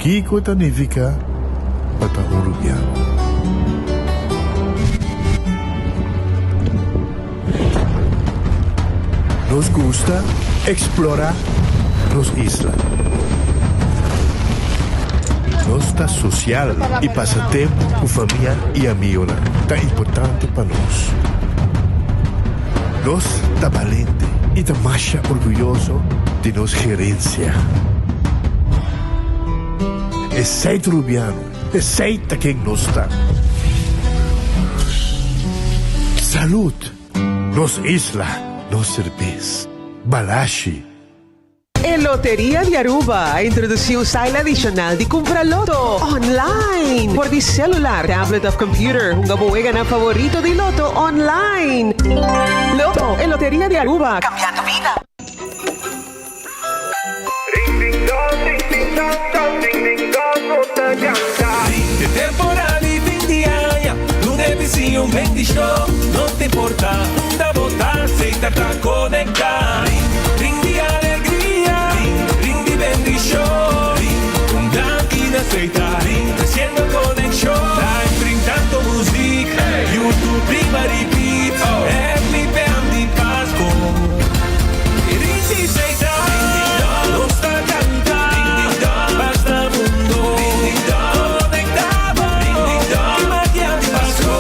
Kiko Tanifica Patahurubiano. Nos gusta explorar las islas. Nos está social y pasatiempo con familia y amigos tan importante para nos. Nos está valiente y está más orgulloso de nos gerencia. Es seis rubiano, es seis quien nos está. Salud, nos isla, nos cerveza, balashi. El Lotería de Aruba introduziu o style adicional de comprar loto online por de celular, tablet of computer. Un gabuega na favorito de loto online. Loto, el Lotería de Aruba, cambiando vida. De temporada e fim de ano, no vizinho vem de show. Não te importa, da botar, aceita pra conectar. Ring de alegria, ring de bendición. Un blanquín aceita, haciendo conexión. Live tanto música, YouTube prima repeat. Every band de Pasco. Ring de aceita, no está cantando, basta mundo. Conectado, y magia de Pasco.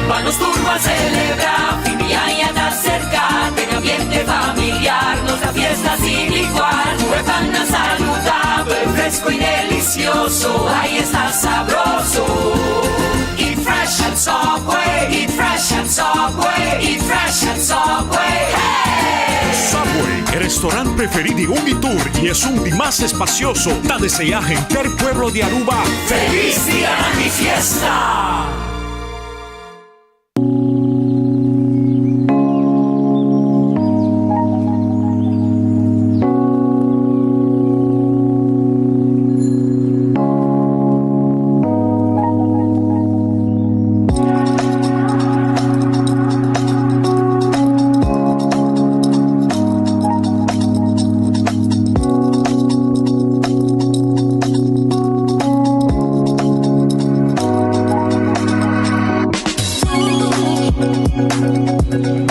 Vamos turbo a celebrar, fin de año está cerca, ten ambiente familiar, nos da fiesta sin igual, huevana saludable, fresco y delicioso, ahí está sabroso. Eat fresh and Subway, eat fresh and Subway, eat fresh and Subway, hey! Subway, el restaurante preferido de Unitour y es un de más espacioso. Da desear gente el pueblo de Aruba. ¡Feliz día de fiesta!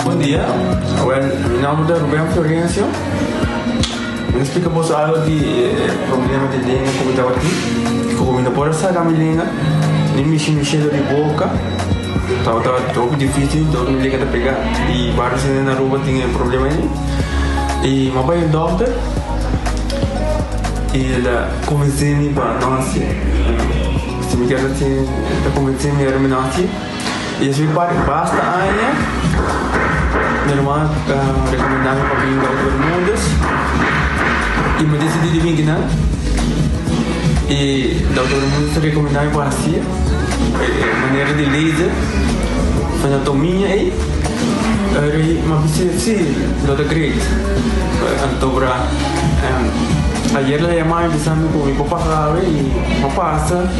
Bom dia, meu nome é Rubén Florencio. Me explica você algo de problema de língua como estava aqui. Como não pode sair da minha língua, nem mexer de boca. Estava todo difícil, todo me liga de pegar. E vários na rua tinham problema aí. E meu pai é doutor. E ele convenceu-me para nós. Se me quer assim, ele convenceu-me para nós. E eu fui para basta aia. Minha irmã recomendava para vir para todo mundo. E me decidi de vir aqui, e o doutor Mundo recomendava para assim, maneira de laser, anatomia e uma pessoa, doutor Great, antobra. Ayer le llamaba empezando con mi papá grave y no pasa,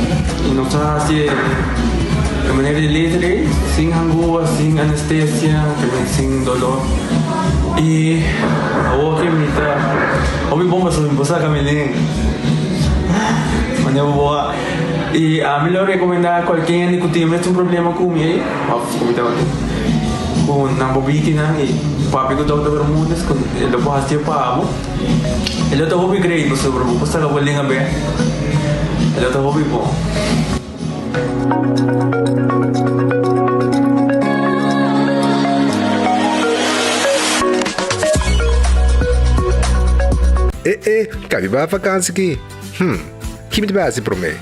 y no está así de manera de laser, sin angúa, sin anestesia, sin dolor. Y ahora que me está, hoy bomba sobre mi esposa Camilín, mañana boa. Y a mí le recomendaba a cualquier que tiene un problema con mi, con una bobina y papi que todo el mundo es con el doctor hacía pavo. El otro hobby great, pues sobre vos está la vuelta a ver. El otro hobby bon. Cabe ba vakansie aqui? Kimi ba si prome?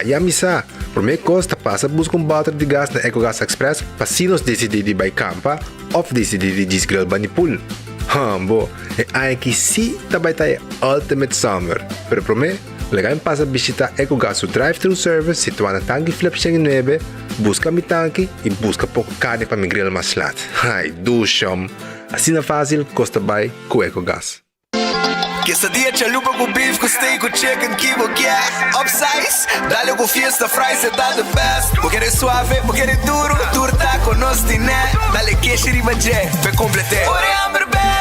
Ya misa. Prome costa passa busca balde de gás na EcoGas Express para se nos decidir de buy campa ou decidir de desgrill banipul. Bo, aqui sim também tá Ultimate Summer. Pero prome, legal passa visitar EcoGas o drive-thru service situado na tanque Flip 9, busca mi tanque e busca pouco carne para mi grill mais lat. Ai, dushom. Assim na fácil, costa buy com EcoGas. Quesadilla chalupa com beef, com steak, com chicken, kibo, yeah. Upsize, dale com fiesta, fries, tá the best. Porque é suave, porque é duro, turta com nós, tiné. Dale queijo e bajé, pe complete. Ore amber bem.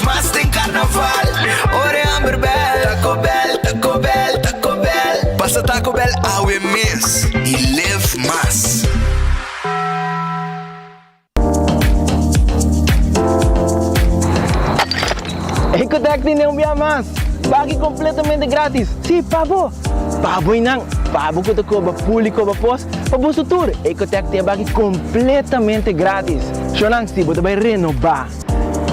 live más en carnaval. Ore Amber Bell, Taco Bell, Taco Bell, Taco Bell. Pasa Taco Bell, awe miss y live más. Ecotec tiene un día más. Pague completamente gratis. Sí, pabo. Pabo inang. Pabo que te cobra público para pos. Pabo su tour. Ecotec te pague completamente gratis. Sonang si você vai renovar,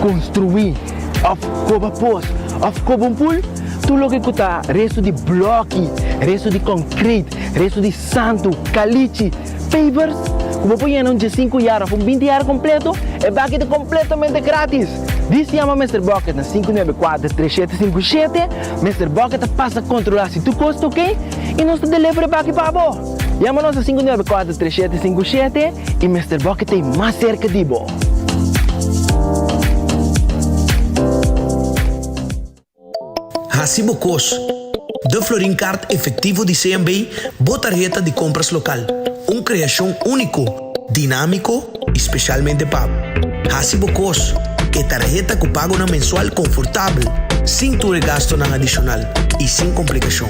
construir, of cobra pos, of cobra pool. Tu lo que custa resto de bloque, resto de concreto, resto de santo, caliche, pavers. Como põe em 5 anos, 20 anos completo, é pague completamente grátis. Diz chama Mr. Bucket na 594-3757. Mr. Bucket passa a controlar se tu custa, ok? E nós te delivery back para você. Chama-nos a 594-3757 e Mr. Bucket é mais cerca de você. Hacibocos, de Florincard efetivo de CMB, botarjeta de compras local. Uma criação único, dinâmico, especialmente pago. Hacibocos, que tarjeta que paga na mensual confortável, sem tu gasto na adicional e sem complicação.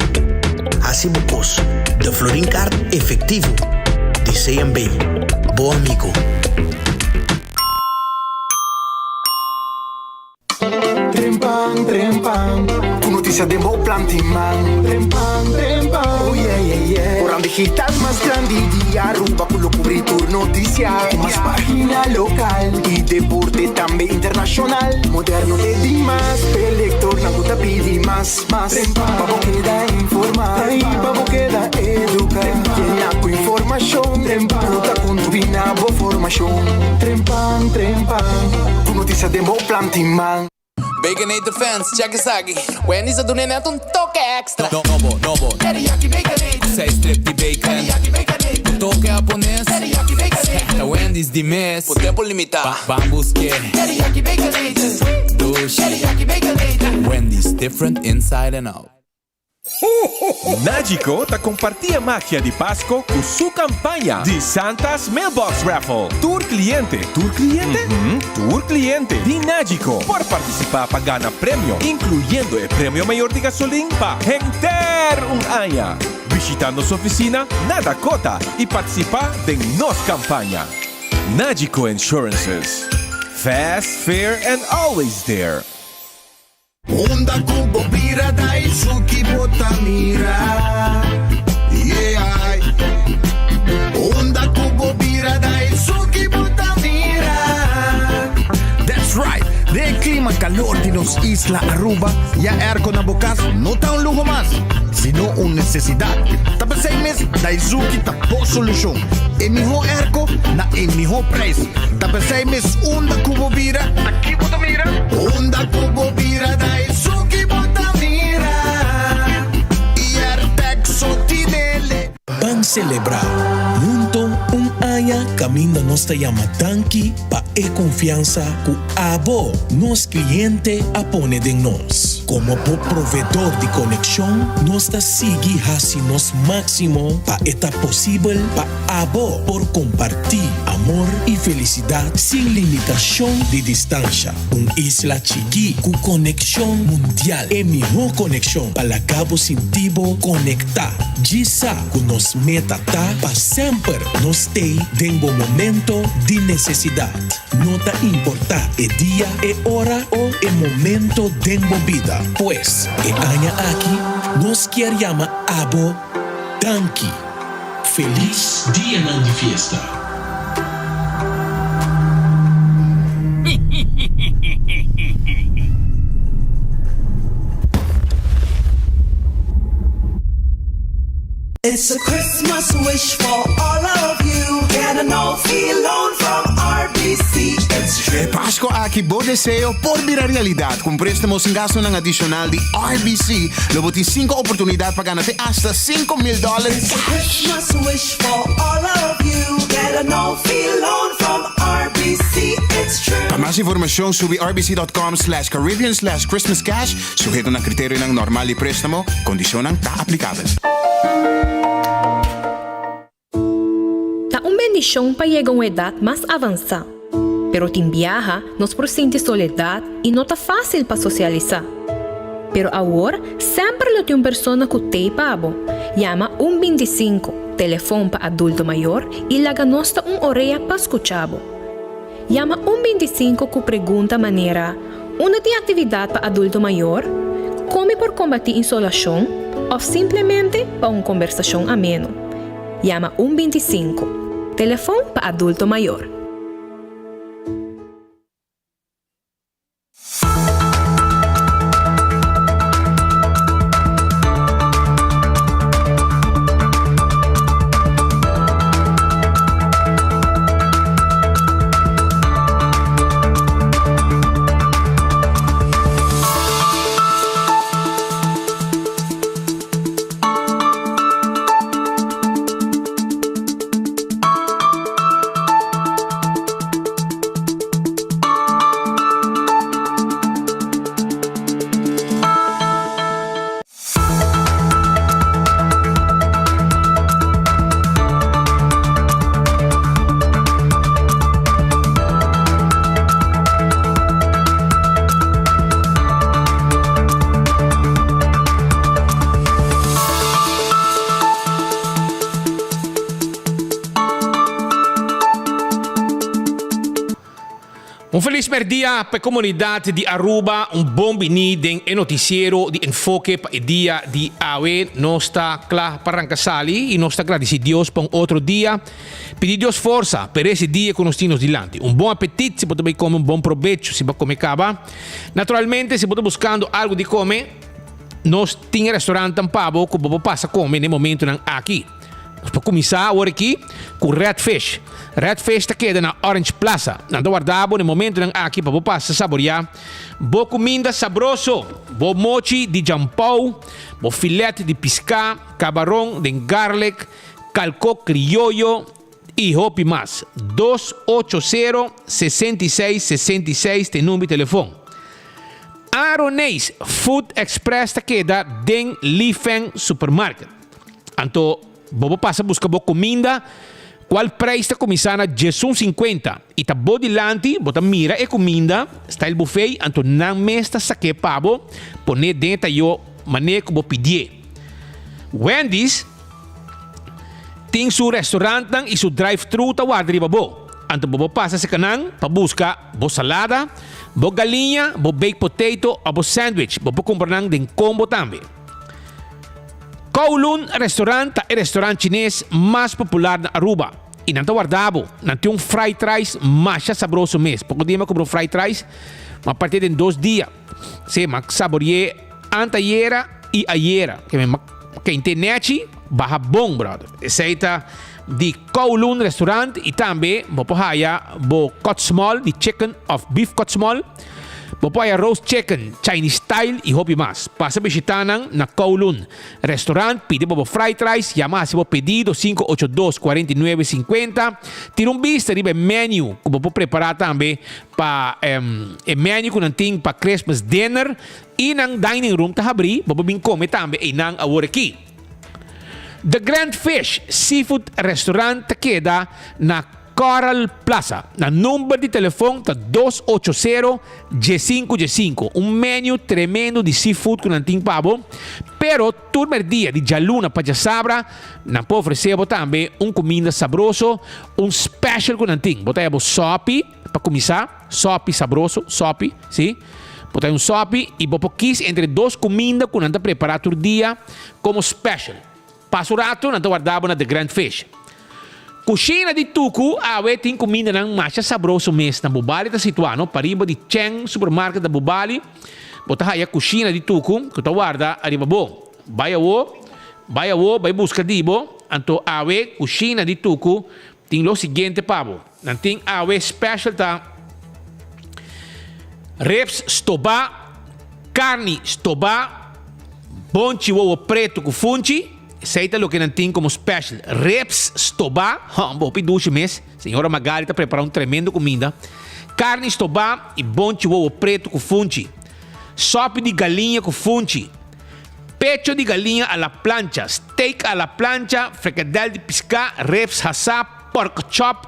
Hacibocos, de Florincard efetivo de CMB. Bom amigo. Trempang, trempang. Tu noticia de Bo Plantiman. Trempang, trempang. Oh yeah, yeah, yeah. Orang digital más grande de Aruba. Pulo cubrir tu noticia. Más página local y deporte también internacional. Moderno te di más. Pelector na guta pidi más. Pabo queda informar. Pabo queda educar. Llena con información. Ruta con tu binabo formación. Trempang, trempang. Tu noticia de Bo Plantiman. Baconator fans, check eens aqui. Wendy's dat doen net een toque extra. Nobo. Teriyaki Baconator. Zij stript die bacon. Teriyaki Baconator. Toque japonês. Teriyaki Baconator. Na Wendy's die mes. Por tempo limitado. Bambus que. Teriyaki Baconator. Douche. Teriyaki Baconator. Wendy's different inside and out. Nagico ta compartia magia de Páscoa com sua campanha de Santa's Mailbox Raffle. Tour cliente. Tour cliente de Nagico. Por participar para ganhar prêmio, incluindo o prêmio maior de gasolina para render año. Visita nossa oficina na Dakota e participar de nossa campanha. Nagico Insurances. Fast, fair and always there. Onda Kubo Bira dai Suki Botamira. Yeah. Onda Kubo Bira dai Suki Botamira. That's right. De clima calor de nos Isla Aruba, ya airco na bocas no está un lujo más, sino una necesidad. Tapos 6 meses, Daisuki tapó solución. El mejor airco na el mejor precio. Tapos 6 meses, Onda Kubo Bira, aquí Botamira. Onda Kubo Bira Daisuki Botamira. Y Artexo Tinele. Van celebrar junto aya camina nossa llama tanki pa confiança ku abo nos cliente apone de nós. Como provedor de conexão, nós ta sigi hasi nos máximo pa eta possível pa abo por compartir amor e felicidade sem limitação de distância. Isla chiqui ku conexão mundial e melhor conexão para cabo sentido conectar. Gisa ku nos meta tá pa sempre nos ter dengo momento de necessidade. Nota importar e dia e hora ou e momento dengo vida. Pues, e aña aqui, nos quer llama abo tanki. Feliz dia de fiesta. It's a Christmas wish for all of you. Get a no-fee loan from RBC. It's true. Pasko aqui, bom deseo por virar realidade. Com préstamos sem gasto ng adicional de RBC, lobo tem 5 oportunidades para ganhar hasta $5,000 It's a Christmas wish for all of you. Get a no-fee loan from RBC. It's true. Para mais informação, sube rbc.com/Caribbean/Christmas Cash. Sujeito na critério ng normal e préstamo, kondisyon ang ta-aplicável. La bendición para llegar a una edad más avanzada, Pero tim viaja, nos presente soledad e não tá fácil para socializar. Pero agora, sempre lo tem uma pessoa que tem pabo. Llama 125, telefone para adulto maior e laga nosta orelha para escuchabo. Llama 125 que pergunta maneira, uma tem atividade para adulto maior, come por combater insolação ou simplesmente para uma conversação ameno. Llama 125, telefone para adulto maior. Un feliz dia para a comunidade de Aruba, bom bem-vindo em noticiero de enfoque para o dia de hoje. Nós está claro para arrancar e nós está agradecido a Deus por outro dia. Pedir Deus força para esse dia que nós temos diante. Bom apetite, se você também come bom proveito, se você come caba. Naturalmente, se você buscando algo de comer, nós temos restaurante em Pabo que você passa a comer no momento aqui. Nós vamos começar agora aqui com Red Fish. Red Fish está queda na Orange Plaza. Nós guardamos no momento aqui para você saborear. Boa comida sabroso, bom mochi de jampau, bom filete de pisca, camarão de garlic, calco criollo e hopi mais. 280-6666 tem número de telefone. Aronês Food Express está queda em Lifeng Supermarket. Então, você passa a buscar boa comida. Qual preço está começando a $1.50 e está bom dilante, você mira a comida, está o buffet, então não mesta saque pabo, pone dentro eu maneira que você pedir. Wendy's tem seu restaurante e seu drive-thru tá guardando babo. Então você passa esse canal para buscar boa salada, boa galinha, boa baked potato ou boa sandwich, você comprar em combo também. Kowloon Restaurant é o restaurante chinês mais popular na Aruba. E não está guardado. Não tem fried rice mais saboroso mesmo. Porque dia eu comprei fried rice, mas a partir de 2 dias. Se eu saboreei anteayer e ayer. Que a internet barra bom, brother. Receita de Kowloon Restaurant e também vou pôr o cut small, de chicken of beef cut small. Vou pôr roast chicken, Chinese style e hopi mais. Passa visitando na Kowloon Restaurant, pide o fried rice, chama se pedido 582-4950. Tira vista de menu que vou preparar também para menu que não tem para Christmas dinner e na dining room tá abrir, vou vir comer também e não agora aqui. The Grand Fish Seafood Restaurant queda na Coral Plaza. Na número de telefone tá 280-G5G5. Menu tremendo de seafood que não tem pabo. Pero turno dia de jaluna para sabra, não pode oferecer também comida sabroso, special que não tem. Botar sopi para começar, sopi sabroso, sopi, sim. Botar sopi e botar 15 entre 2 comidas que não está preparado todo dia como special. Passo o rato, não está guardado na The Grand Fish. Coxina de Tuku, tem comida ng mais sabroso mesmo. Na Bubali está situado, pariba de Cheng Supermarket da Bubali. Bota aí a coxina de Tuku, que está guarda, arriba bom. Vai buscar dibo. Então, coxina de Tuku, tem o seguinte, pabo. Não tem special, tá? Reps stobá, carne stobá, bom chihuahua preto com funchi. Aceita o que não tem como special. Reps stobá, bom piduche mês. Senhora Magali está preparando tremendo comida. Carne stobá e bom chihuahua preto com funchi. Sopa de galinha com funchi. Pecho de galinha à la plancha. Steak à la plancha. Fricadelle de pisca. Reps hassá. Pork chop.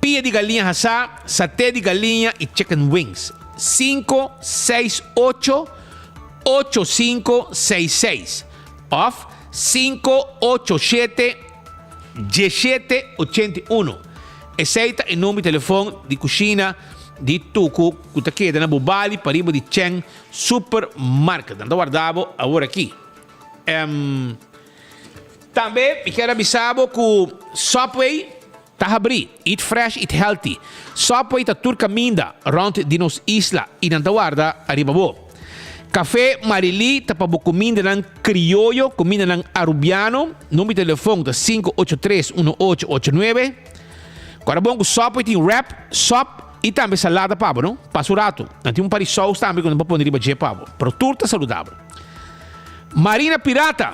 pia de galinha assá, saté de galinha e chicken wings. 568-8566 of 587-1781. Esse é o número de telefone de cozinha de Tuku, que está aqui na Bubali, para riba de Cheng Supermarket. Então, guardavo agora aqui. Também, eu quero avisar que o Subway está abrindo. Eat fresh, eat healthy. Subway está tur caminda around de nos isla. E não guarda, arriba bo. Café Marili está para comida ng criollo, comida ng arubiano. Número de telefone está 583-1889. Agora bom, o Subway tem wrap, sop e também salada, pabo, não? Passo rato. Não tem par de sauce também, que não pode riba de pabo. Pero tudo está saudável. Marina Pirata.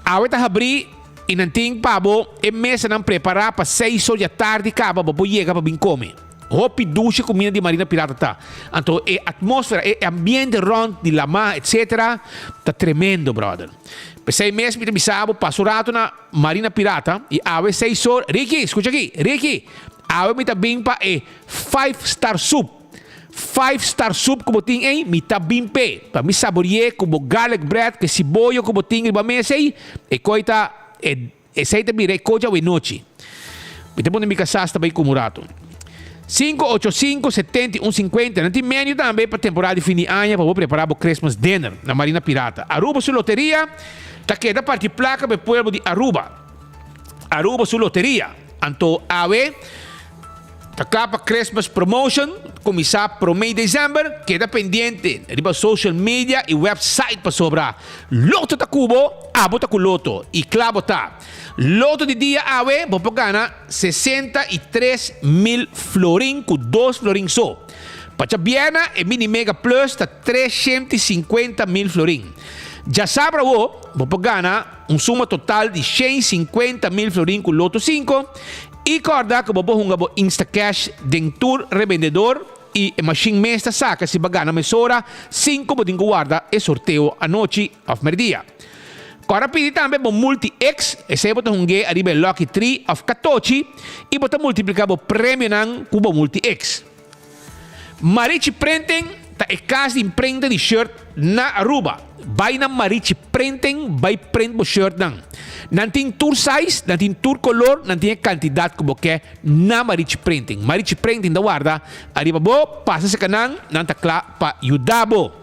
A está abrindo e não tem pabo. E mesa não preparar para 6 horas da tarde, caba, para chegar para vir comer. Hopi duche comida de Marina Pirata tá. Então, a atmosfera, o ambiente rond de lama, etc. Tá tremendo, brother. Para 6 meses, me avisava, passo rato na Marina Pirata e a 6 horas. Ricky, escuta aqui. Ricky, a me tá bem para 5-star soup. 5-star soup como tem aí, me tá bem pé. Para me saborear como garlic bread, que cebola como tem em mesa aí. E coita, esse tá bem coisa e noite. Me tá bom me casar também com o rato. 585-7150. Não tem menu também para temporada de fim de ano para preparar o Christmas dinner na Marina Pirata. Aruba sua loteria, tá queda parte placa para o povo de Aruba. Aruba sua loteria. Então, ave, tá cá para Christmas promotion, começar pro mês de dezembro, queda pendente. Riba social media e website para sobrar. Loto tá cubo, abo tá com loto. E clavo tá. Loto de dia ave, vou ganhar 63,000 florin com 2 florin só. Para Biena e Mini Mega Plus está 350,000 florin. Já sabe vou ganhar suma total de 150,000 florin com Loto 5. E corda que vou ganhar Instacash dentur revendedor e machine mesta saca se bagana mesora 5 vou guarda e sorteio a noite of merdia. Agora pedi também o multi-X, esse é o que arriba Lucky 3 of 14 e bota multiplicar o prêmio com o multi-X. Marichi Printing, tá é casa de imprenta de shirt na Aruba. Vai na Marichi Printing, vai print o shirt não. Não tem tour size, não tem tour color, não tem quantidade como que na Marichi Printing. Marichi Printing da guarda, arriba bo, passa se canang, não tá claro para ajudar bo.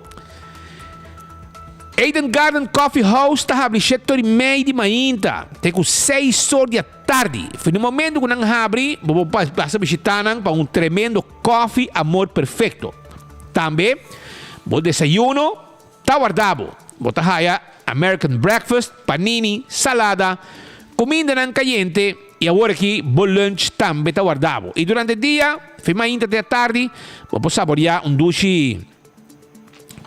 Eden Garden Coffee House está abrindo 7h30 de manhã. Tem com 6 horas da tarde. Foi no momento que não abre, vou passar visitar para um tremendo coffee amor perfeito. Também, o desayuno está guardado. Vou trazer American breakfast, panini, salada, comida não caliente e agora aqui o lunch também está guardado. E durante o dia, foi manhã até a tarde, vou saborear duche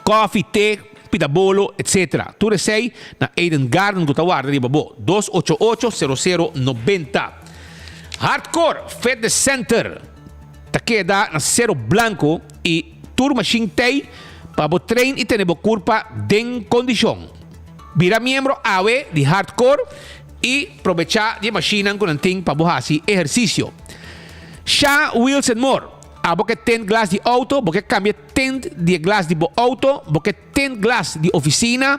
coffee, té, pida bolo, etc. Tu sei na Eden Garden que guarda di babo 288-0090. Hardcore Fitness Center ta queda na Cerro Blanco e tour machine tei para bo train e tener bo curpa den condition. Vira miembro AWE di Hardcore e aprovechar di machine con anting para bo hasi ejercicio. Sha Wheels and More. Porque tem glass de auto, porque cambia tem de glass de auto, porque tem glass de oficina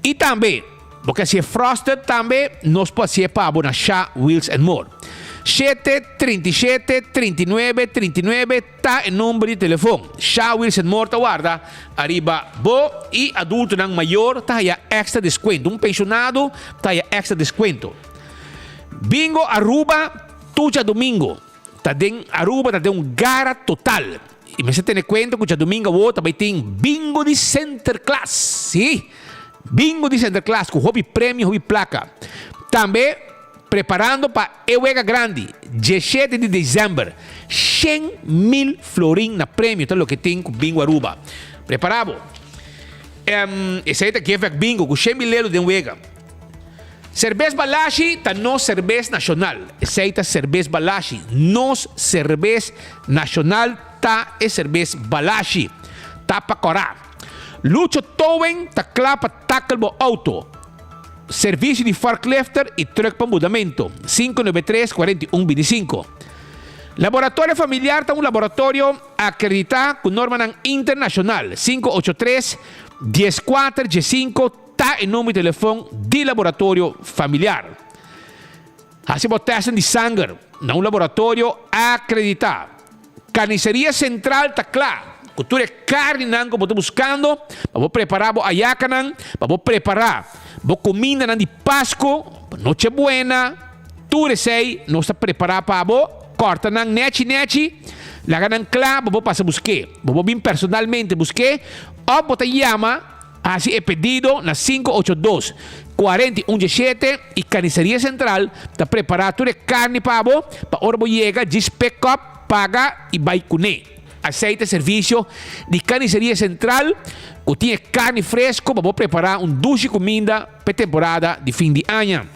e também, porque se é frosted também, nós podemos ser para na Sha Wheels and More. 737-39-39 tá o número de telefone. Sha Wheels and More tá guarda, arriba bo e adulto não maior tá aí extra desconto. Pensionado tá aí extra desconto. Bingo Aruba, tuja domingo. Tá dentro Aruba, tá dentro gara total. E me se tem conta que já domingo o também tem bingo de Center Class. Sim, bingo de Center Class com hobby prêmio, hobby placa. Também preparando para Ewega Grande, 17 de dezembro. 100,000 florin na prêmio, tal o que tem com bingo Aruba. Preparado? Esse aí tá aqui bingo com 100,000 de Ewega. Cerveza Balashi tá no cerveza nacional. Essa cerveza Balashi. Nos cerveza nacional tá é cerveza Balashi. Tá para corar. Lucho Towen tá clapa tackle bo auto. Serviço de forklifter e truck para mudamento. 593-4125. Laboratório familiar está um laboratório acreditado com norma internacional 583-14-15 está em número de telefone de laboratório familiar. Assim, o teste de sangue um laboratório acreditado. Carniceria Central está claro. Cultura carne não que você está buscando, para preparar a ayaca, para preparar a comida de Páscoa, noche buena, tudo sei, nós está preparado para corta nang neti, laga nang claro, para passar buscar, para vir personalmente buscar, ou você chama, assim é pedido na 582-4117 e Carniceria Central está preparado tudo carne para hora você chega, diz pick up, paga e vai comer. Aceita serviço de Carniceria Central, que tem carne fresca para preparar duche comida para temporada de fim de ano.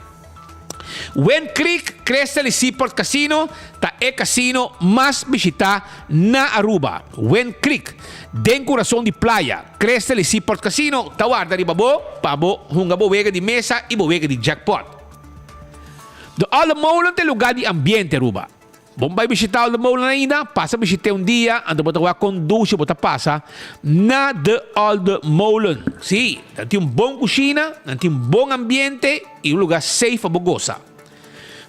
Wen Creek Crystal Seaport Casino tá é casino mais visitado na Aruba. Wen Creek, den coração de praia. Crystal Seaport Casino tá guarda de babo, pabo, hunga bovega de mesa e bovega de jackpot. Do All Molen tem lugar de ambiente Aruba. Bom vai visitar All Molen ainda, passa a visitar dia, anda botar com duche, botar passa na The All Molen. Sim, tem bom cozinha, tem bom ambiente e lugar safe para goza.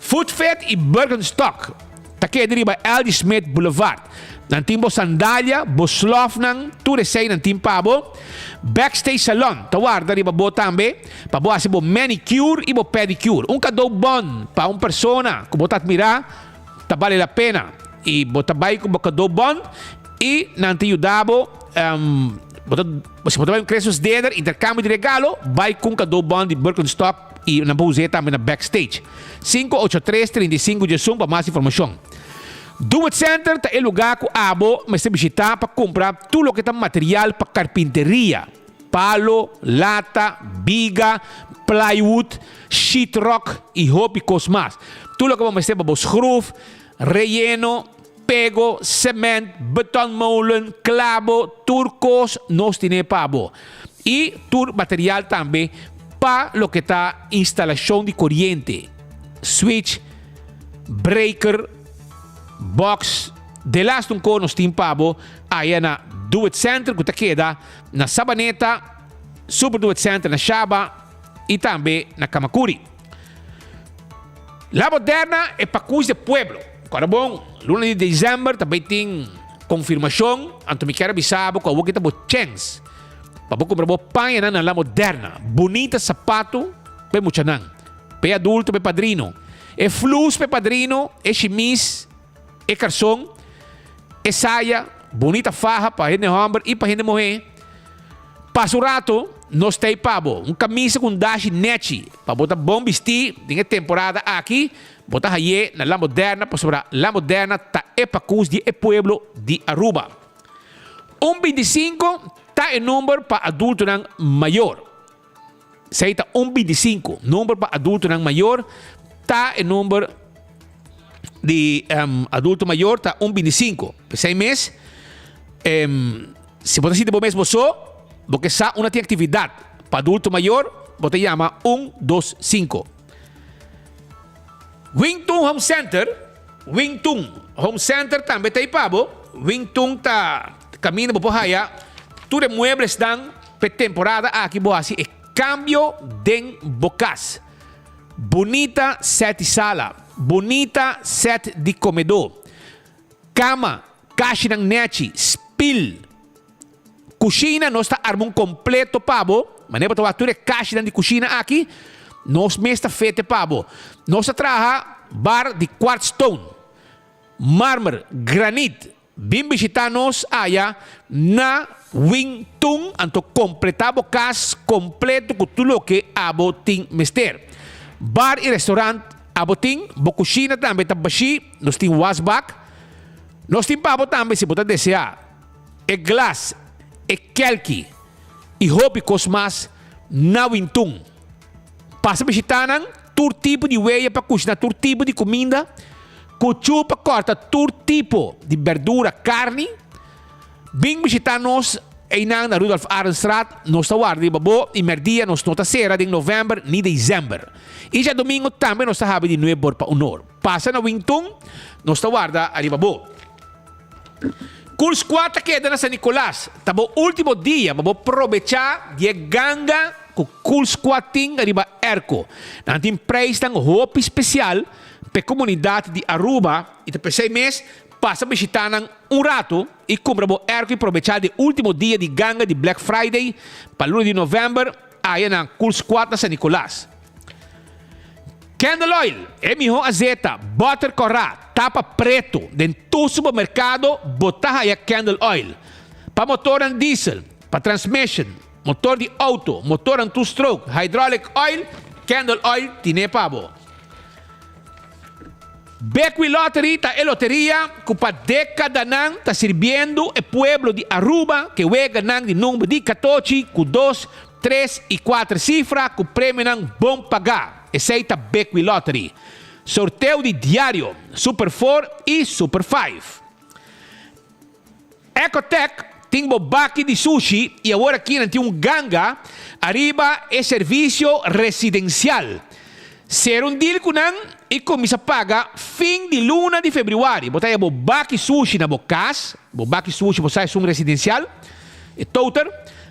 Food Fed e Bergenstock, tá aqui deriva L.D. Smith Boulevard. Nantim bo sandalia, bo slof nang, tudo sei nantim pabo. Backstage Salon, tawar dari bo tambe, pabo asi bo manicure e bo pedicure. Kadou bon para persona, que botat mirar, tá vale la pena. E bota bai com kadou bon e nanti yudabo você pode ver preços deder, intercâmbio de regalo, vai com kadou bon de Birkenstock e na buzeta também na backstage. 583-35 para mais informação. Do It Center é lugar que abo mas se visitar para comprar tudo o que é material para carpinteria, palo, lata, viga, plywood, sheetrock e hobicos mais. Tudo o que vamos ter para scruf, relleno, pego, cement, betonmolen, clavo, turcos, nós temos pabo. E tur material também para lo que está instalação de corriente, switch, breaker, box, de last un nós temos pabo, aí na Do It Center, que queda na Sabaneta, Super Do It Center na Shaba e também na Kamakuri. La Moderna é para Cus de Pueblo. Agora bom, luna de dezembro também tem confirmação, então me quero avisar que eu vou chance. Para comprar panha na La Moderna, bonita sapato, pe mucha nan, pe adulto, pe padrino, é flus pe padrino, é chemise, é calção, é saia, bonita faja para gente homem e para gente mulher. Passa o rato, nós tem pabo, camisa com dash net, para botar bom vestir, tem temporada aqui, botar aí na La Moderna, para sobrar La Moderna, tá é para cus de pueblo de Aruba. 125 tá em número para adulto não maior. Se tá 125, número para adulto não maior, tá em número de adulto maior, tá 125. Por 6 meses, se você se depois mesmo só, porque sa uma tem atividade para adulto maior, você chama 125. Wingtung Home Center também tem pabo. Wingtung tá caminho para Bahia. Tudo muebles dan pe temporada aqui boasi e cambio de bocas. Bonita set de sala, bonita set de comedor, cama, caixa ng nechi, spill. Cozinha nós está armando completo pabo, mas para tomar tudo caixa de cozinha aqui, nós mesmo feito pabo. Nós trabalha bar de quartz stone, mármore, granite. Bim visitar-nos allá na Wingtung, anto completamos cas completo com tudo o que abo tem mester. Bar e restaurante abo tem, bo cozinha também tá baixi, nós tem wasback, nós tem pabo também se botar desejar. E glass, e kelki, e hobicos mas na Wingtung. Passa visitanan, tur tipo de weia para cozinhar, tur tipo de comida. Cuchupa corta todo tipo de verdura, carne. Bem visitar-nos na Rudolf Arenstraat, nós estamos guardando babo e merdia nós nota será de novembro nem dezembro. E já domingo também nós estamos de 9 para 1 hora. passa na Wington, nós guarda arriba bo. Cool Squad queda na San Nicolás. Tabo último dia, vamos aproveitar de ganga com Cool Squad ting arriba Erco. Nantin preço tang hope especial para comunidade de Aruba e depois 6 meses passa a visitar um rato e compra o Erco e aproveitar de último dia de ganga de Black Friday para o 1 de novembro aí na Cool Squad na San Nicolás. Candle Oil, emiho azeta, butter corá, tapa preto, dentro do supermercado, botar aí Candle Oil. Para motor and diesel, para transmission, motor de auto, motor and two-stroke, hydraulic oil, Candle Oil, tine pabo. Beckwith Lottery, ta e loteria, que para década nang, ta sirviendo el pueblo de Aruba, que juega nang de número de 14, com 2, 3 e 4 cifras, com prêmio nang bom pagar. Aceita Beckwith Lottery. Sorteio de diário, Super 4 e Super 5. Ecotech tem bobaki de sushi e agora aqui tem ganga. Arriba é serviço residencial. Ser deal com nan e começa a pagar fim de luna de fevereiro. Botar bobaki sushi na bocas. Bobaki sushi você é residencial. E total.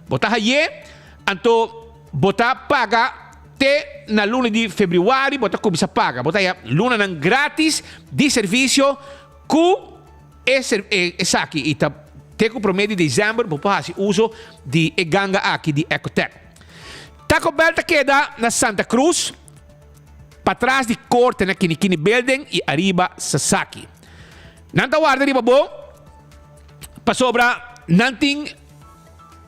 Botar aí. Então, botar paga te na luna de fevereiro, bota começa a pagar. Bota aí, luna não grátis de serviço com esse aqui. E tá, te com promedio de dezembro, vou fazer uso de ganga aqui de Ecotech. Taco Bell queda na Santa Cruz, para trás de corte na Kinikini Building e arriba Sasaki. Nanta guarda arriba bo, para sobra, nanting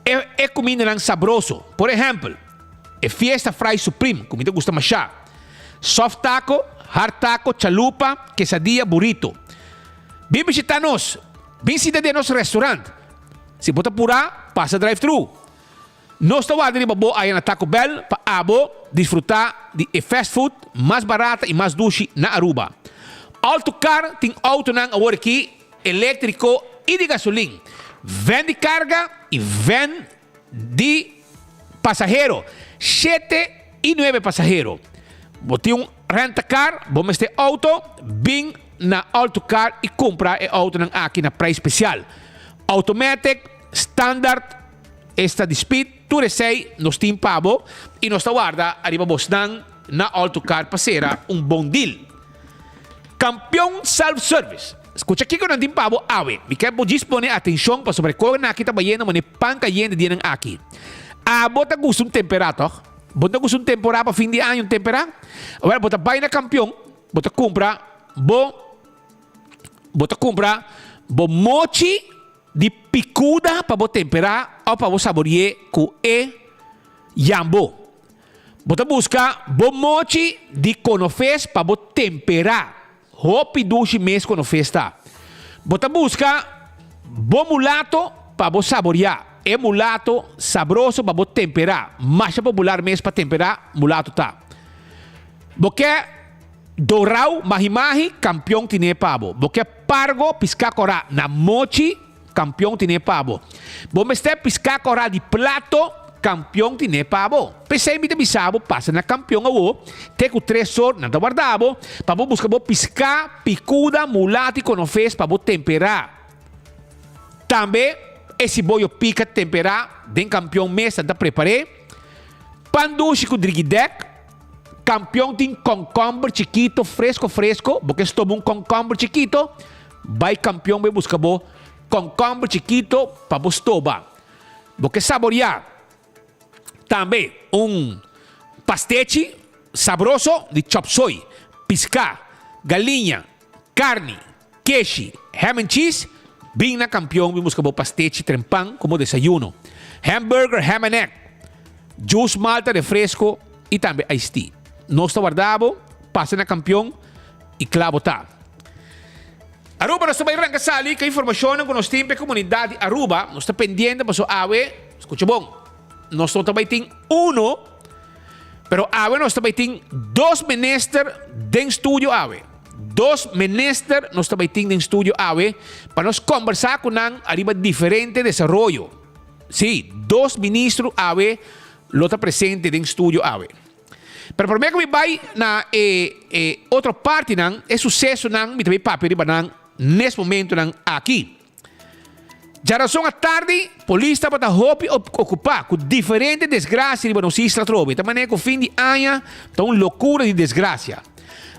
é comida não sabroso. Por exemplo, é Fiesta Fry Supreme, comida gusta mais chá. Soft taco, hard taco, chalupa, quesadilla, burrito. Vem visitar-nos. Vem de nosso restaurante. Se bota pura, passa drive-thru. Nós estamos aí na Taco Bell para abo desfrutar de fast food mais barata e mais doce na Aruba. Autocar tem auto nang agora aqui, elétrico e de gasolina. Vende de carga e vende de passageiro. 7 e 9 passageiros. Botei rent-a-car, vamos ter auto, vim na autocar e comprar o auto aqui na preço especial. Automatic, standard, esta de speed, tudo sei, nós temos pabo e nós guarda arriba na autocar para ser bom deal. Campeão self-service. Escucha aqui que não tem pabo, me quero dispor atenção para sobre como aqui está bayendo, mas panca yendo de aqui. Bota gusto temperato. Bota gusto temporada para fim de ano temperado. Agora bota vai na campeão, bota compra mochi de picuda para botar temperar ou para você saborear com jambo. Bota busca mochi de conofes para botar temperar. Hopi dushi mês conofes tá. Bota busca mulato para você saborear. É mulato sabroso para botar temperar. Mais popular mesmo para temperar, mulato tá. Porque dorau, mahi-mahi, campeão tine pabo. Porque pargo, piscacora na mochi, campeão tine pabo. Vamos ter piscacora de plato, campeão tine pabo. Pensei me bisabo, passa na campeão awo, teco 3 horas, nada guardavo, para buscar pisca, picuda, mulato e conofes para botar temperar. Também esse boio pica temperar, den campeão mesa da preparei. Pandushi com driguidec, campeão tem concombre chiquito, fresco, porque estou concombre chiquito, vai campeão vai buscar concombre chiquito para bostoba. Porque saborear também pastete sabroso de chop suey, pisca, galinha, carne, queijo, ham and cheese. Bem na campeão, vimos que pastete trempang como desayuno. Hamburger, ham and egg. Juice malta, refresco e também iced tea. Nós guardamos, passa na campeão e clavo tá. Aruba, nós também arranca sali que a informação que nós temos para a comunidade Aruba, nós está pendente para a ave, escuta bom, nós também tem pero ave nós também tem 2 menester dentro do estúdio ave. 2 menester nós também temos no estúdio AVE para nós conversar com nang arriba diferente desenvolvimento. Sim, 2 ministros AVE lo está presente no estúdio AVE. Pero por meio que vai na outra parte não é sucesso não me também papel não nesse momento não aqui. Já razão à tarde, polícia para ocupar com diferentes desgraças de não se trobe. Também com fim de ano, tá uma loucura de desgraça.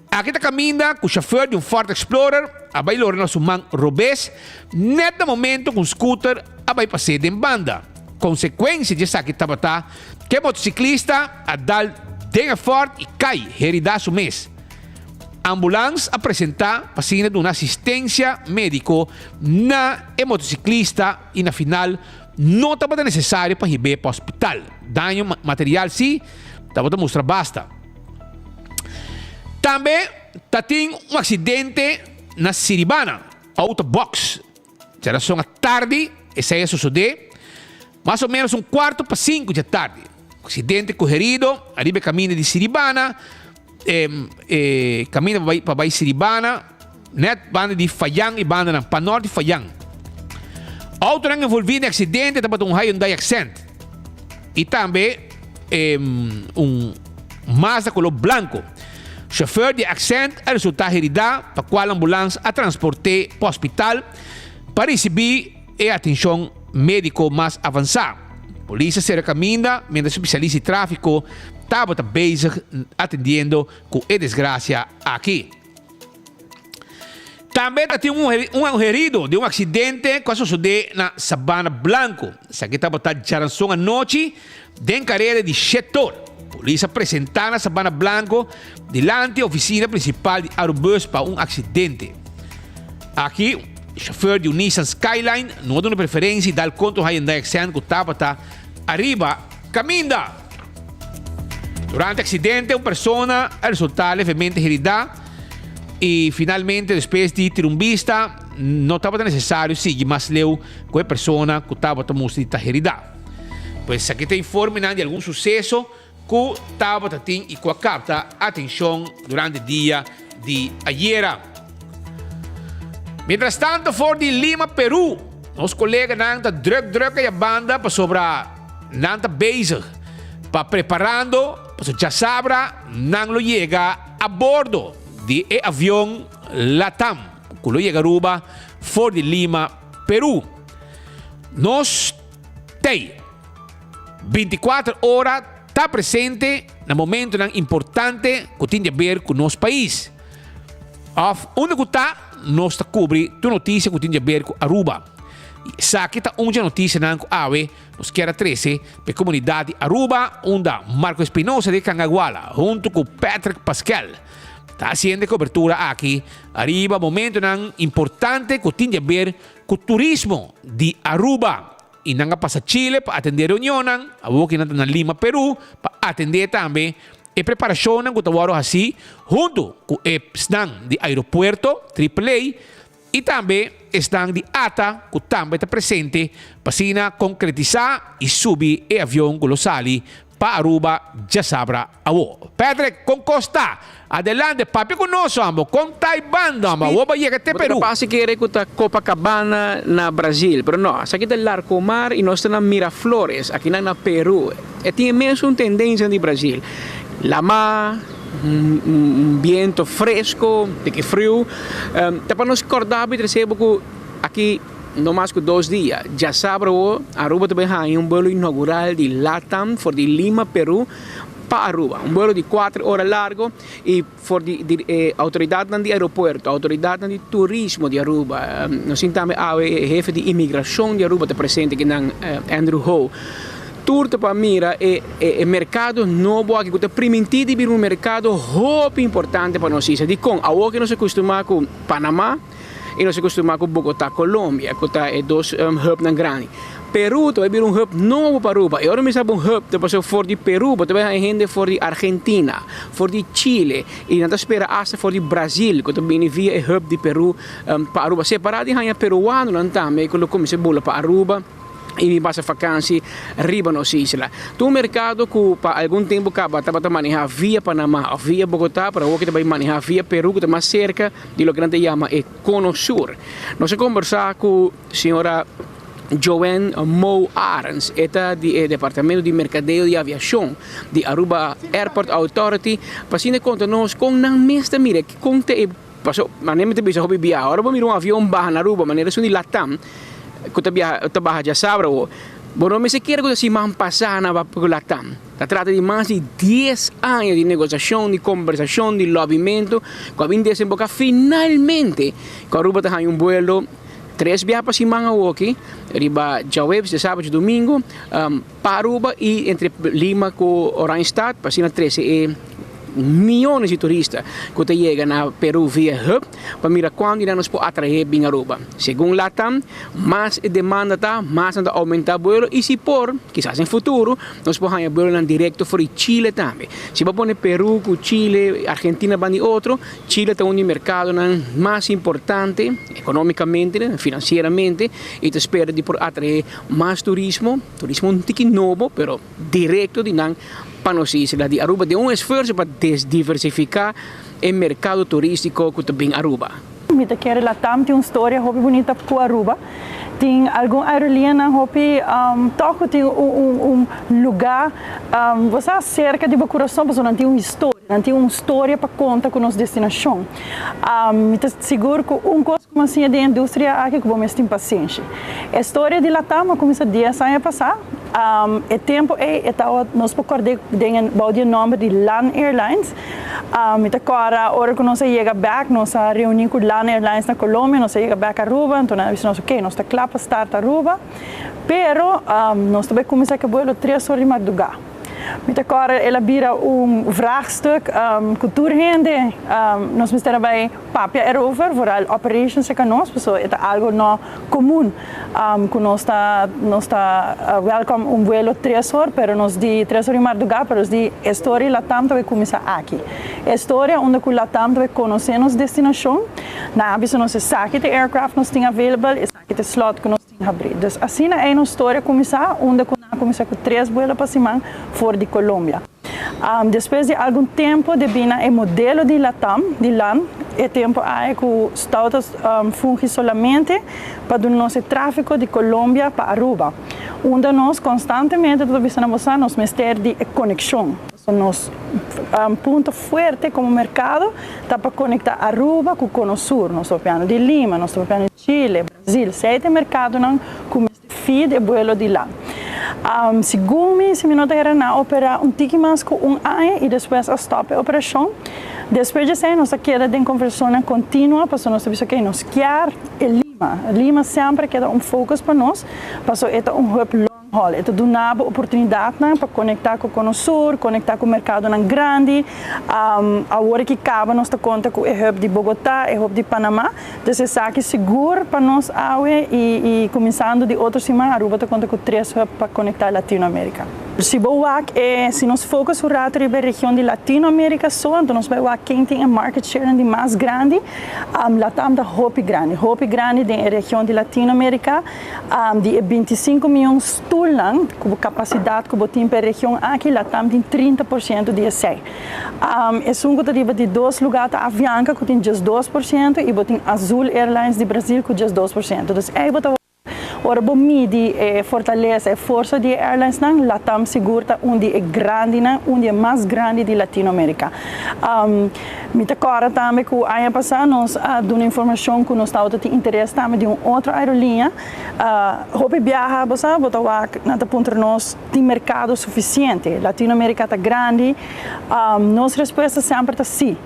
Aqui está caminhando com o chofer de Ford Explorer, a vai lor nosso man Robes, neste momento com scooter, a vai passar em banda. Consequência disso aqui tá que motociclista a dar denha forte e cai, herida su mês. Ambulância apresentar paciente de uma assistência médico na motociclista e na final não estava necessário para ir para o hospital. Dano material sim, estava a mostrar basta. Também tem um acidente na Siribana, autobox. Já era à tarde, essa é a suceder, mais ou menos 4:45 da tarde. Acidente corrido, arriba caminho de Siribana, caminho para Siribana, net banda de Fayang e banda para norte de Fayang. Auto não envolvido em acidente, estava um Hyundai Accent. E também Mazda color branco. Chauffeur de Accent a resultar herida, para qual a ambulância a transporte para o hospital para receber atenção médica mais avançada. Polícia se recomenda, mentre especialista em tráfico estava bezig atendendo com a desgraça aqui. Também tem um herido de um acidente que sucedeu na Sabana Blanco. Isso aqui estava de rançom à noite, de carreira de setor. Polícia apresentar na Sabana Blanco diante da oficina principal de Aerobus para um acidente. Aqui, o chofer de um Nissan Skyline não dá uma preferência e dá conta do Hyundai Accent que estava arriba, caminha. Durante o acidente, uma pessoa resultou levemente herida e finalmente, depois de ter vista, não estava necessário seguir mais leu com a pessoa que estava herida. Pois aqui tem informe de algum sucesso que estava tendo e que capta atenção durante o dia de ayer. Mientras tanto, fora de Lima, Peru, os colegas nanta druk a banda para sobra nanta bezig para preparando para já sabra não lo chega a bordo de avião Latam que lo chega Aruba fora de Lima, Peru. Nós tem 24 horas está presente no momento importante que tem a ver com o nosso país. Onde está, nós cobre a notícia que tem a ver com Aruba. Sa kita unja notícia na ko awe nos kera 13 pe comunidade Aruba onde Marco Espinosa de Cangaguala junto com Patrick Pascal está haciendo cobertura aqui arriba momento nang importante que tem a ver com turismo de Aruba e nanga passa Chile para atender reunião a boca na Lima Peru para atender também e preparação que tawaro assim junto com o SNAN de aeroporto AAA e também estão de ATA, que também está presente para concretizar e subir o avião colossali para Aruba, já sabra awo. Patrick, com Costa, adelante, papi conosco, amo, com Taibando, amo, oba chega até Peru. Passa que era com Copacabana na Brasil, pero não, aqui está Larcomar e nós estamos na Miraflores, aqui na Peru. E tem mesmo uma tendência no Brasil. Lama, vento fresco, de que frio. Para nós acordar, recebo que aqui, no mais que 2 dias, já sabe, Aruba também tem um voo inaugural de Latam, for de Lima, Peru, para Aruba. Um voo de 4 horas largo e for de autoridade do aeroporto, autoridade de turismo de Aruba. Nós temos o chefe de imigração de Aruba, presente aqui, Andrew Ho. Tudo para mira é mercado novo aqui que é permitido vir mercado muito importante para nós. De com a que nós acostumamos com Panamá e nós acostumamos com Bogotá, Colômbia, que é 2 hubs na grande. Peru também vir hub novo para Aruba. E agora me sabe hub depois for de Peru, também há gente for de Argentina, for de Chile e não espera hasta for de Brasil, que também via hub de Peru para Aruba. Separado de peruano não também, que começa bola para Aruba. E mi passa vacanze arriba nos isla. Tu mercado que para algum tempo estava manejar via Panamá ou via Bogotá, para o que também manejar via Peru, que está mais cerca de lo que a gente chama Cono Sur. Nós conversamos com a senhora Joanne Mo Arens, eta di Departamento di Mercadeo di Aviação di Aruba Airport Authority, pasine conta nós com nang mesta mire que conta e passou, mas nem me te bisa hobi bia, ora vamos ir um avião barra na Aruba, maneira suni Latam, conta bia tabaha já sabra o Bueno, me se quiere que se man pasana va por Latam. Se trata de más de 10 años de negociación, de conversación, de lobbyamiento, que habían desembocado finalmente que Aruba tenga un vuelo 3 viajes para Simán a Woki, arriba jueves, de sábado y domingo, para Aruba y entre Lima con Oranjestad, para Sina 13 millones de turistas que llegan a Perú via hub para mirar cuándo irán nos puede atraer bien Aruba. Según Latam, más demanda está, más anda aumentar vuelo y si por, quizás en futuro, nos podemos vuelo en directo por Chile también. Si va a poner Perú, con Chile, Argentina van y otro, Chile está un mercado más importante económicamente, financieramente y te espera de por atraer más turismo un tiki novo, pero directo de para nós islas de Aruba, de esforço para diversificar o mercado turístico que tem em Aruba. Mita quer Latam tem uma história muito bonita com Aruba. Tem alguma aerolínea na Hopi, toco tem lugar, você cerca de coração, mas não tem uma história para contar com nossa destinação. Mita seguro que coisa como assim da indústria aqui que vamos ter paciência. A história de Latam começa 10 anos a passar. O tempo nós acordamos com o nome de LAN Airlines. Agora que nós chegamos back, nós reunimos com LAN Airlines na Colômbia, nós chegamos back a Aruba, então nós dissemos, ok, nós estamos claros para start a Aruba, pero nós também começamos a voar 3 horas de madrugada. Agora ela vira vraagstuk, cultuurhende, nós estamos bij papia erover, vooral operations e nós, então é algo não comum, que nós está welcome vuelo 3 horas, pero nós di 3 horas de madrugada, pero di história Latam também começa aqui. A história onde o Latam também conhece nossa destinação, na avisa nós saque de aircraft nós tem available, e saque de slot que nós tem abrir. Então assim é uma história começar onde começa com 3 vuelos para cima fora de Colômbia. Depois de algum tempo de bina o modelo de Latam, de LAN, é tempo aí que os Estados fungem somente para o nosso tráfego de Colômbia para Aruba, onde nós constantemente estamos usando nosso mistério de conexão. Nosso ponto forte como mercado está para conectar Aruba com o Cono Sur, nosso piano de Lima, nosso piano de Chile, Brasil, 7 mercados com feed e vuelo de LAN. Segundo se minutos era na opera tiki mais com ano e depois a stop a operação. Depois de isso, nós queda de conversão contínua, para nós sabemos que nós quer Lima. Lima sempre queda foco para nós, para é hub long haul. É uma oportunidade para conectar com o Cono Sur, conectar com o mercado grande. Agora que acaba, nós conta com o hub de Bogotá, o hub de Panamá. Então, é saque seguro para nós e começando de outra semana, Aruba conta com 3 hubs para conectar a Latinoamérica. Se nós focamos sobre a região de Latinoamérica só, então nós vamos ver quem tem a market share de mais grande, Latam da Hopi grande da região de Latinoamérica, de 25 milhões de com capacidade que tem para a região aqui, Latam tem 30% de ESEI. É um que de 2 lugares, a Avianca que tem 2% e tem Azul Airlines de Brasil com 2%. Então, ora, bom midi fortaleza a força de airlines nang Latam segura onde é grande onde é mais grande de Latinoamérica. Me agora também que o ano passado nós damos informação que nós estamos de interesse também de outra aerolínea. Hope viaja, você botar na ponta nós tem mercado suficiente. Latinoamérica está grande. Nossa resposta sempre está sim.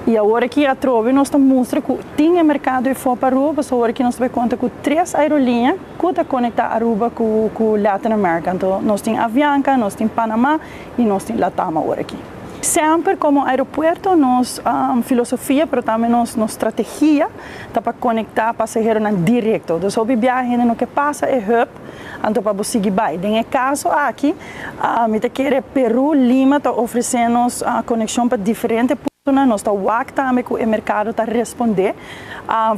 E agora que a Trove nós mostra que tem mercado e for para Aruba, só agora que nós vamos contar com 3 aerolíneas que estão conectadas a Aruba com Latinoamérica. Então, nós temos Avianca, nós temos Panamá e nós temos Latam agora aqui. Sempre como aeroporto, nossa filosofia, mas também nossa estratégia está para conectar passageiros direto. Então, se o viagem no que passa é hub, então para você seguir bem. Em caso aqui, Peru, Lima está oferecendo conexão para diferentes pontos. Nós estamos também que o mercado está respondendo.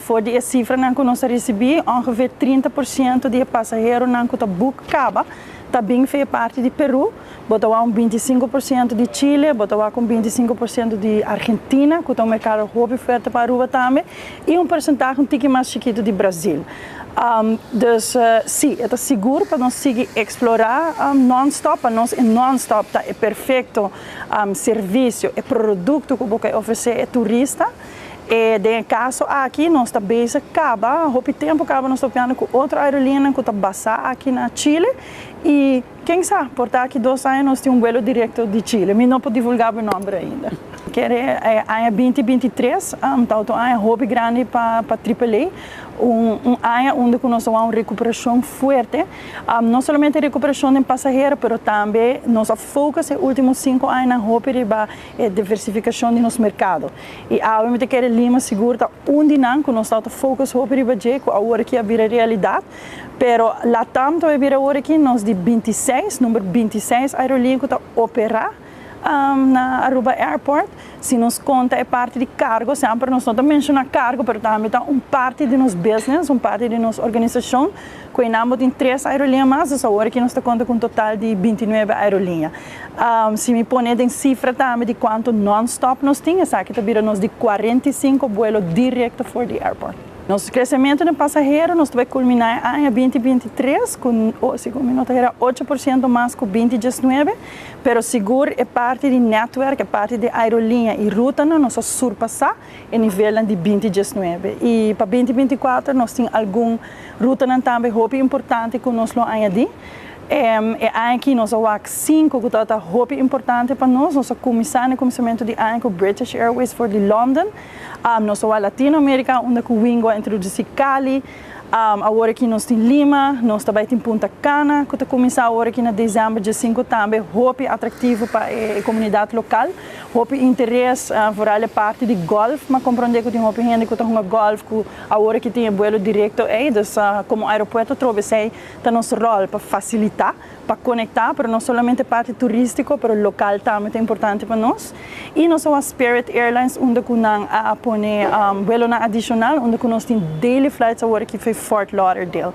Por a cifra que nós recebemos, ongeveer 30% de passageiros que está buscando também fez parte de Peru, botou com 25% de Chile, botou com 25% de Argentina, que é um mercado muito forte para Aruba também, e um percentagem um pouquinho mais chiquito de Brasil. Dus sim, é seguro para nós seguir explorar non-stop, para nós é non-stop, é perfeito serviço, é produto que você oferecer é turista. E em caso aqui nós está bem acaba, há tempo acaba nós estamos com outra aerolínea que está basada aqui na Chile e quem sabe por aqui 2 anos nós temos voo direto de Chile, mas não posso divulgar o nome ainda. Que é ano 2023, então é hobby grande para AAA, ano onde nós temos uma recuperação forte, não somente recuperação de passageiros, mas também nosso foco nos últimos 5 anos na hobby é diversificação de nosso mercado. E obviamente que Lima segura não que nós estamos focados hobby que agora que vira realidade, pero Latam também vira agora que nós de 26, número 26 aerolínea que está operar na Aruba Airport, se nos conta é parte de cargo, sempre nós não mencionamos cargo, mas também está parte de nosso business, parte de nossa organização, que nós temos 3 aerolíneas mais, agora que nós está conta com um total de 29 aerolíneas. Se me põe em cifra também de quanto non-stop nós temos, aqui está nós de 45 voos direto for the airport. Nosso crescimento de passageiros nós vai culminar em 2023 com 8% mais que 2019, mas seguro é parte de network, é parte de aerolínea e ruta nós surpassar o nível de 2019. E para 2024 nós temos alguma ruta também muito importante que nós vamos añadir. Aqui nós temos 5 que é muito importante para nós. Nós começamos o começamento de ano com British Airways for London. Nós temos a Latinoamérica, onde o Wingo introduzir Cali. Agora aqui nós temos Lima, nós também temos Punta Cana, que está começando agora aqui na dezembro de 5 também, muito atrativo para a comunidade local, muito interesse por a parte de golf, mas compreender que tem muito gente que está jogando golf, que agora que tem voo direto, como aeroporto trovesei, está nosso rol para facilitar, para conectar, mas não somente parte turística, mas local também é importante para nós. E nós temos a Spirit Airlines, onde nós põe voo adicional, onde nós temos daily flights agora que foi Fort Lauderdale.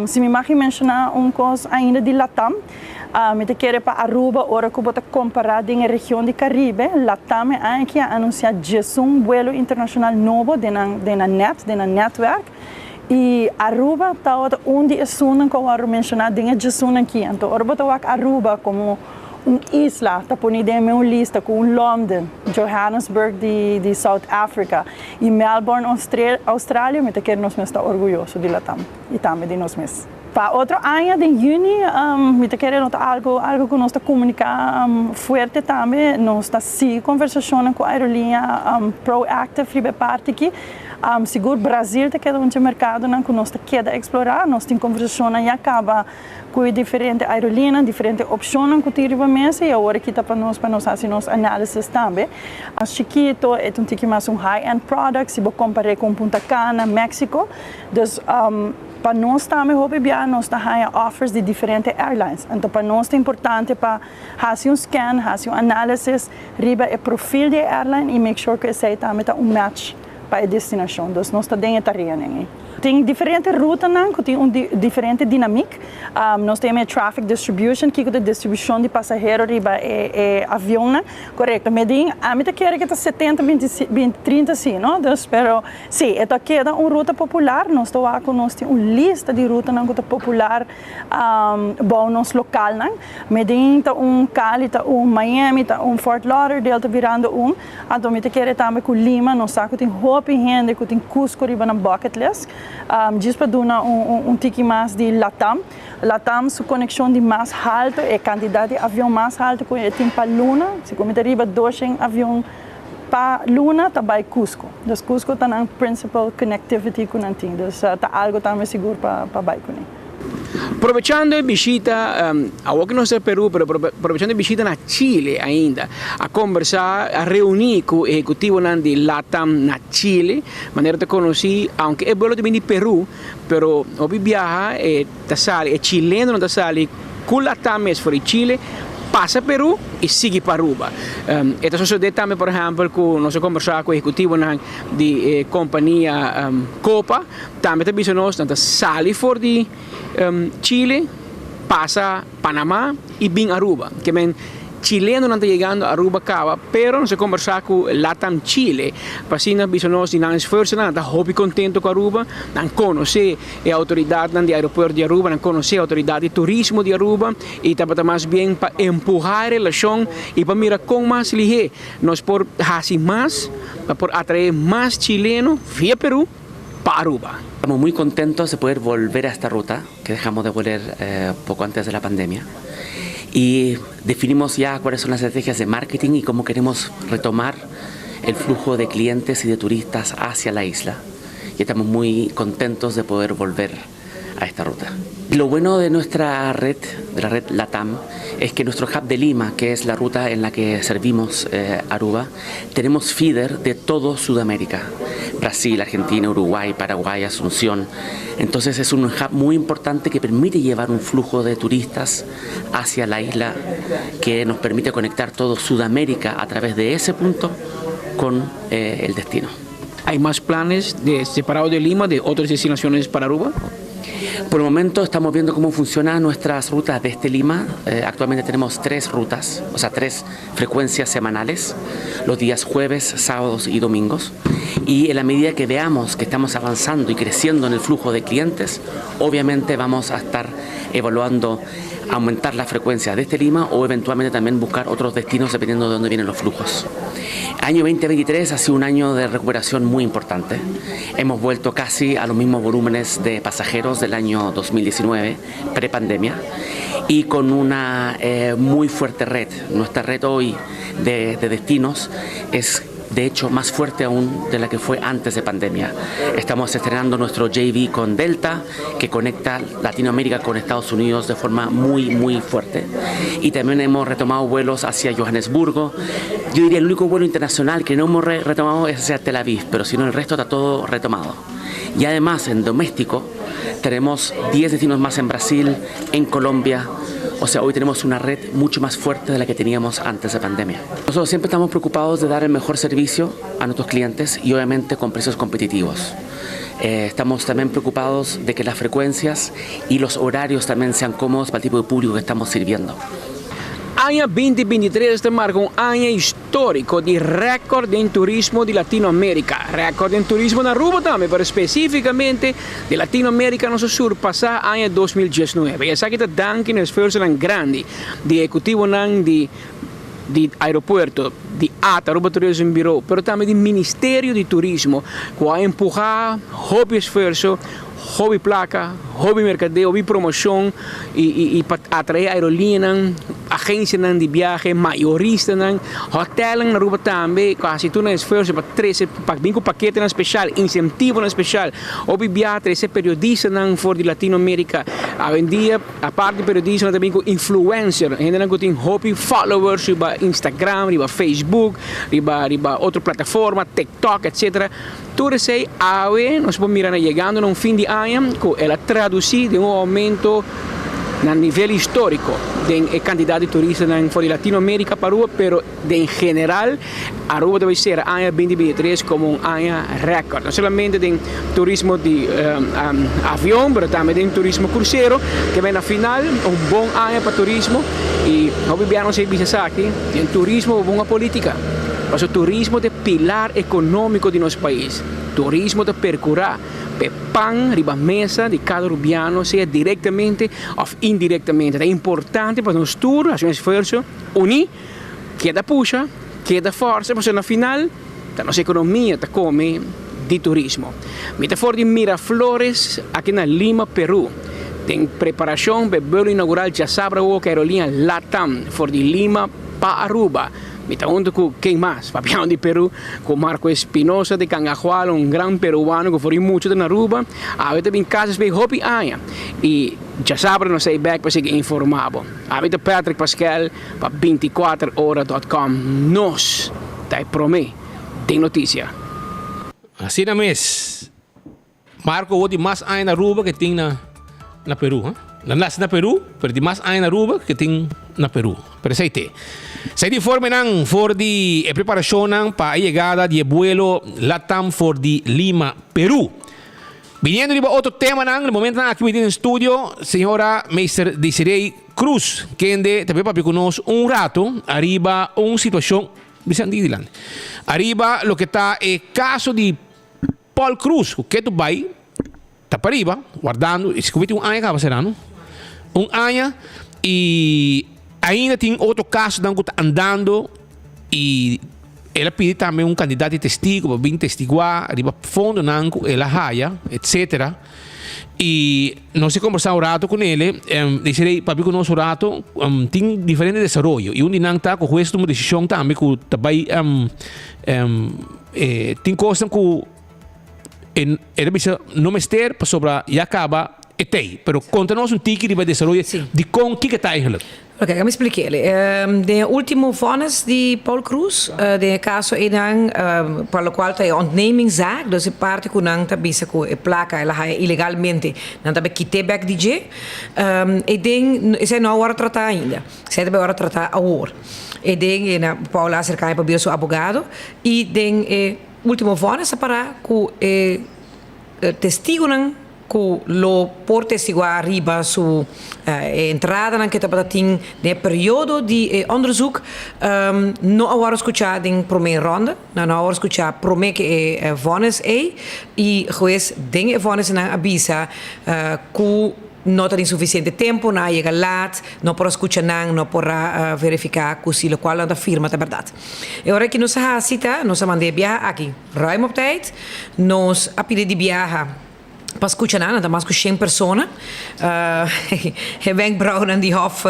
Se me imagino mencionar coisa ainda de Latam, eu quero para Aruba, ora que eu vou comparar com a região do Caribe, Latam é aqui a anunciar um voo internacional novo na network. E Aruba está onde é zona que eu vou mencionar dentro de zona aqui. Então, eu vou Aruba como uma isla, está pondo em minha lista com London, Johannesburg de South Africa e Melbourne, Austrália, mas que nós estamos orgulhosos de Latam e também de nós mesmos. Para outro ano de junho, eu quero notar algo que nós estamos comunicando forte também, nós estamos sim conversando com a aerolínea Proactive, parte aqui. Seguro Brasil tem um mercado que nós queremos explorar, nós temos conversação e acaba com diferentes aerolíneas, diferentes opções que temos mesa e agora aqui está para nós fazer nossa análise também. A Chiquito é um pouquinho mais high-end product, se você comparar com Punta Cana, México, então para nós também, nós temos offers de diferentes airlines. Então, para nós é importante para fazer scan, fazer análise, riba o perfil da airline e make sure que esse também está match para a destinação. Então, nós estamos dentro da terreno. Tem diferentes rutas que têm diferente dinâmica. Nós temos traffic distribution, que é a distribuição de passageiros riba avião, correto. Mas eu quero que está 70, 20, 30, sim, não? Pero, sim, esta aqui é uma ruta popular. Nós temos uma lista de rutas que é popular bom nosso local. Medellín, Cali, Miami, Fort Lauderdale, está virando Então, eu quero também com Lima, nós temos Hopi, gente, que tem Cusco riba na bucket list. Diz para dar pouquinho mais de Latam. Latam, sua conexão de mais alto, é a quantidade de avião mais alto que tem para Luna. Se como arriba 200 aviões para Luna, também Cusco. Então, Cusco está na principal connectivity que nós temos. Então, está algo também seguro para Baikuni. Aprovechando a visita, agora que nós estamos no Peru, pero aprovechando a visita na Chile ainda, a conversar, a reunir com o executivo de Latam na Chile, maneira de conhecer, aunque é bolo também de Peru, pero o viaja é chileno, não sale com Latam é fora de Chile, passa Peru e sigue para Aruba. Esta sucede também, por exemplo, com nós conversamos com o executivo de companhia Copa, também nós sale fora de Chile, pasa Panamá y bin Aruba, que men chileno não está chegando a Aruba Cava, pero nós conversar com Latam Chile, para assim nós bisonós não esforço nada, está hobby contento com Aruba, não conhece a autoridade do aeroporto de Aruba, não conhece a autoridade de turismo de Aruba e está mais bem para empurrar a relação e para mirar como mais ligeiro, nós por fazer mais, para atrair mais chileno via Perú para Aruba. Estamos muy contentos de poder volver a esta ruta que dejamos de volar poco antes de la pandemia. Y definimos ya cuáles son las estrategias de marketing y cómo queremos retomar el flujo de clientes y de turistas hacia la isla. Y estamos muy contentos de poder volver a esta ruta. Lo bueno de nuestra red, de la red LATAM, es que nuestro hub de Lima, que es la ruta en la que servimos Aruba, tenemos feeder de todo Sudamérica. Brasil, Argentina, Uruguay, Paraguay, Asunción. Entonces es un hub muy importante que permite llevar un flujo de turistas hacia la isla, que nos permite conectar todo Sudamérica a través de ese punto con el destino. ¿Hay más planes de separado de Lima de otras destinaciones para Aruba? Por el momento estamos viendo cómo funcionan nuestras rutas desde Lima. Actualmente tenemos 3 rutas, o sea 3 frecuencias semanales, los días jueves, sábados y domingos. Y en la medida que veamos que estamos avanzando y creciendo en el flujo de clientes, obviamente vamos a estar evaluando aumentar la frecuencia desde Lima o eventualmente también buscar otros destinos dependiendo de dónde vienen los flujos. Año 2023 ha sido un año de recuperación muy importante. Hemos vuelto casi a los mismos volúmenes de pasajeros del año 2019, prepandemia, y con una muy fuerte red. Nuestra red hoy de destinos es de hecho más fuerte aún de la que fue antes de pandemia. Estamos estrenando nuestro JV con Delta, que conecta Latinoamérica con Estados Unidos de forma muy fuerte. Y también hemos retomado vuelos hacia Johannesburgo. Yo diría el único vuelo internacional que no hemos retomado es hacia Tel Aviv, pero si no el resto está todo retomado. Y además en doméstico tenemos 10 destinos más en Brasil, en Colombia. O sea, hoy tenemos una red mucho más fuerte de la que teníamos antes de pandemia. Nosotros siempre estamos preocupados de dar el mejor servicio a nuestros clientes y obviamente con precios competitivos. Estamos también preocupados de que las frecuencias y los horarios también sean cómodos para el tipo de público que estamos sirviendo. Año 2023 te marca un año histórico de récord en turismo de Latinoamérica. Récord en turismo en Aruba también, pero específicamente de Latinoamérica nos surpasa año 2019. Y esa que te dan que esfuerzo tan grande de ejecutivo de aeropuerto, de ATA, Aruba Tourism Bureau, pero también del Ministerio de Turismo, que va a empujar hobby esfuerzo, hobby placa, hobby mercadeo, hobby promoción y para atraer aerolíneas, agencias de viaje, mayoristas, hoteles en Aruba también, casi todo un esfuerzo para 13, para un paquete especial, incentivo especial, hobby viaje, 13 periodistas for de Latinoamérica, hoy en día, aparte de periodistas, también influencers, gente que tiene hobby followers, riba Instagram, riba Facebook, riba otra plataforma, TikTok, etc. Todo eso, hoy nos podemos mirar llegando a un fin de año, con la traducción de un aumento a nivel histórico de cantidad de turistas fuera de Latinoamérica para Aruba, pero en general Aruba debe ser año 2023 como un año récord, no solamente de turismo de avión, pero también de turismo crucero, que ven al final un buen año para turismo y no vivimos en aquí, en turismo buena política. O turismo es pilar económico de nuestro país, turismo de percurar, pan, riba mesa de cada urbano, sea directamente o indirectamente. Es importante para nosotros hacer un esfuerzo, unir, queda puxa, queda fuerza, pero al final, nuestra economía está como de turismo. Metafor de Miraflores, aquí en Lima, Perú. En preparación del vuelo inaugural ya sabrá que aerolínea LATAM, for de Lima para Aruba. Me pregunto con quién más, Fabián de Perú, con Marco Espinosa de Cangajual, un gran peruano que fue mucho de Aruba. A veces en casas de hobby aña. Y ya saben, no sé, back para seguir informado. A veces Patrick Pascal para 24horas.com nos da promete de noticia. Así na mes. Marco, vou de mais años na Aruba que tem na Peru. Nasce na Peru, pero de mais años na Aruba que tem na Peru. Pero sei te. Sei informe nang for di preparación nang pa llegada de vuelo LATAM for di Lima, Perú. Viniendo de otro tema, en el momento aquí en el estudio, señora Meister Desiree Cruz, que también para conocer un rato, arriba una situación, arriba lo que está el caso de Paul Cruz, que tú vas, está para arriba, guardando, y se convierte un año, ¿no? Un año, y ainda tem outro caso que está andando e ela pede também um candidato de testigo para vir testiguar, arriba fundo, ela raia, etc. E nós conversamos um rato com ele, disse para vir conosco um rato, tem diferente desenvolvimento. E onde não está com o uma decisão também, que também tem coisas que ele disse, não mestre, para sobre, e acaba, e tem. Mas conta-nos tique de desenvolvimento de como que está eigenlijk. Ok, ga me explicar. De último vonnis de Paul Cruz, de caso para o qual é ontnemingszaak, dus de parte que não está bisa com a placa, ela é ilegalmente, não está quitei back DJ, e den, esse não hora tratar ainda, se é hora tratar agora. E den, na Paul acerca para o seu advogado, e den último vonnis para com testigo não que lo por testiguar arriba su entrada na que tem de período de onderzoek não agora escutar em primeira ronda não agora escutar primeiro que é vonnis e juiz tem vonnis na avisa que não tem suficiente tempo, não chega lá, não pode escutar, não pode verificar se o qual da firma é verdade. E agora que nós cita, nós mandamos viajar aqui, ruim op tijd, nós a pedir de viajar para escutar nada, mas com 100 pessoas, e wenkbrauwen die hof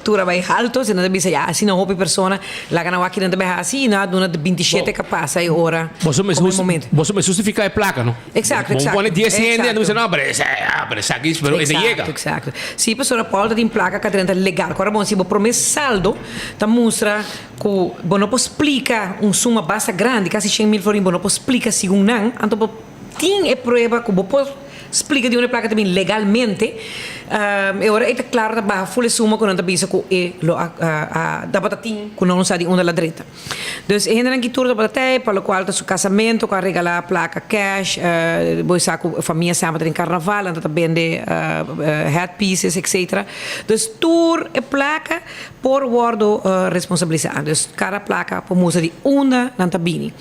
toera bij altos, en dan bisa ja, assim não houve pessoas, lá que não aqui não também assim, não dona de 27 capaz aí hora. Você me justifica a placa, não? Exato. Pone 10 gente, não diz não, mas aqui, pero esse chega. Exato. Se a pessoa pode ter placa que é legal, agora bom, se você promete saldo, tá mostra que bom não pode explicar suma basta grande, quase 100.000 florin, bom não pode explicar segundo não, então tem prova que você explica de uma placa também legalmente. Agora é claro que a full suma quando bisa que da batatin que não sabe onde a direita. Então, ainda não que tudo da batatin para o qual tá seu casamento, com regalar placa cash, depois saco família sempre tem carnaval, anda também de headpieces, etc. Então, tour é placa por guardo responsabilizado. Então, cada placa por musa de onda não tá bem.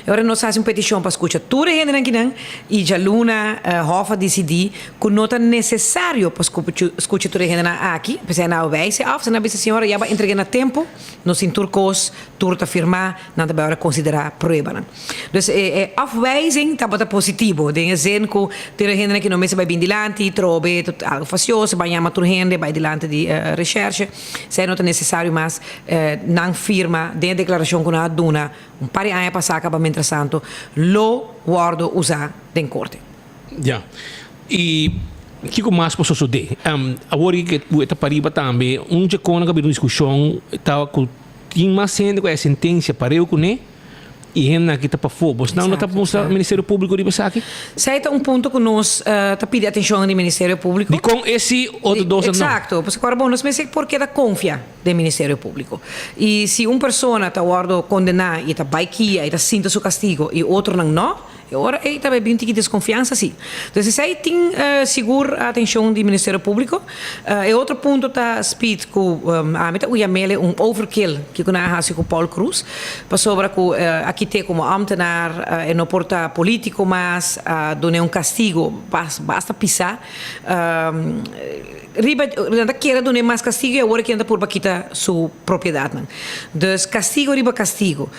Agora nós fazemos petição para escutar tudo ainda não que não e já luna hofa decidir que não é necessário para escutar tudo ainda aqui, porque não vai ser af, se não bisa senhora já vai entregar na tempo, nos em turcos, turta firmar, não vai agora considerar prova. Então, afwijzing tá bota positivo, de exemplo que ter ainda que não me se vai bem dilante, trobe algo facioso, vai chamar tur gente, vai dilante de recherche, se não é necessário mas não firma de declaração que não dona par de anos passar acaba interessante, lo guardo usar em corte. Ja. E o que mais posso suceder? Agora que está para riba também, dia quando acabei de discussão, estava com tinha mais gente com a sentença para eu com né? E ainda que está para fogo. Não está para mostrar o Ministério Público de Bassaki? Sei que um ponto que nós está pedindo atenção do Ministério Público. E com esse outro doce não? Exato. Porque agora bom, nós pensamos por que da confia do Ministério Público. E se uma pessoa está guardo condenar e está baiquia e está sinta seu castigo e outro não, agora ele também tem que desconfiança sim. Então se aí tem seguro a atenção do Ministério Público. E outro ponto está speed que a meta o Yamele overkill que com a com Paul Cruz, para sobre que aqui tem como ambtenaar e não porta político mas donar castigo basta pisar. Riba quer donar mais castigo e agora que anda por baquita sua propriedade. Então castigo riba castigo.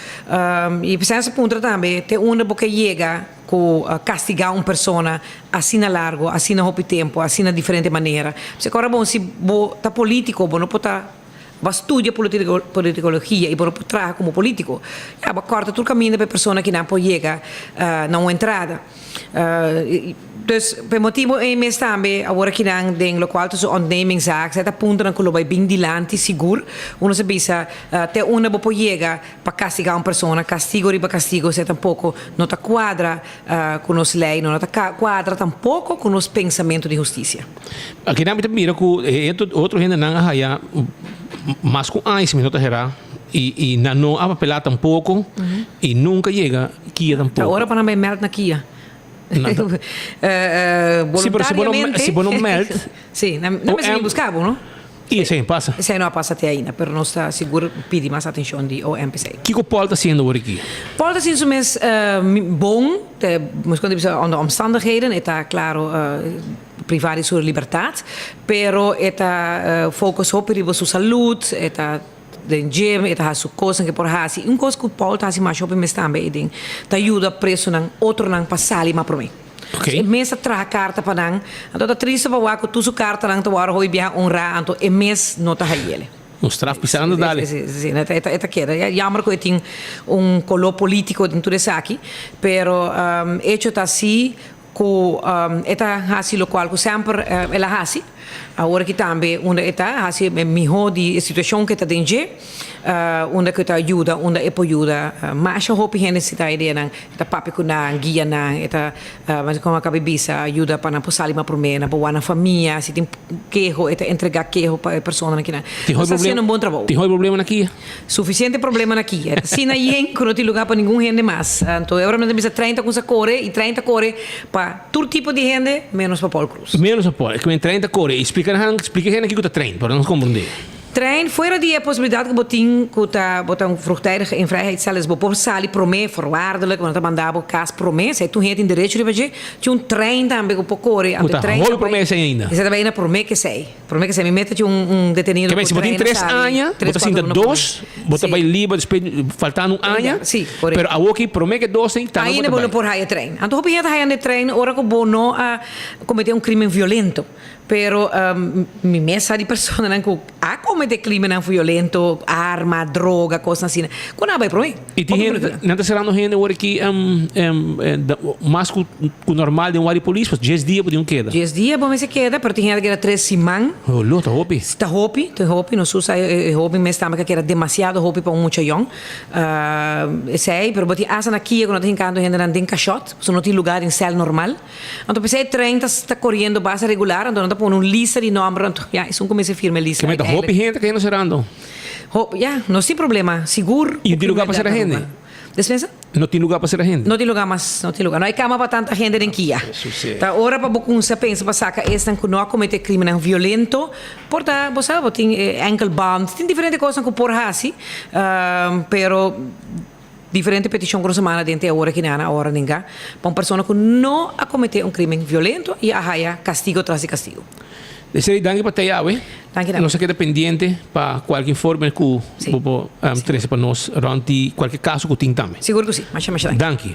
E pensando ponto também tem uma boca chega com castigar uma pessoa assim na largo, assim na pouco tempo, assim na diferente maneira. Se agora bom se tá político, bom não pode va studia politicologia e por trabalhar como político. Ja, va corta todo o caminho para pessoa que não pode chegar na uma entrada. Dus per motivo é mes também agora que não tem o qual tu ondernemingszaak zet apunta na que vai bem dilante seguro uno se bisa te una bo pode para castigar uma pessoa castigo riba castigo se tampouco não está quadra com os leis não está quadra tampouco com os pensamentos de justiça. Aqui na mira que outro gente não há mas com anos me nota gerar e não apelar tampouco e nunca chega Kia tampouco. Agora para não merda na Kia. Voluntariamente. Se não melt. Sim, não me buscavo, não? Sim, passa. Sim, não passa até ainda, mas não está seguro pedir mais atenção de OMPC. O que o Paul está fazendo aqui? Paul está sendo mesmo bom, mas quando onder omstandigheden, está claro privado sua liberdade, pero está focus op a sua saúde, está den gym, está sua coisa que por hasi, coisa que o Paul está se mais op me também, ding, tá ajuda preço nang outro nang passali ma para mim. Okay. Mesa traga carta para nang, então tá triste para o que tu sua carta nang tu war hoi biar honra, então é mês não tá ele. Um straf pisando dali. Sim, eta queda. Jammer que tem color político dentro desse aqui, pero hecho tá assim que eta hasi local que sempre ela hasi. Agora que também onde está hasi melhor de situação que está dentro, onde que está ajuda, onde é ajuda, mas eu hope que necessita ideia nang eta papi que na guia nang eta mas como acabei bisa ajuda para na posali ma por mena, para na família, se tem queijo eta entregar queijo para pessoa aqui na. Tem um bom trabalho. Tem problema aqui? Suficiente problema aqui. Se na ien que não tem lugar para nenhum gente mais. Então agora nós temos 30 com essa core e 30 core para todo tipo de gente menos para Paul Cruz. Menos para Paul, que 30 core. Explica gente aqui que está trein, para não compreender. Trein, fora die possibiliteit geboten, botar vroegtijdig in vrijheid zelfs bepaalde sali prome voorwaardelijk, want dan mandava kaas prome, sei tu het in direito de fazer, tinha trein também com core, aan de trein. Hoi prome sei ainda. Isso também na prome que sei me mete detenido. Que bem, se botar 3 anos, botar assim de 2, botar vai livre, faltando anos. Sim, correto. Pero a outra prome que 2 tem também. Ainda vou por aí trein. Então hope hij aan de trein, ora que bono a cometer crime violento. Pero mi mesa de persona que a cometer crime violento, arma, droga, coisas assim. Quando vai para mim? E tem não será no gente agora que mais que o normal de área de polícia, 10 dias pode queda. 10 dias bom se queda, pero tem gente que era 3 semanas. Oh, luta hopi. Está hopi, não susa hopi me estava que era demasiado hopi para muito young. Sei, pero boti asa aqui quando tem canto gente não cachot, so não tem lugar em cel normal. Então pensei 30 está correndo base regular, então por lista de nome, ja, isso comecei a firme lista. Que me dá hopi gente que não será andando. Ja, não tem problema, seguro. E tem lugar para ser a gente? Despensa? Não tem lugar para ser a gente? Não tem lugar, mas não tem lugar. Não há cama para tanta gente em Kia. Tá, ora para você pensa para sacar esse que não cometer crime violento, porta, você sabe, tem ankle band, tem diferentes coisas que por assim, pero diferente petição por semana dentro da hora que não há hora ninguém, para uma pessoa que não a cometer crime violento e a haja castigo tras de castigo. Desejo danke para Tayawe. Não se queda pendiente para qualquer informe que trazer para nós durante qualquer caso que tem também. Seguro que sim. Mas danke.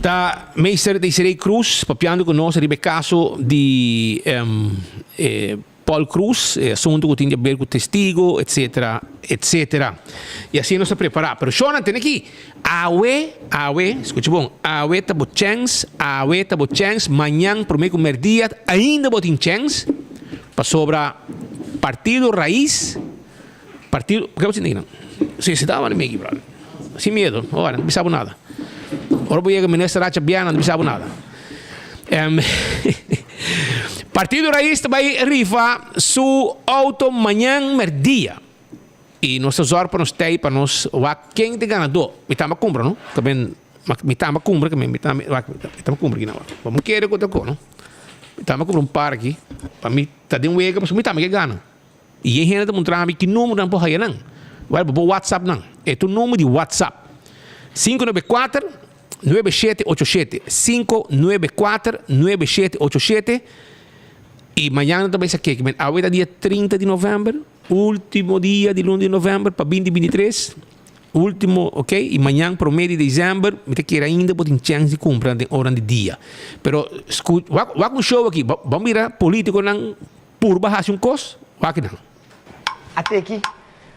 Tá, meester Desiree Cruz, papiando com nós sobre o caso de Paul Cruz, assunto que tem a ver com testigo, etc, etc. E assim nós estamos preparados. Pero Shona, tem aqui, Awe, escute bom, Awe tá bom chance, amanhã, prometo que dia, ainda bom chance, para sobra Partido Raiz, Partido, o que você diz? Se estava no meio, brother. Sem medo, ora, não precisava nada. Ora, vou chegar a ministra Racha Biana, não precisava nada. Partido Raiz vai rifar su auto amanhã, dia. E nós usamos para nós ter, para nós, quem é ganador. Me tama cumbra, não? Também, me tama cumbra, me tama cumbra aqui na hora. Vamos querer que eu tô, não? Me tama cumbra par aqui, para mim, tá de wega, mas me tama que gana. E a gente está mostrando que número não pode ir, não. Vai para o WhatsApp, não. É o número de WhatsApp. 594-9787. 594-9787. E amanhã também se quer, agora dia 30 de novembro, último dia de lunes de novembro para 2023, último, ok? E amanhã para o mês de dezembro, me quer ainda pode ter chance de comprar de hora de dia. Pero escuta, vai com show aqui, vamos virar político não por baixar um custo, vai que não. Até aqui.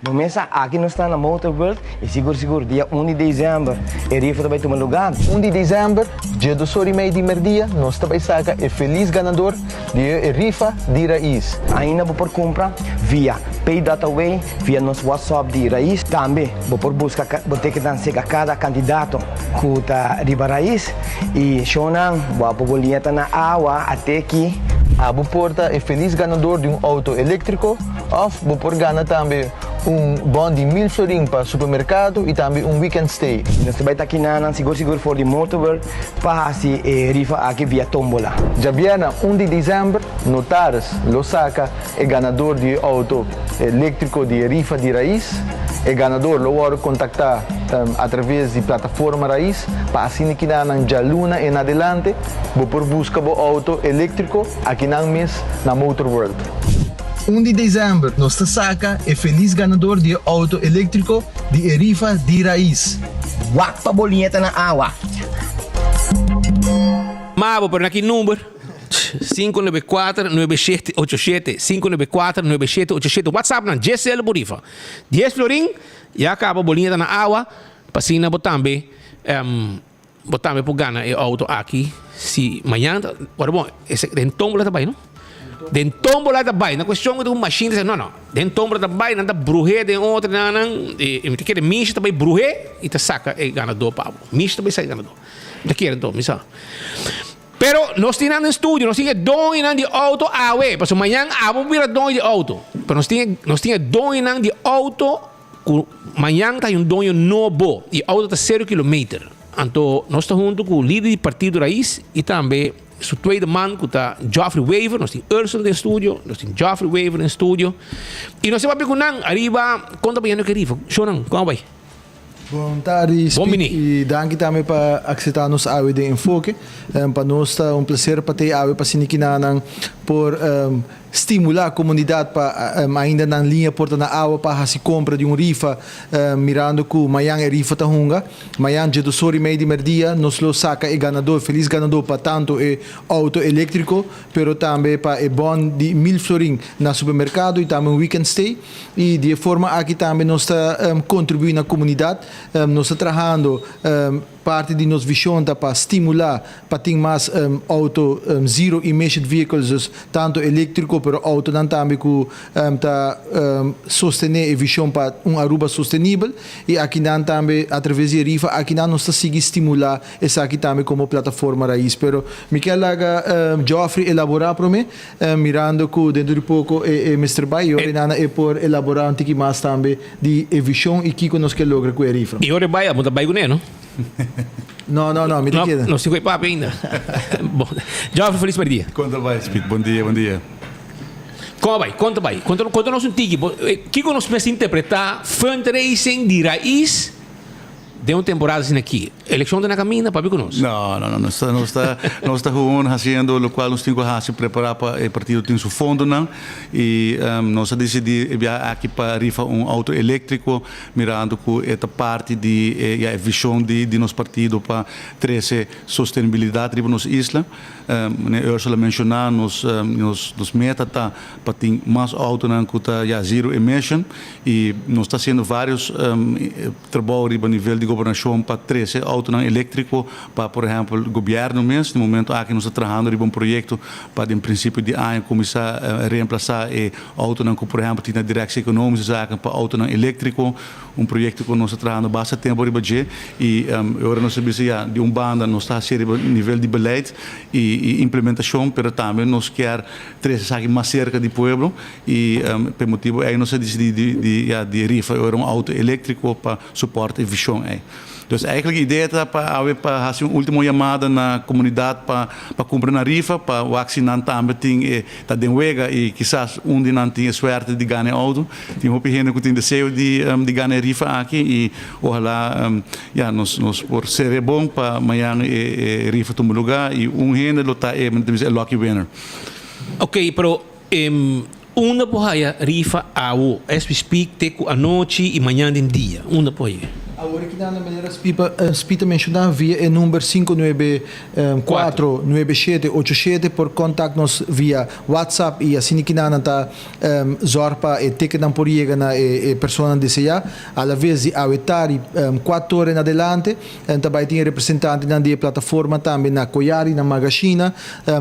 Começa aqui nós estamos na Motor World e seguro dia 1 de dezembro a rifa vai tomar lugar. 1 de dezembro, dia do Sori Meio de Merdia, nós também saca o feliz ganador de rifa de Raiz. Ainda vou por compra via Pay Dataway, via nosso WhatsApp de Raiz. Também vou por buscar, vou ter que dar a cada candidato que está riba Raiz e Shonan, vou por bolinha na água até aqui. A porta é feliz ganador de auto elétrico ou vou por ganhar também bon de 1.000 florin para supermercado e também weekend stay. Nós vai estar aqui na seguro for the Motor World para se rifa aqui via tombola. Já viene 1 de dezembro, notares Losaka é ganador de auto elétrico de rifa de raiz. O ganador lo vai contactar através de plataforma raiz para assim que na Jaluna em adelante vou por busca o auto elétrico aqui na mês na Motor World. 1 de dezembro, nossa saca é feliz ganador de auto elétrico de rifa de raiz. Wapa bolinha na água. Mabo, pero aqui número 594-9787 594-9787 WhatsApp na GSL Borifa 10 florin e acaba a bolinha na água passina botambe botambe por gana e auto aqui se manhã ora bom esse den tombola também não den tombola também na questão de uma machine não den tombola também nada bruhe den outra não e me quer mish também bruhe e te saca e ganador pavo mish também sai ganador te quer então misa. Pero nós temos no estúdio, nós temos dono de auto awe, porque amanhã abo vira dono de auto. Pero nós temos dono de auto, amanhã tem dono novo e auto está 0 km. Então nós estamos junto com o líder do partido raiz e também o tweede man que está Geoffrey Weaver, nós temos Ursula no estúdio, nós temos Geoffrey Weaver no estúdio e nós vamos pegar arriba, conta bem no que arriba, Shonan, como vai? Bom tarde, e danke também para aceitar nos awe de enfoque. Para nós está prazer para ter awe para sinikinan por estimular a comunidade para ainda na linha porta na água para se compra de rifa mirando que amanhã é rifa ta hunga amanhã de 2h30 de merdia nos lo saca e ganador feliz ganador para tanto é auto elétrico pero também para é bom de 1.000 florin na supermercado e também weekend stay e de forma aqui também nós está contribuindo na comunidade nós está trabalhando parte de nossa visão para estimular para ter mais auto zero emission vehicles tanto elétrico pero auto também que está sostener a visão para Aruba sustentável e aqui também através de rifa aqui nós está seguir estimular essa aqui também como plataforma raiz pero me quer Geoffrey elaborar para mim mirando que dentro de pouco é Mr. Bay e nana é por elaborar um pouco mais também de visão e que nós quer lograr com a rifa e ora vai a montar vai com não não, me queda. Não se foi papo ainda. Bom, Geoffrey, feliz dia. Conta vai, Speed. Bom dia. Como vai? Conta-nos um tique. O que nós vamos interpretar fundraising de raiz de uma temporada assim aqui? Eleição na caminha, para ver conosco? Não. Nós estamos fazendo o qual nós temos que se preparar para o partido tem seu fundo, não? E nós decidimos enviar aqui para rifa auto elétrico, mirando com esta parte de a visão de nosso partido para trazer sustentabilidade para nossa isla. Ursula mencionou nos meta para ter mais auto não que está zero emission e nós está fazendo vários trabalhos a nível de governação para trazer auto elétrico para, por exemplo, o governo mesmo. No momento aqui nós estamos trabalhando em um projeto para, em princípio de ano, começar a reemplaçar o auto que, por exemplo, tem na direção econômica para auto elétrico. Um projeto que nós estamos trabalhando bastante tempo e agora nós sabemos de banda nós estamos a ser nível de beleid e implementação, mas também nós queremos trazer mais cerca do povo e por motivo aí nós decidimos de rifa auto elétrico para suporte e visão aí. Então, eigenlijk a ideia é para fazer uma última chamada na comunidade para comprar na rifa, para o accidente também tem tá de wega e quizás de não tem sorte de ganhar auto, tem uma gente que tem desejo de ganhar rifa aqui e ojalá nós por ser bom para amanhã rifa tomar lugar e gente lo tá é lucky winner. Ok, pero uma porraia rifa ao speak teco à noite e manhã de dia, uma porraia. Agora que na maneira Spita mencionar via o número 594-9787 por contato-nos via WhatsApp e assim que na tá zorpa e teke não poria na pessoa desejar alla vez de avetari 4 horas na adelante também tem representante na de plataforma também na Koyari na Magazine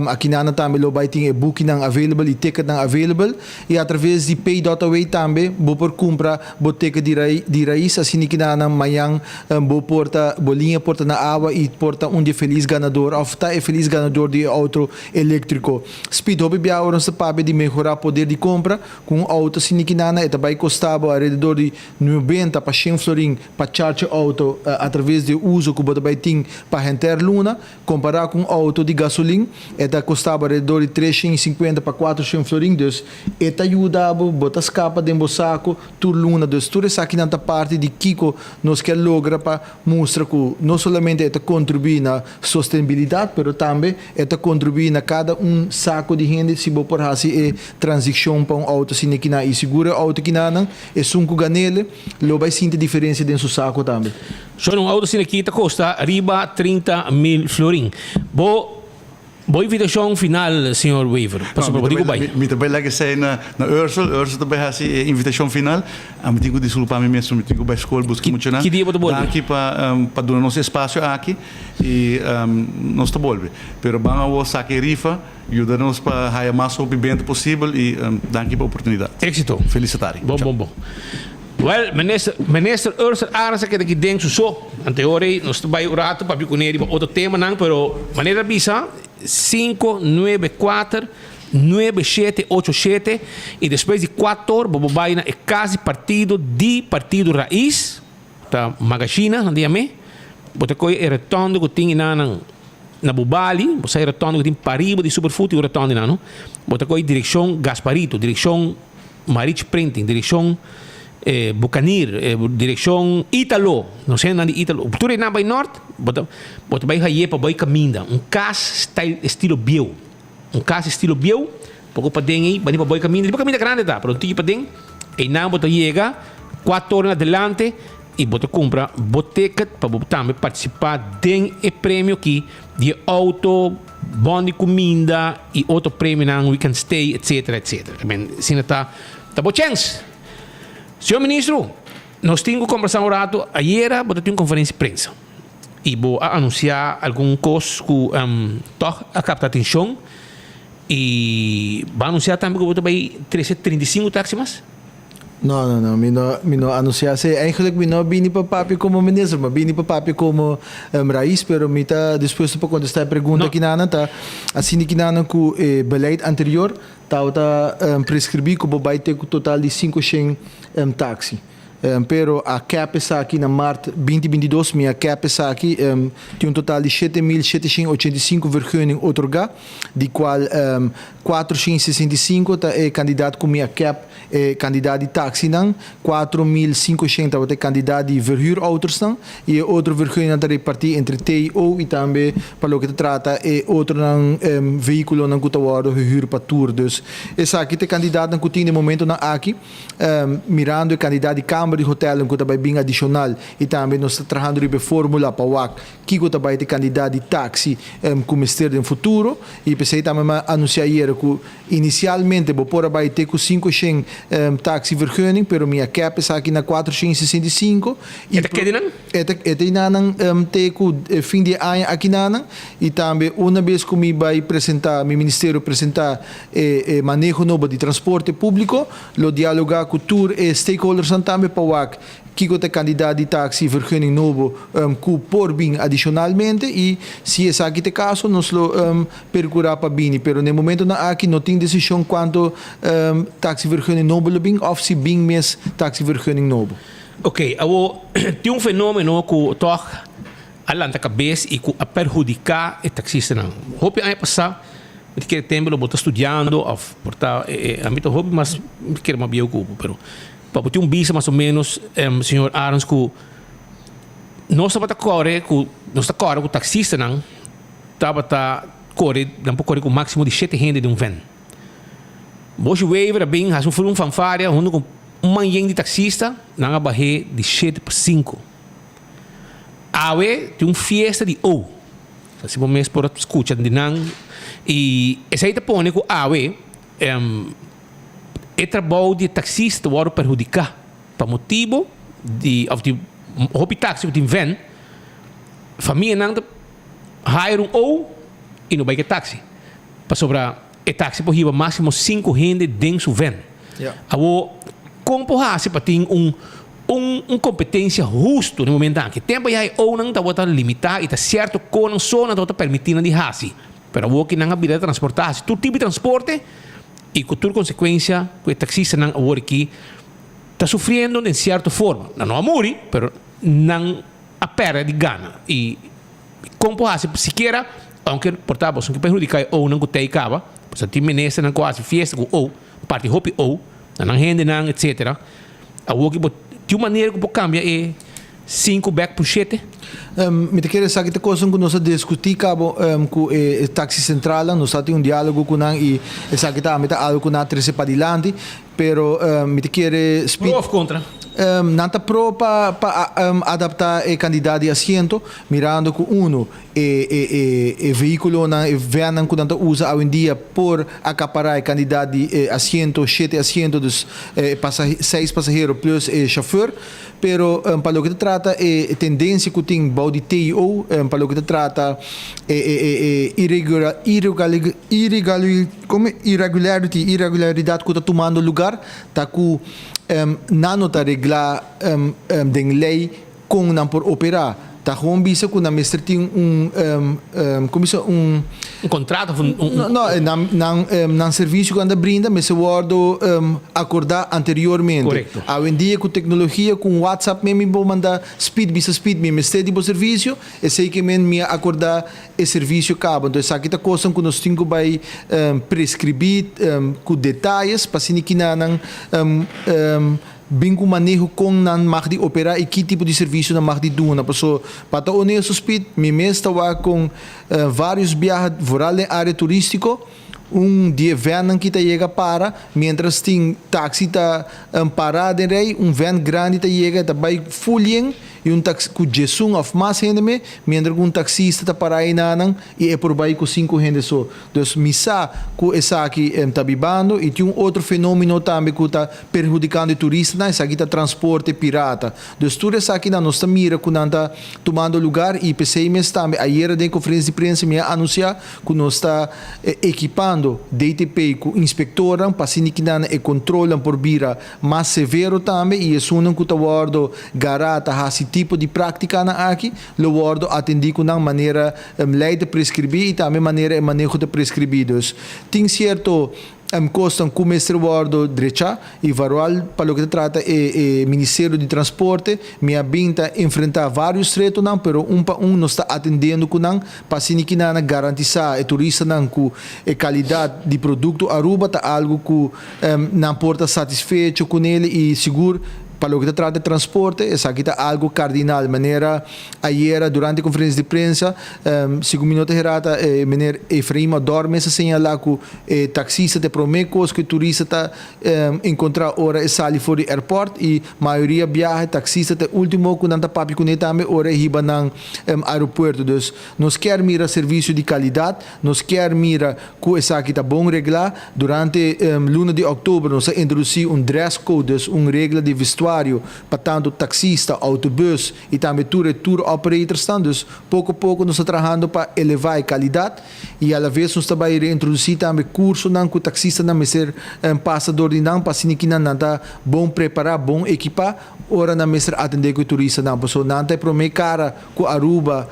aqui na também lo vai tem booking não available e ticket não available e através de pay.away também vou por compra boteca de raiz assim que na amanhã bo porta bolinha porta na água e porta de feliz ganador ou tá é feliz ganador de auto elétrico. Speed hobby bia oran sa pabe de melhorar poder de compra com auto sinikinana e também custava ao redor de 90 para 100 florin para charge auto através de uso que bota tem para renter luna comparar com auto de gasolina eta custava ao redor de 350 para 400 florin dus eta ajudava bota escapa dentro do saco tur luna dus tudo essa aqui na parte de Kiko nos quer logra para mostrar que não somente eta contribui na sustentabilidade, pero também eta contribui na cada saco de gente se bo por hasi transição para auto sine que na e segura auto que na é 5 ganele lo vai sentir diferença dentro do saco também. So auto sine que custa riba 30.000 florin. Boa invitação final, Sr. Weaver. Me também lá que sei na Ursula também há invitação final. A me digo desculpa me mesmo, me digo para a escola buscar muito na. Que dia você volta? Aqui para dar nosso espaço aqui e nós estamos volve. Pero vamos a sacar rifa, ajuda-nos para ganhar mais obediente possível e daqui para a oportunidade. Éxito. Felicitário. Bom. Well, minister Ursula Arasa que daqui dentro só. Anteori, nós estamos aí rato para bicuneir outro tema não, pero maneira bisa 594-9787 e depois de 4 horas bobobaina é quase partido raiz tá magazina não dia me bota coi é retorno que tem na Bubali você é retorno que tem paribo de superfood e retorno não bota coi direção Gasparito direção Marich Printing direção Bucanir, direção Italo, não sei onde Italo. Tu na Bay Norte, bota vai haie para vai caminda, casa estilo bio, casa estilo bio, pouco para dentro, vai para vai caminda, caminda grande tá, pero tu para dentro, e não bota chega 4 horas adelante e bota compra boteca para também participar den e prêmio aqui de auto bom de comida e outro prêmio na weekend stay, etc. Sim, tá boa chance. Senhor Ministro, nós tínhamos conversado um rato, ayer vamos ter uma conferência de prensa e vou anunciar algum coisa que a capta atenção e vai anunciar também que vai 335 táxis. Não, me não anunciar se eigenlijk me não vim para papi como ministro, mas vim para papi como raiz, pero me está disposto para contestar a pergunta que nana tá assim que nana com beleid anterior tá prescrever que vai ter um total de 500 táxi. Pero a cap está aqui na março 2022, minha cap está aqui tem um total de 7.785 vergunning otorgar, de qual 465 é candidato com minha cap candidato de táxi não, 4.500 é candidato de verhuurauto's não, e outro vergunning está repartir entre TO e também para o que trata é outro veículo não que está verhuur para tour. Dus essa aqui é candidato que tem no momento na aqui mirando é candidato de câmara de hotel que também bem adicional e também nós estamos trabalhando em fórmula para o que também é candidato de táxi como ministério no futuro e pensei também anunciar que inicialmente vai ter com 500 táxi vergunning, pero minha cap está aqui na 465 e é ter com fim de ano aqui e também uma vez que me vai apresentar meu ministério apresentar manejo novo de transporte público, lo dialogar com tour e stakeholders também para o que é candidato de táxi vergunning novo por bem adicionalmente e se esse aqui é caso nós lo percurar para bem, pero no momento na aqui não tem decisão quanto táxi vergunning novo lo bem ou se bem mes táxi vergunning novo. Ok, tem um fenômeno que toca alanta cabeça e que perjudicar o taxista não. Hope aí passar que tempo eu estou estudando ou portar a mim hobby mas quero mais bem ocupo, pero para ter visa mais ou menos senhor Arons que nós estamos corre com o taxista não corre com o máximo de 7 gente de van. Hoje o waiver bem faz um fanfare junto com manhã de taxista na barre de 7 para 5. Awe tem fiesta de se você mesmo por escutar de não e essa aí te põe com awe trabalho de taxista vai perjudicar para motivo de hobby taxi de van família não hire e não vai que táxi para sobrar o táxi por riba máximo 5 gente dentro do van. Como por se para ter competência justo no momento em que tempo aí ou não está limitar e está certo com a zona está permitindo de hasi, pero o que não habilita transportar tu tipo de transporte e com toda consequência que o taxista não agora aqui está sofrendo de certa forma, não a morrer, pero não a perda de gana e como hasi siquiera aunque portava que perjudicar ou não gostei cava, pois a ti menesa não quase festa ou parte hopi ou não rende não etc. A o que de uma maneira que cambia é 5 back por 7. Me te quero saber que coisa que nós discutir cabo com o taxi central, nós temos diálogo com ele e sabe que tá algo com a 13 para adiante, pero me te quero pro ou contra? Não está pro para adaptar o candidato de assento, mirando com veículo na van que não usa hoje em dia por acaparar o candidato de assento, 7 assentos dos 6 passageiros plus chauffeur, pero para o que trata tendência que tem bau de TIO, para o que trata irregularidade que está tomando lugar, está com não está reglar de lei com não por operar. Tá gewoon bisa que na mestre tem como isso contrato não serviço que anda brinda mas se guardo acordar anteriormente. Correcto. Hoje em dia com tecnologia com WhatsApp mesmo vou mandar speed mesmo este tipo de serviço e sei que me acordar e serviço cabo. Então essa aqui tá coisa que nós temos vai prescrever com detalhes para se que não bem com manejo com não mag de operar e que tipo de serviço não mag de doen. Na pessoa para o honesto speed, me mesmo com vários viajes fora da área turístico. Dia van que está chega para, mientras tem taxi está parado em rei, van grande está chega, está vai fulling e taxi com Jesus of mais gente me, mientras um taxista está parado aí nanang e é por baixo com 5 gente só. Então missa com essa aqui está bibando e tem outro fenômeno também que está prejudicando o turista, né? Essa aqui está transporte pirata. Então tudo essa aqui não está mira que não está tomando lugar e pensei mesmo também, ayer em conferência de imprensa me anunciar que nós está equipando DTP com inspectoram para se que não controlam por vira mais severo também e isso não que está guardo garata esse tipo de prática na aqui lo guardo atendi com uma maneira lei de prescrever e também maneira manejo de prescrevidos tem certo costam com o mestre guardo direita e varual para o que trata é Ministério de Transporte me abinta enfrentar vários retos não, pero não está atendendo com não para se que não garantizar a turista não com a qualidade de produto Aruba tá algo que não porta satisfeito com ele e seguro para o que trata de transporte, essa aqui está algo cardinal. Maneira, ayer, durante a conferência de prensa, 5 minutos herata, maneira, Efraim dorme, essa señala que taxista de promecos, que turista está encontrar hora e sali fora do aeroporto e maioria viaja, taxista de último, que não está papi com ele também, hora riba no aeroporto. Então, nós quer mira serviço de qualidade, nós quer mira que essa aqui está bom reglar. Durante luna de outubro, nós introduzir dress code, regra de vestuário para tanto taxista, autobus e também tour operators. Dus pouco a pouco nós estamos trabalhando para elevar a qualidade e à vez nós estamos a introduzir também curso que o taxista não ser passador de não para se que não está bom preparar, bom equipar, ora não ser atender com o turista não, porque não tem problema cara com Aruba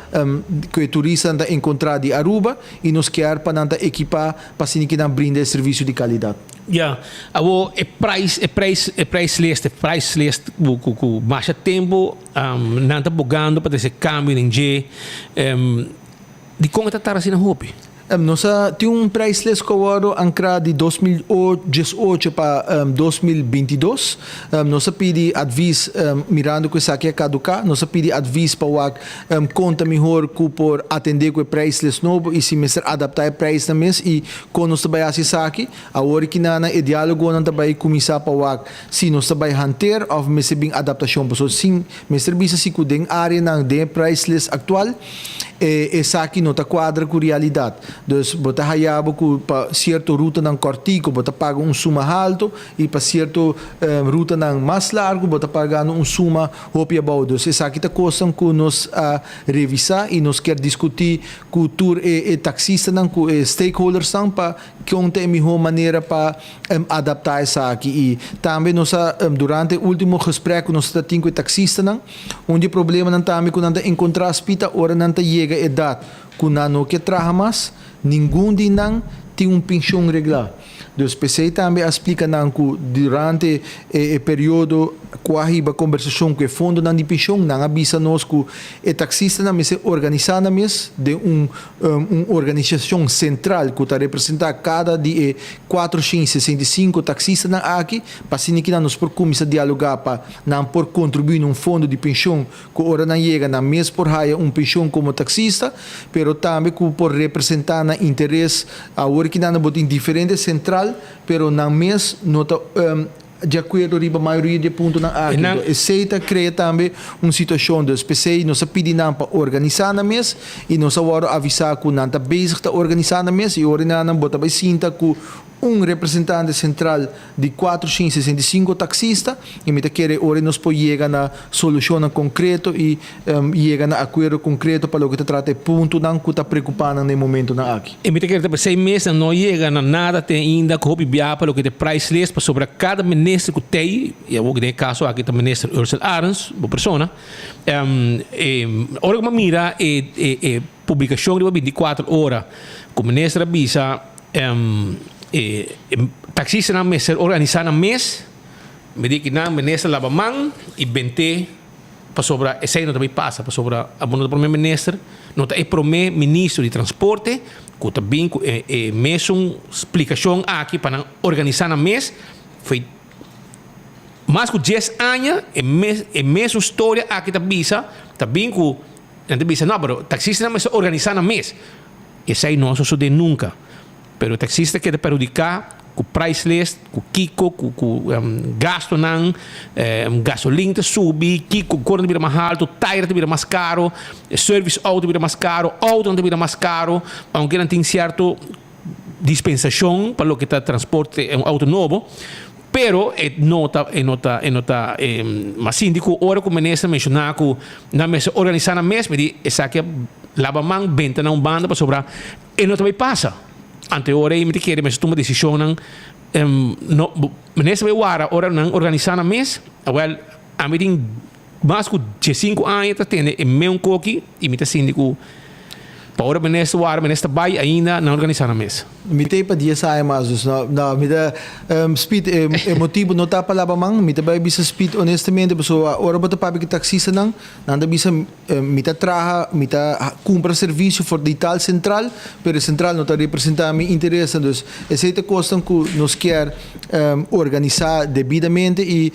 que o turista não encontrar de Aruba e nós quer para não equipar para se que não brinda serviço de qualidade. Ja, abo price list ku baixa tempo nanta bugando para esse câmbio em G de como tá assim na roupa. Nós temos price list que agora ancra de 2018 para 2022. Nós pedimos aviso mirando que isso aqui é caducar. Nós pedimos aviso para conta melhor que por atender com o price list novo e se mesmo adaptar o preço também e quando nós trabalhamos isso aqui, agora que nana o diálogo não vai começar para se nós vai manter ou mesmo bem adaptação. Porque sim, mesmo serviço se cuidem área não de price list atual essa aqui não está quadra com realidade. Dus bota hayabo ku para certa ruta não cortico, bota paga suma alto e para certa ruta não mais largo, bota pagando suma hopia bau. Dus essa aqui está coisa que nós revisar e nós quer discutir com o tour e taxista não com stakeholders não para que onde é melhor maneira para adaptar essa aqui. E também nós durante o último gesprek nós está com taxista não, onde o problema não também quando encontrar spita hora não chega a idade quando não quer trabalhar mais, ninguém de não tem pensão regular. Dus PC também explica que durante o período com a conversação com o fundo de pensão, não avisa nós que o taxista não se organiza de organização central que está representar cada de 465 taxistas aqui, para que nós por começar a dialogar para não por contribuir num fundo de pensão que ora não chega na mês por raia pensão como taxista, pero também que por representar na interesse a hora que não botem diferente central, pero na mês nota de acordo com a maioria de pontos na área. Então, aceita cria também uma situação de espécie, nós pedimos para organizar na mês e nós agora avisar que não está bezig a organizar na mês e agora não bota para sinta que representante central de 465 taxistas e me quer ora nós podemos chegar na solução concreta e chegar na acordo concreto para o que trata ponto não que está preocupando no momento na aqui. E me quer para 6 meses não chega na nada tem ainda que hobby para o que te price list para sobre cada ministro que tem e eu vou dar caso aqui também ministro Ursula Arens uma pessoa ora que mira publicação de 24 horas com o ministro avisa taxista na mês organizar na mês me diz que na ministro lava mão e 20 para sobra esse não também passa para sobra a bono do primeiro ministro não é primeiro ministro de transporte que também mesmo explicação aqui para organizar na mês foi mais que 10 anos e mesmo história aqui também que não pero taxista na mês organizar na mês esse aí não sucede nunca. Pero o taxista quer perjudicar com o price list, com o Kiko, com gasto não, gasolina sube, Kiko, corno vira mais alto, tire vira mais caro, service auto vira mais caro, auto não vira mais caro, aunque não tem certa dispensação para o que está transporte um auto novo, pero mas síndico, ora que o ministro mencionar que na mesa organizar na mesa, me diz, essa aqui lava mão, venta na banda para sobrar, e não também passa. Ante ora e me quer mas toma decisão não nessa vez ora não organizar na mês well a mim tem mais que 5 anos tá tendo e meu coque e me tá síndico para ora nessa vai ainda não organizar na mês me tem para dia sai mais não me dá speed motivo não tá para lá bang me tá vai bisa speed honestamente pessoa ora bota para que taxista não da bisa me tá traha me tá compra serviço for de tal central pero central não tá representar me interessa dus essa coisa que nos quer organizar devidamente e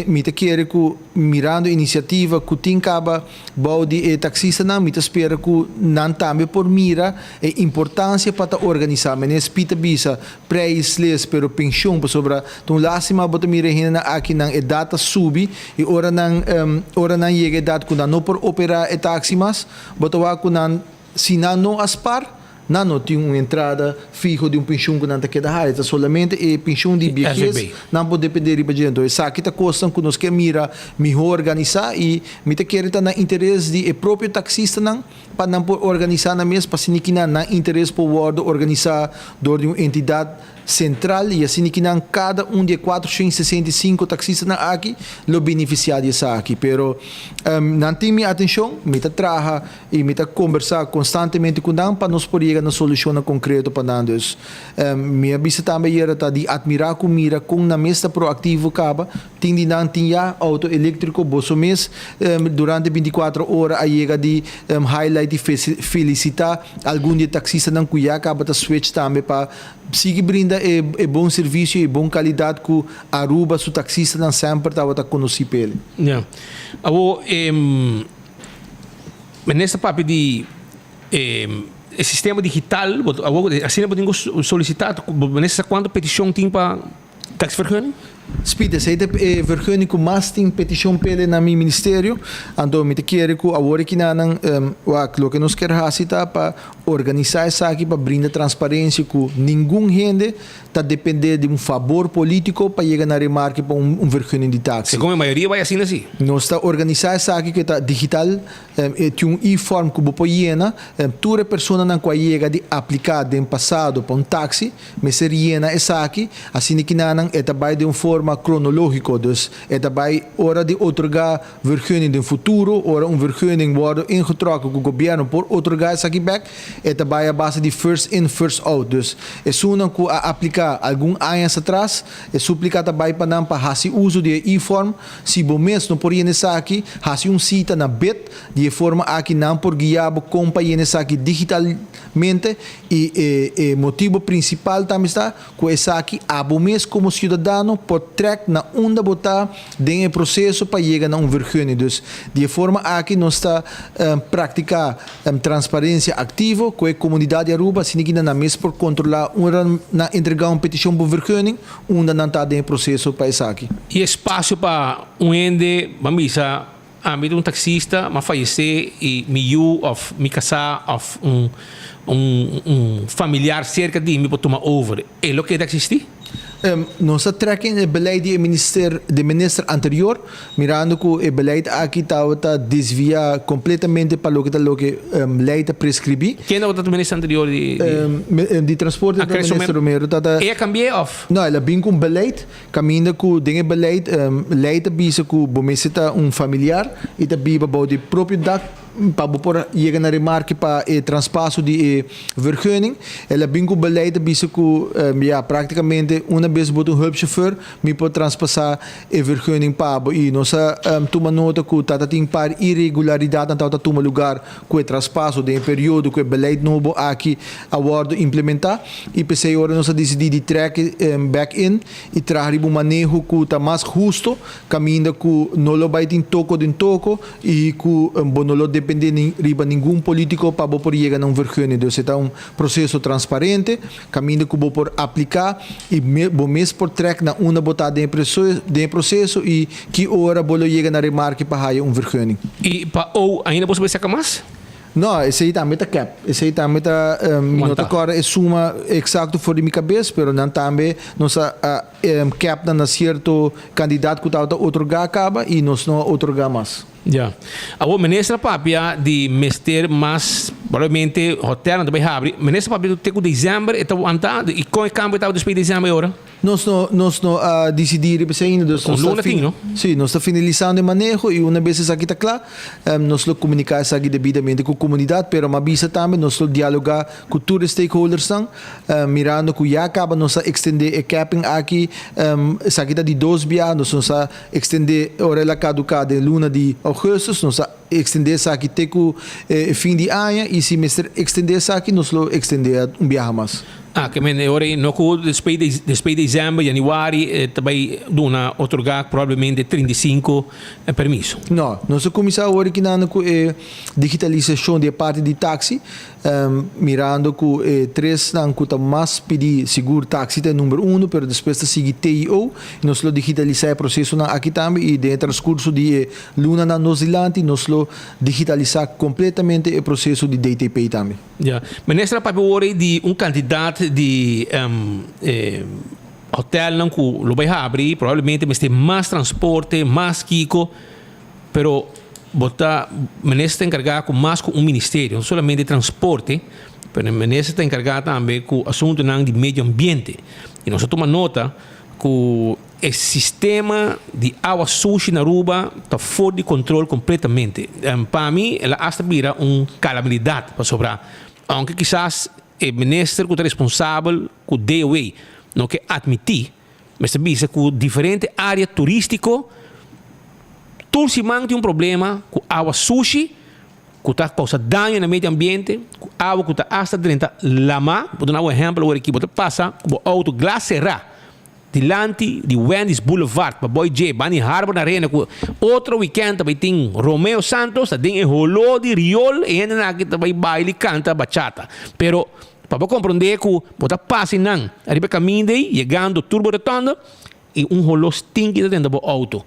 me tá quer que mirando iniciativa que tem caba bau de taxista não me tá espera que não também por mira a importância para organizar mas pita bisa pré-isles pero pensão para sobra então lástima bota mira hina aqui na data subi e ora não chega idade quando não por operar e taxi mas bota wa quando se não aspar não tem uma entrada fixa de pensão que não está queda raiz, solamente a pensão de viajes não pode depender de gente. Essa aqui está coisa que nós quer mira melhor organizar e me te quer estar na interesse de próprio taxista não para não organizar na mesma para se não na interesse por organizar de uma entidade central e assim que não cada de 465 taxistas na aqui lo beneficiar dessa aqui pero não tem minha atenção me tá traga e me tá conversar constantemente com não para nós poder na solução concreta para nós minha vista também era de admirar com mira com na mesa proativo acaba tem de não tinha auto elétrico bolso mês durante 24 horas a chega de highlight e felicitar algum de taxista não cuia acaba da switch também para seguir brinda bom serviço e boa qualidade que Aruba su taxista não sempre estava a conhecer pele. Yeah. Nessa parte de sistema digital, assim eu tenho solicitado nessa quanto petição tem para taxvergunning? Speed, essa é vergonha que mais tem petição pele na meu ministério, então me te quero que agora que não o que nós queremos fazer para organizar isso aqui para brindar transparência que nenhum gente está depender de favor político para chegar na remarca para vergonha de táxi. Como a maioria vai assim assim. Nós está organizar isso aqui que está digital, tem e-form que você pode llenar, toda pessoa não pode chegar de aplicar de passado para táxi, mas se llena isso aqui, assim que não é vai de forma cronológica, dus vai hora de otorgar vergunning in futuro, hora vergunning worden ingetrokken com o governo por otorgar isso aqui back, vai a base de first in, first out, dus é só que aplicar algum anos atrás, é suplicar também para não para fazer uso de e-form, se bom mês não por isso aqui, fazer cita na BET, de forma aqui não por guiar companhia isso aqui digitalmente e motivo principal também está que essa aqui a bom mês como cidadão por track na onda botar dentro do processo para chegar a vergunning. Dus de forma aqui nós está praticar transparência ativa com a comunidade Aruba, se ninguém na mesa por controlar na entregar petição por vergunning, onde não está dentro do processo para isso aqui. E espaço para ende, mamisa, um taxista, mas falecer e me casar of familiar cerca de mim para tomar over. É o que existe? Nós tracking o beleid do ministro anterior, mirando que o beleid aqui está desvia completamente para o que lei está prescrever. Quem é o ministro anterior de transporte do ministro Romero? É cambiar of? Não, ela vem com beleid, caminha com o beleid, lei está bisa que o bomecita familiar e está biba de propriedade para por chegar na remarque para o transpasso de vergunning. Ela vem com beleid bisa que praticamente uma vez botar hulpchauffeur me pode transpassar a vergunning para e nós toma nota que tata tem par irregularidade então toma lugar com o transpasso de período que o beleid novo aqui awardo implementar e pensei agora nós decidir de track back in e trazer um manejo que está mais justo caminho que não lo vai ter toco e que não lo depende riba nenhum político para por chegar a vergunning. Então é processo transparente caminho que vou por aplicar e mês por track na uma botada de processo e que hora bolo chega na remarque para haver vergunning. E para ou ainda você vai sacar mais? Não, esse aí também está cap. Esse aí também está não agora é suma exato fora de minha cabeça, pero não também nossa cap na certo candidato que está otorgar acaba e nós não otorgar mais. Já. A ministra papia de mester mais provavelmente hotel não vai abrir. Ministra papia do teco de dezembro está andando e com o campo está depois de dezembro agora. Nós não decidir para sair dos sim, nós está finalizando o manejo e uma vez isso aqui está claro, nós lo comunicar isso aqui devidamente com a comunidade, pero uma vez também nós lo dialogar com todos os stakeholders mirando que já acaba nós extender o capping aqui, isso aqui está de 2 bias, nós extender a hora caducada de luna de agosto, nós extender isso aqui até o fim de ano e se extender isso aqui nós lo extender bias mais. Que men ora no que depois de dezembro, januário, também dona otorgar provavelmente 35 permisso. Não, nós começamos agora que não com digitalização de parte de táxi, mirando que três não que mais pedir seguro táxi é número 1, pero depois de seguir TIO, nós lo digitalizar o processo na aqui também e dentro do curso de Luna na Nova Zelândia, nós lo digitalizar completamente o processo de DTP também. Já, ministra para ora de candidato de hotel não que lo vai abrir provavelmente mas tem mais transporte mais kiko pero botar ministra encarregado com mais com ministério não somente de transporte pero o ministra está encarregado também com assunto de meio ambiente e nós tomamos nota que o sistema de água suja na Aruba está fora de controle completamente. Para mim ela hasta vira calamidade para sobrar aunque quizás o ministro que é responsável com o DOE não quer admitir, mas também que diferente área turística todo se tem um problema com água suja que está causando dano no meio ambiente, com água que está hasta dentro lama. Vou dar um exemplo agora aqui, você passa com o auto glaciar delante de Wendy's Boulevard para Boy J, Bani Harbor na arena, outro weekend também tem Romeo Santos, tem enrolou de riol e ainda aqui também baile canta bachata. Pero para compreender que você passa não, arriba caminho daí, chegando Turbo Rotondo, e rolo stinky dentro do auto.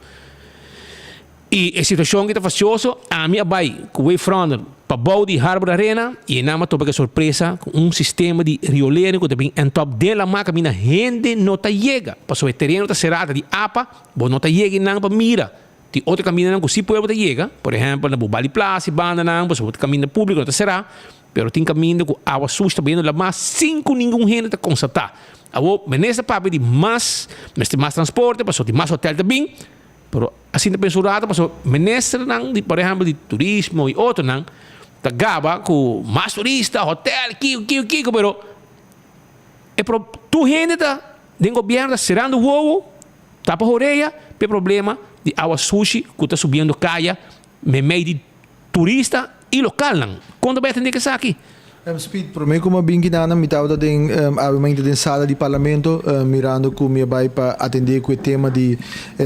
E a situação que está facioso, a minha vai com o front para bau de Harbor Arena e na ma topa que surpresa com sistema de riolering que também em top dela ma camina gente não tá chega, para o terreno tá cerrado de apa, bo não tá chega não para mira. De outro caminho não se pode tá chega, por exemplo, na Bubali Plaza, banda não, para o caminho público não tá cerrado, pero tem caminho com água suja bem lá mas cinco ninguém gente tá constatar. Abo menesa papo de mais transporte, para o mais hotel também. Pero assim de pensurado, mas ministro nang, por exemplo, de turismo e outro nang, tagaba com mais turista, hotel, kiko, pero é pro tu gente tá, den governo tá cerrando o ovo, tapa a orelha, tem problema de água sushi que tá subindo caia, meio de turista e local nang. Quando vai atender que isso aqui? Speed, para mim, como bem que nada, me estava dentro da sala de parlamento, mirando com minha bai para atender com o tema de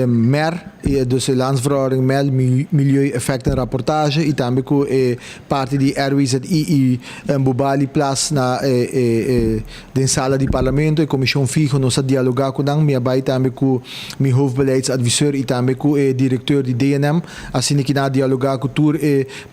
MER, e dus landsverhouding, MEL, milieu, effecten, rapportage, e também com parte de RWZI e Bubali Plus na da sala de parlamento, e comissão fixa, nós dialogar com nang, minha bai também com meu hoofdbeleidsadviseur e também com o diretor de DNM, assim que nada dialogar com o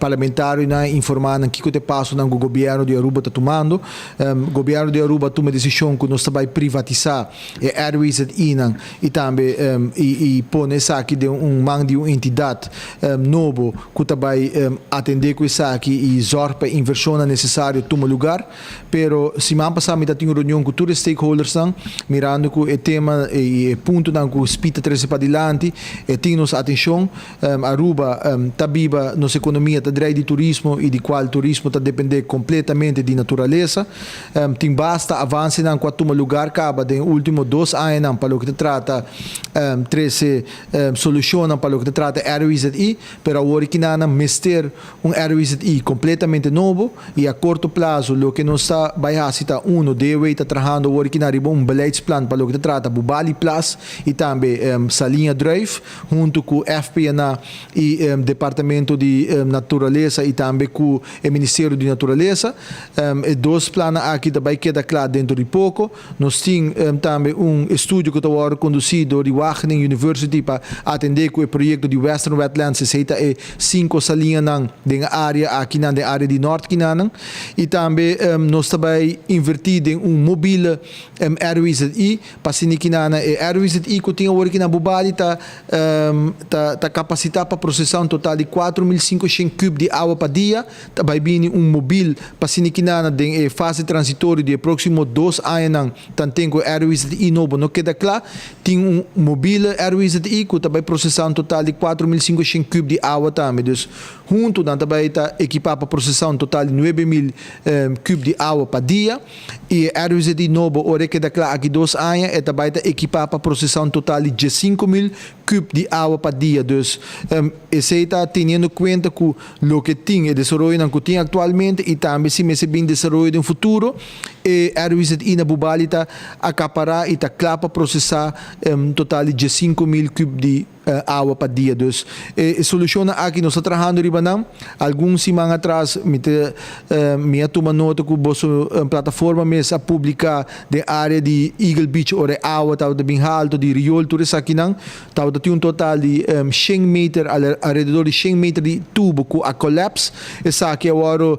parlamentário, na informar que o que passa no governo de Aruba está tomando. O governo de Aruba toma decisão que nós vai privatizar a RWZI e também e pôr nessa aqui de mão de uma entidade novo que vai atender com isso aqui e zorg para inversão necessária tomar lugar. Pero se man passar me tem uma reunião com todos os stakeholders mirando que o tema e ponto que o spita treze para adiante e tem nossa atenção. Aruba está viva nossa economia está de turismo e de qual turismo está depender completamente de natureza. Tem basta avanço em quanto lugar acaba de último 2 anos para o que trata 13 soluções para o que trata RWZI, pero agora que nada mister RWZI completamente novo e a curto prazo o que não está vai está deve estar trabalhando agora que nada beleidsplan para o que trata Bubali Plus e também Salinha Drive junto com o FPNA e Departamento de Natureza e também com o Ministério de Natureza. Dois planos aqui também queda claro dentro de pouco. Nós temos também estúdio que está conduzido de Wageningen University para atender com o projeto de Western Wetlands, que é 5 salinhas na área aqui na área de Norte Kinanang. E também nós também invertido em mobile RWZI para Sinikinana e RWZI que tem agora aqui na Bubali está capacitado para processar um total de 4.500 cubos de água por dia. Também vem mobile para Sinikinana em fase transitória de próximo 2 anos tem o RWZI novo não queda claro tem mobile RWZI que também processar um total de 4.500 cubos de água também dus junto também está equipado para processar um total de 9.000 cubos de água por dia e RWZI novo ora queda claro aqui 2 anos e também está equipado para processar um total de 5.000 cubos de água por dia dus esse está tendo conta com o que tem e desenvolvimento que tem atualmente e também se me bem desenvolvido no futuro e RWZI na Bubali está acaparar e está claro para processar um total de 5.000 cubos de água por dia. Dus, solução aqui nós estamos trabalhando ribanam. Alguns semanas atrás me toma nota que a plataforma mesmo a publicar de área de Eagle Beach ou de água estava bem alto de riol tudo isso aqui não estava um total de 100 metros alrededor de 100 metros de tubo que a colapse essa aqui agora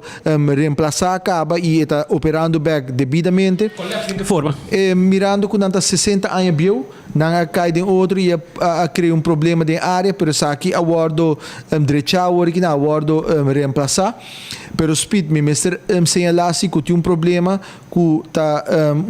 reemplaçar acaba e está operando back devidamente. Colapse de que forma? Mirando que nanta 60 anos bio não cai de outro e a criar problema de área, pero essa aqui aguardo direita que não aguardo reemplaçar. Pero speed me mestre señalasse que tem problema que tá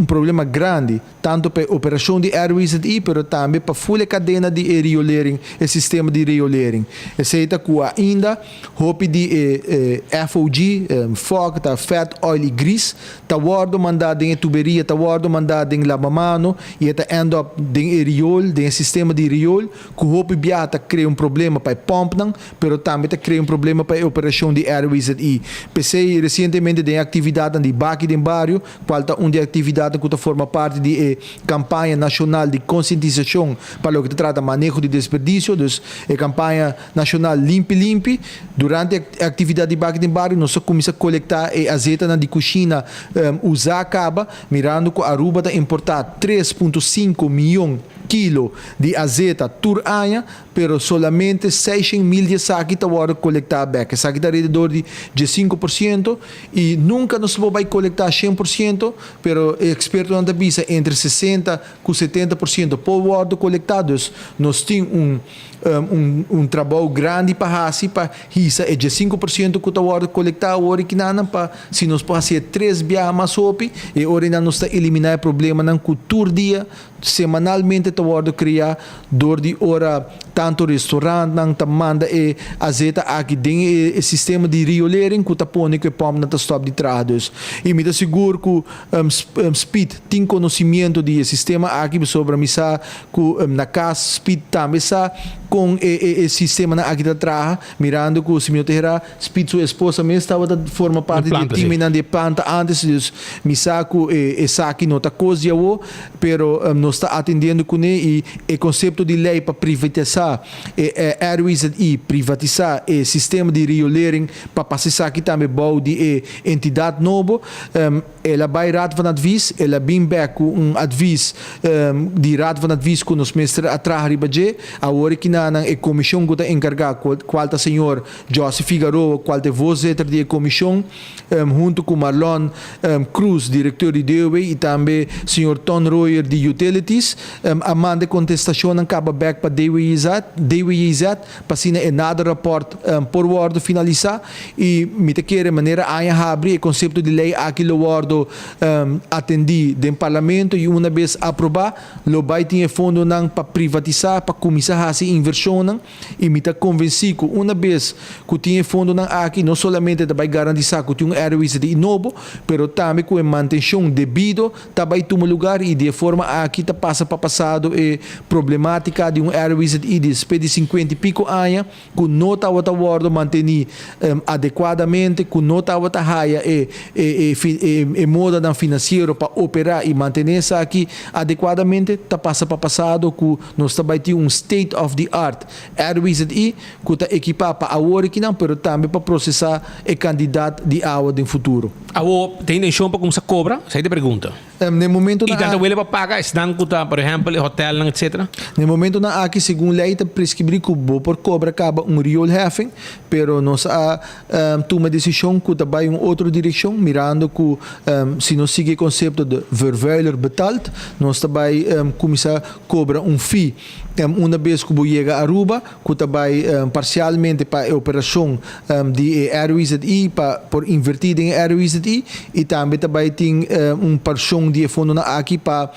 problema grande tanto para operação de RWZI, pero também para full cadena de riolering, o sistema de riolering. Essa que ainda hope de FOG, fog, tá fat, oil e grease, tá guardo mandado em tuberia, tá guardo mandado em lavamano e tá end up em riol, em sistema de riol, que hope biata cria problema para pump não, pero também tá cria problema para a operação de RWZI. Pensei recentemente de atividade de Baki de Barrio, qual tá de atividade que forma parte de campanha nacional de conscientização para o que trata manejo de desperdício, dus campanha nacional Limpe. Durante a atividade de Baki de Barrio, nós começamos a coletar azeite de cozinha usar acaba, mirando que a Aruba está importar 3,5 milhões kilo de azeta tur anha, pero solamente 600 milhas saki tá hora coletar back. Saki tá redor de 5% e nunca nos vai coletar 100%, pero experto não bisa entre 60 e 70% por hora colectados. Nós temos um trabalho grande para isso é de 5% que está hora coletar hora que não para se nós podemos fazer 3 viagens mais opi e hora não está eliminar o problema na cultura dia semanalmente está hora criar dor de hora tanto restaurante não tá manda e azeta aqui tem o sistema de riolering que tá põe que pom na stop de trados e me dá seguro que speed tem conhecimento de sistema aqui sobre missa que na casa speed também sa com o sistema na aqui da traha mirando que o senhor terá speed sua esposa mesmo estava da forma parte do time na de planta antes dos missa que essa aqui não tá coisa o pero não está atendendo com ele e o conceito de lei para privatizar Airways e privatizar o sistema de riolering para passar aqui também bom de entidade nova ela vai raad van advies ela bem back com advies de raad van advies com os mestres atrás ribaje a hora que na comissão que está encarregada qual tá senhor José Figueroa qual é vozeter de comissão junto com Marlon Cruz diretor de DOE e também senhor Tom Royer de utilities a manda contestação acaba back para DWIZ para sina nada rapport por word finalizar e me te querer maneira a abrir o conceito de lei aquilo word atendi do parlamento e uma vez aprovar lo vai ter fundo não para privatizar para começar a se inversão não e me te convenci que uma vez que tinha fundo não aqui não somente vai garantir que tem Airways de novo pero também com a manutenção devido também toma lugar e de forma aqui tá passa para passado e problemática de Airways e de 50 e pico anos que não está o word manter adequadamente que não está o raia e moda da financeiro para operar e manter isso aqui adequadamente tá passa para passado que nós também tem state of the art Airways e que está equipado para a hora que não pero também para processar o candidato de água do futuro. Tem intenção para começar a cobrar? Essa é a pergunta. No momento e tanto ele para pagar estão por exemplo hotel etc. No momento na aqui segundo lei está prescrever que o por cobra acaba real heffing pero nós toma decisão que vai outra direção mirando que se nós seguir o conceito de vervuiler betaald nós também começar a cobrar fee uma vez que chega a Aruba que também parcialmente para a operação de Airways e para por invertir em Airways e também tem porção de fundo na aqui para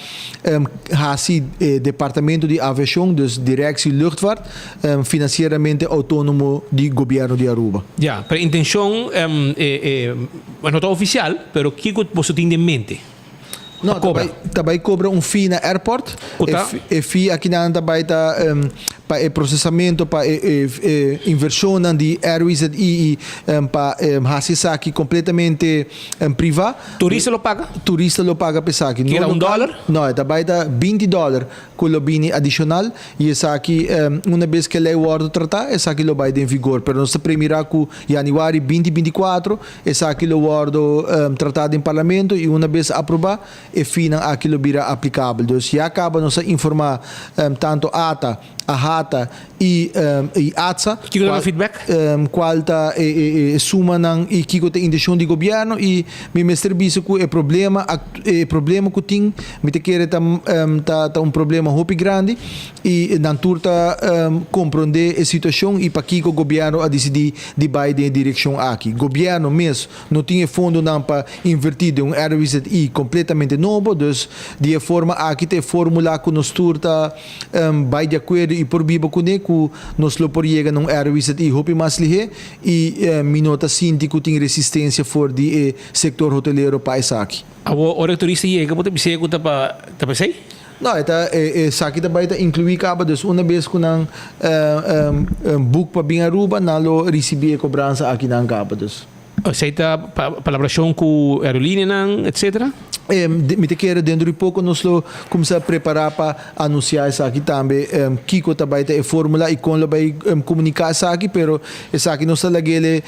departamento de aviação dus direção luchtvaart financeiramente autônomo do governo de Aruba. Ja, para intenção não está oficial, pero que você tem em mente? Não, também cobra fee na airport e fee aqui na também está para o processamento para inversão de Airways e para fazer aqui completamente privado. Turista lo paga? Turista lo paga para aqui. Que era $1? Não, também está $20 com o bini adicional e essa aqui uma vez que lei o tratar essa aqui lo vai em vigor, pero nós primeira com janeiro 2024 essa aqui lo tratado em parlamento e uma vez aprovar e fina aquilo vira aplicável. Então, se acaba nos informar tanto ATA, AHATA e ATSA que dá feedback qual está suma ng e que tem intenção de governo e me mestre biso que problema que tem me te querer tá problema hopi grande e não turta compreender a situação e para que o governo a decidir de vai de direção aqui governo mesmo não tinha fundo não para invertir de Airways e completamente novo dus de forma aqui tem fórmula que nos turta vai de acordo e por bibo com que nos lo por chega num Airways e hopi mais lihe e minota sinti que tem resistência for de setor hoteleiro país aqui. A hora turista chega pode ser que tá sei? Não, essa aqui também está incluir caba dus uma vez que não book para bem Aruba não lo receber cobrança aqui na caba dus. Aceita colaboração com aerolínea etc. me te quero dentro de pouco nós lo começar a preparar para anunciar isso aqui também Kiko também tem a fórmula e com lo vai comunicar isso aqui pero isso aqui nós lagele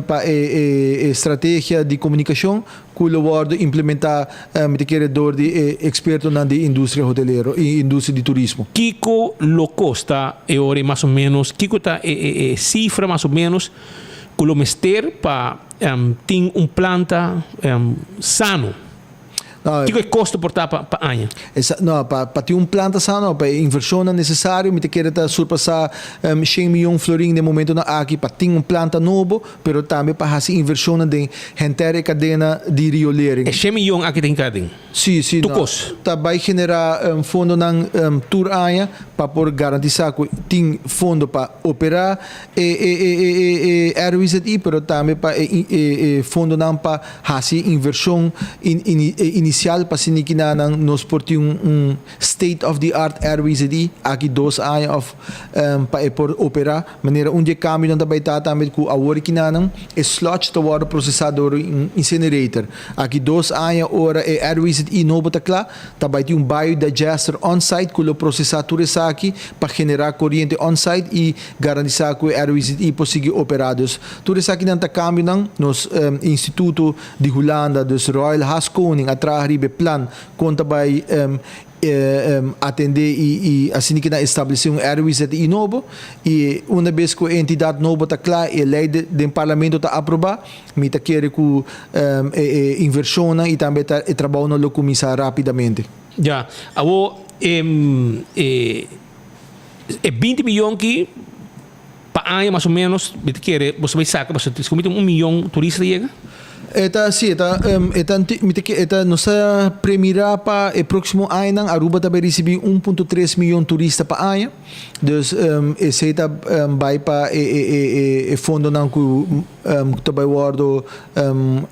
para estratégia de comunicação que lo word implementar me te quero dor de experto na de indústria hoteleira e indústria de turismo. Kiko lo costa e ora mais ou menos Kiko tá cifra mais ou menos que lo mester para tem planta sano. Que custo por para ano? Não, para ter planta sano, para inversão necessário, me te quer surpassar 100 milhões florim de momento na aqui para ter planta novo, pero também para fazer inversão de inteira cadena de riolering. 100 milhões aqui tem cadena? Sim. Tu custo? Vai generar fundo na tour aya para por garantizar que tem fundo para operar RWZI, pero também para fundo para fazer inversão inicial para sinikina nos porti state of the art RWZI aqui 2 anos para por operar maneira onde caminho da baita também com a workinanang slot to water processador incinerator aqui 2 anos ora RWZI novo tá claro também tem biodigester on site que o processador está aqui para generar corrente on site e garantizar que o RWZI possível operados tudo isso aqui não tá caminho nos Instituto de Holanda dos Royal Haskoning atrás ribe plan conta vai atender e assim que estabelecer RWZI novo e uma vez que a entidade nova está clara e a lei do parlamento está aprovada me tá querer que inversão e também o trabalho não começar rapidamente. Já, agora 20 milhões que para ano mais ou menos me te querer você vai sacar você tem 1 milhão de turistas chega? Esta nossa primeira para o próximo ano Aruba também recebe 1.3 milhão de turistas para ano. Então, esse vai para o fundo que também guardo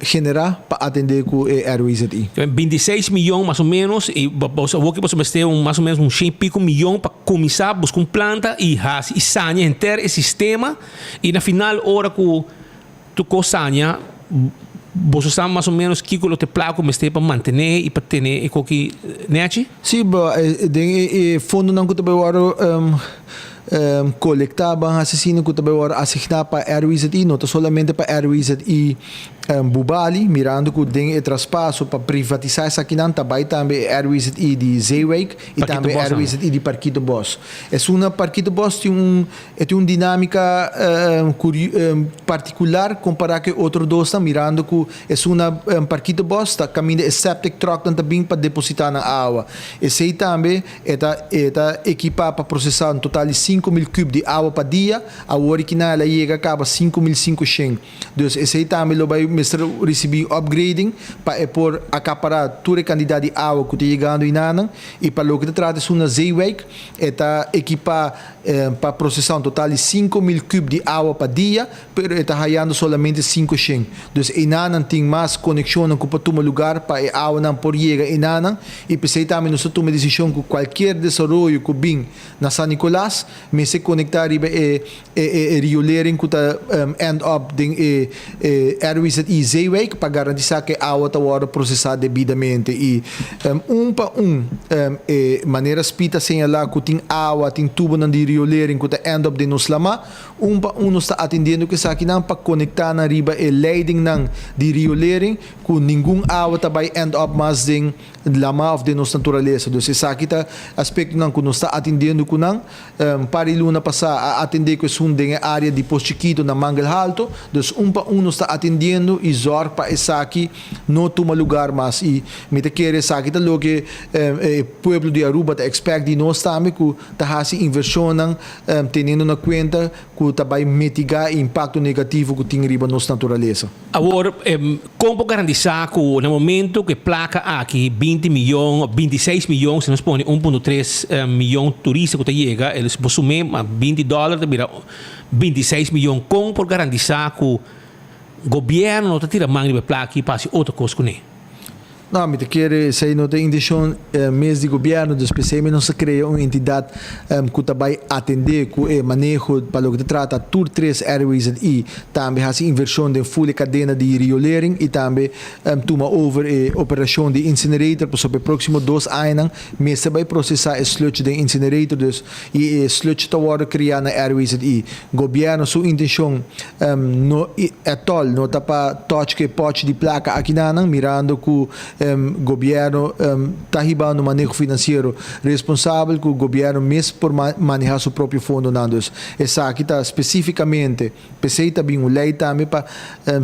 generar para atender com o RWZI. 26 milhões mais ou menos e você vai ter mais ou menos 100 pico milhão para começar a buscar planta e sanear inteiro o sistema e na final hora que tu sanear você sabe mais ou menos que o te placo mas tem para manter e para ter e que nete? Sim, fundo não que também colectaban asesino que também agora assinar para RWZI, não somente para RWZI Bubali, mirando que tem traspasso para privatizar essa aqui também RWZI de Zeewijk e também RWZI de Parquito Bos. É uma Parquito Bos tem uma dinâmica particular comparado com outros dois, mirando que é uma Parquito Bos que caminha septic truck também para depositar na água. Esse também é equipado para processar um total de 5.000 cubos de água por dia, a original chega acaba 5.500. Então esse também vai receber upgrading para por acaparar toda a quantidade de água que está chegando em Nanang e para o que trata de uma Zeewijk está equipada para processar um total de 5.000 cubos de água por dia, mas está raiando somente 500. Então em Nanang tem mais conexão com o lugar para a água não por chegar em Nanang e para também nós tomamos decisão que qualquer desenvolvimento que vem na San Nicolás me se conectar e riolering que está end up de RWZI Zeewijk para garantir que a água está processada devidamente e maneira spita señalar que tem água, tem tubo de riolering que está end up de nos lama nós está atendendo que isso aqui não para conectar na riba e leiding de riolering que nenhum água está vai end up mais de lama of de nossa natureza. Então isso aqui está aspecto que nós está atendendo que não para iluna passar a atender que são de área de Postiquito na Mangal Alto. Então nós está atendendo e zor para essa aqui não toma lugar mais e me te quer essa aqui tá lo que pueblo de Aruba tá expect de nós também que tá fazendo inversão tendo na conta que tá vai mitigar o impacto negativo que tem riba nossa natureza. Agora como garantizar que no momento que placa aqui 20 milhões 26 milhões se nós põe 1.3 milhão turistas que chega eles possuem $20 vira 26 milhões como por garantizar que o governo não está tirando mão de placa e passe outra coisa com ele. Não, me te quer sei não tem intenção mês de governo, dos PCM não se cria uma entidade que vai atender com o manejo para o que trata tur 3 airways e também a inversão de full cadena de riolering e também toma over a operação de incinerator para sobre próximo 2 anos, mês vai processar sludge de incinerator dus e sludge tawar criar na airways e governo sua intenção no atol no tapa touch que pode de placa aqui na mirando com governo está ribando manejo financeiro responsável que o governo mesmo por manejar seu próprio fundo nandos essa aqui está especificamente pensei também o lei também para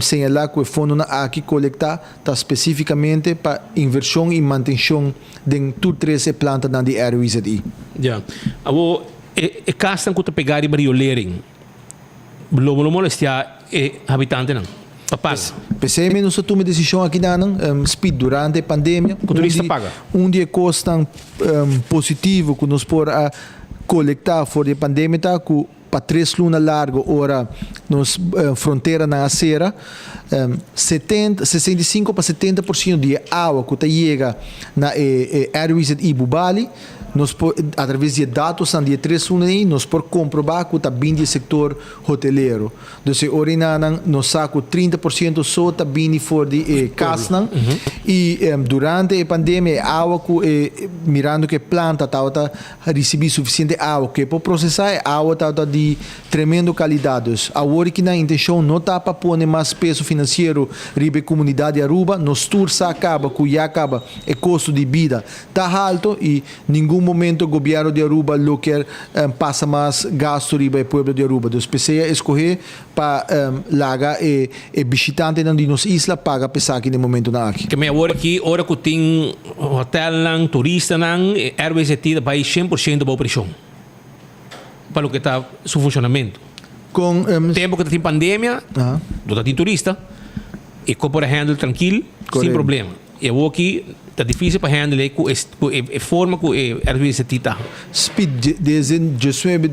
señalar que o fundo na aqui coletar está especificamente para inversão e manutenção de tudo 13 plantas na de airways aí. Já. Abo e castan que pegar e riolering. Lomo estia habitante não. Papas. PCM não só toma decisão aqui speed durante a pandemia. O turista paga. Dia custa positivo que nos por a coletar fora da pandemia tá com para 3 lunas largo ora nos fronteira na acera 65 para 70% de água que chega na airways e Bubali nós através de dados de 3 lunas nós por comprovar que está bem do setor hoteleiro então se orinanan nós saco 30% só está bem fora de casnan e durante a pandemia a água que mirando que planta tá receber suficiente água que para processar a água tá de tremendo qualidade a hora que na intenção não tá para pôr mais peso financeiro ribe comunidade de Aruba nos tours acaba que já acaba o custo de vida tá alto e nenhum momento o governo de Aruba lo quer passa mais gasto ribe o povo de Aruba então pensei escolher para laga e visitante de nos isla paga pesar aqui no momento na aqui que me agora aqui hora que tem hotel lang turista lang airways etida vai 100% da operação para o que está seu funcionamento com tempo que tem pandemia não tem turista e como para handle tranquilo sem problema e eu aqui está difícil para handle com a forma que airways etida speed desde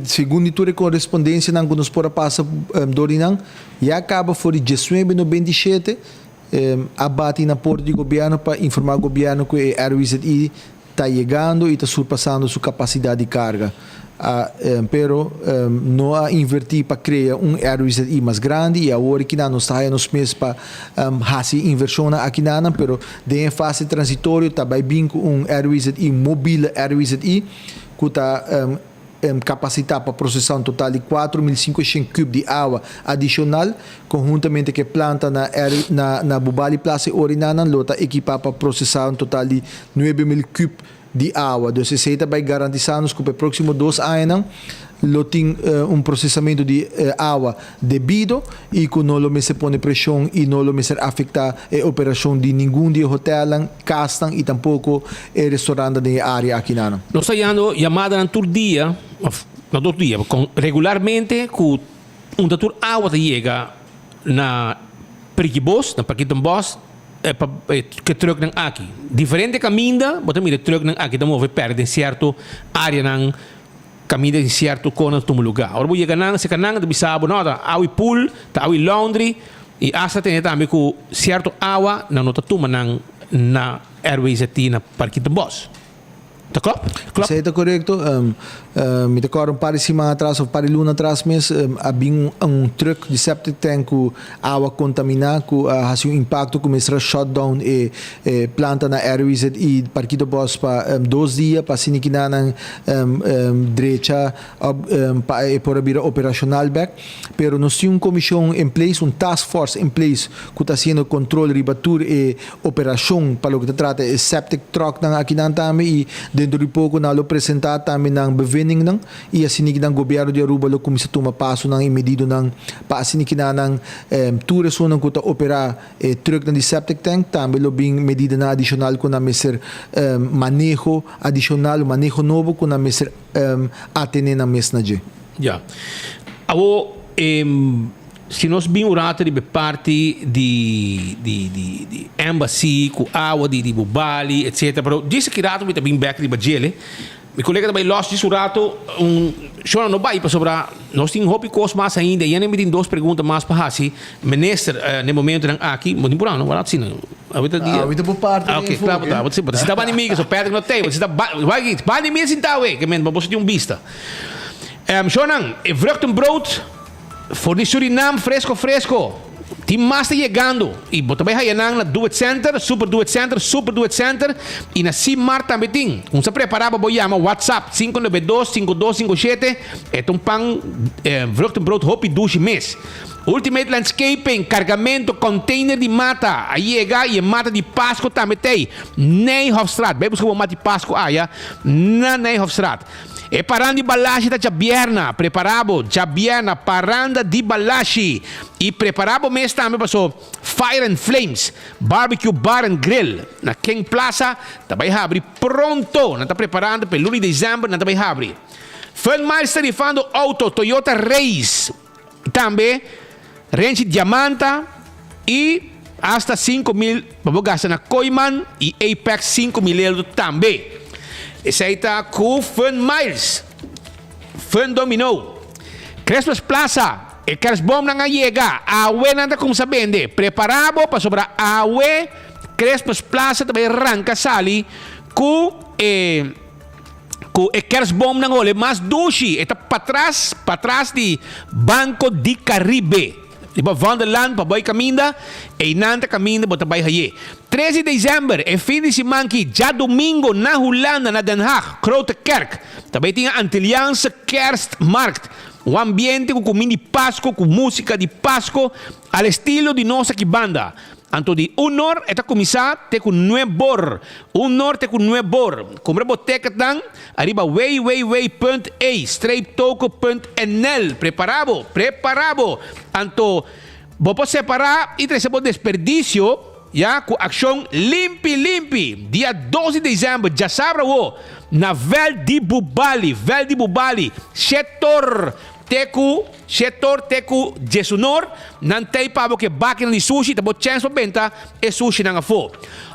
segundo tua correspondência não nos pode passar dorinang e acaba for de 1997 abate na porta de governo para informar o governo que a airways está chegando e está surpassando sua capacidade de carga pero não há invertir para criar airways mais grande e agora que não está nos meses para fazer inversão aqui não pero de fase transitório também bem com airways mobile airways que está capacidade para processar um total de 4.500 cubos de água adicional conjuntamente que planta na Bubali Place Orinanan lota equipar para processar um total de 9.000 cubos de água. Então, se vai garantizar-nos que para os próximos 2 anos tem processamento de água devido e que não se põe pressão e não se afeta a operação de nenhum de hotel, casa e tampouco restaurante de área aqui. Nós estamos chamada todo dia, regularmente, com dator água que chega na Periquibos, na Paquitambos, que truck nang aqui diferente caminho bota mira truck nang aqui tamo perde certo área nang caminho em certo cona do lugar agora vou nang se canang de bisabo nota awi pool ta awi laundry e asa tem também com certo água na nota tuma nang na airways na parque de boss tá claro? Isso está correto. Me recordo par de semana atrás ou par de luna atrás mesmo havia truck de septic tank com água contaminada que faz impacto começar a shutdown e planta na airways e parque de boss para 2 dias para assim que não direita para por abrir operacional back pero nós temos comissão em place task force em place que está sendo controle ribatur e operação para o que trata é septic truck aqui não também e dentro de pouco nós apresentar também ng bevinning ng e assim que ng gobyerno de Aruba lo começa a tomar passo ng imedido ng para assim que ng tour so ng kuta opera truck ng septic tank também lo bing medida na adicional ko na meser manejo adicional manejo novo ko na meser atene na mes na je já abo se nós bem urata de parte de embassy com água de Bubali etc pero disse que rato me também back de Bajele meu colega também lost de surato Shona no vai para sobrar nós temos hobby course mais ainda e ainda tem duas perguntas mais para assim minister no momento aqui muito por não vai assim Avita por parte ok claro tá você está bem amigo só perde no tempo você está vai bem amigo assim tá que men você tem vista Shona vruchten brood voor die Suriname fresco die master chegando e bota bem aí na Do It Center super Do It Center e na Simar também tem se preparar para chamar WhatsApp 592-5257 é pang vruchten brood hopi douche mês Ultimate Landscaping, cargamento, container de mata. Aí chega e mata de Pasco também tem. Nijhofstraat. Vai buscar o mata de Pasco na Nijhofstraat. E paranda de balashi da Jabierna. Preparado, Jabierna, paranda de balashi. E preparado mês também passou Fire and Flames, Barbecue Bar and Grill. Na King Plaza, também abre pronto. Não está preparando para o de dezembro, não também abre. Fun Miles tarifando auto Toyota Race. Também Range Diamanta e hasta 5.000 para gastar na Koiman e Apex 5.000 também. Esse aí está com Fun Miles, Fun Domino, Crespas Plaza, e Kersbom não chega, a UE nada como se vende, preparado para sobrar a UE, Crespas Plaza também arranca sali com Kersbom não olha, mas dushi, está para trás de Banco de Caribe. Tipo Vanderland, para boi caminda, e nanta caminda, bota boi haye. 13 de dezembro, é fim de semana que já domingo na Holanda, na Den Haag, Grote Kerk. Também tinha Antilliaanse Kerstmarkt. Um ambiente com comida de Páscoa, com música de Páscoa, ao estilo de nossa banda. Anto de honor está começar te com nuevor. Honor te com nuevor. Compra boteca dan arriba way.a/toco.nl. Preparado. Anto vou separar e trazer o desperdício já com ação limpi. Dia 12 de dezembro, já sabe na Vel de Bubali, setor teku jesunor nantay pa que bakin ni sushi tabo chance pa benta e sushi na fo.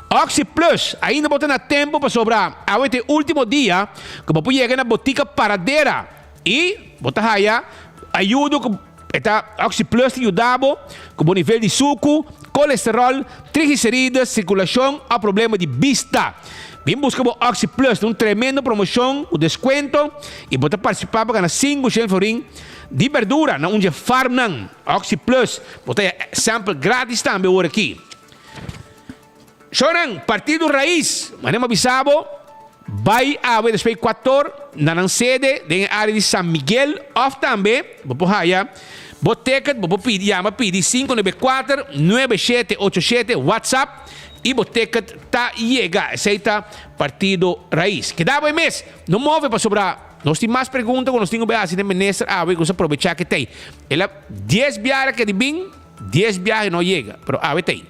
Oxy Plus ainda bota na tempo para sobrar awete último dia que papo chega na botica paradeira e bota haya ajuda com eta Oxy Plus te ajudabo com bom nível de suco, colesterol, triglicerídeos, circulação a problema de vista. Vim buscar o Oxy Plus, uma tremenda promoção, o desconto, e bota participar para ganhar 5 florin de verdura, na onde farm nan, Oxy Plus, bota sample grátis também agora aqui. Choran, Partido Raiz, mas não avisado, vai a ver despeito 4 na sede, na área de San Miguel, off também, vou haya, boteca, vou pedir, chama pedir 594-9787 WhatsApp, e boteca tá chega, aceita Partido Raiz. Que dá bem mês, não move para sobrar. Nós temos mais perguntas, nós temos assim, ministra, vamos aproveitar que tem. Ela 10 viagens que de bem, 10 viagens não chega, mas tem.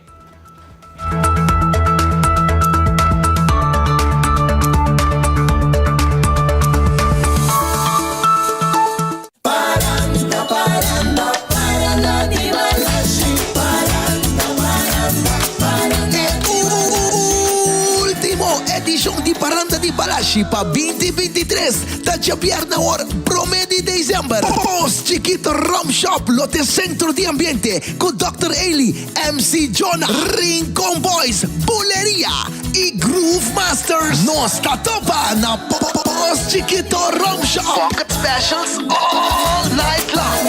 Edição de Paranda de Balashi para 2023 da Jabierna hora promete de dezembro. Pos Chiquito Rum Shop, lote centro de ambiente com Dr. Eli, MC Jonah, Rincon Boys, Buleria e Groove Masters. Nós tá topa na Pos Chiquito Rum Shop. Pocket Specials all night long.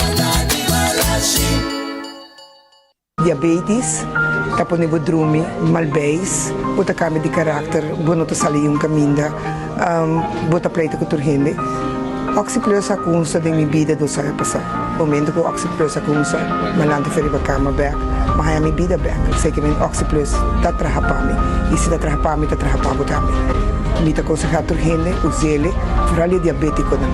Diabetes, tapos nebo drumi, malbais, bota kami di karakter, bono to sali yung kaminda, bota pleito ko turhinde. Oxy Plus ako sa ding mi bida do sa pasa. Momento ko Oxy Plus ako sa malante feri ba kama back, mahaya mi bida back. Say kami Oxy Plus tatrahapami, isi tatrahapami tatrahapabo kami. Mita ko sa turhinde, uzele, furali diabetico na.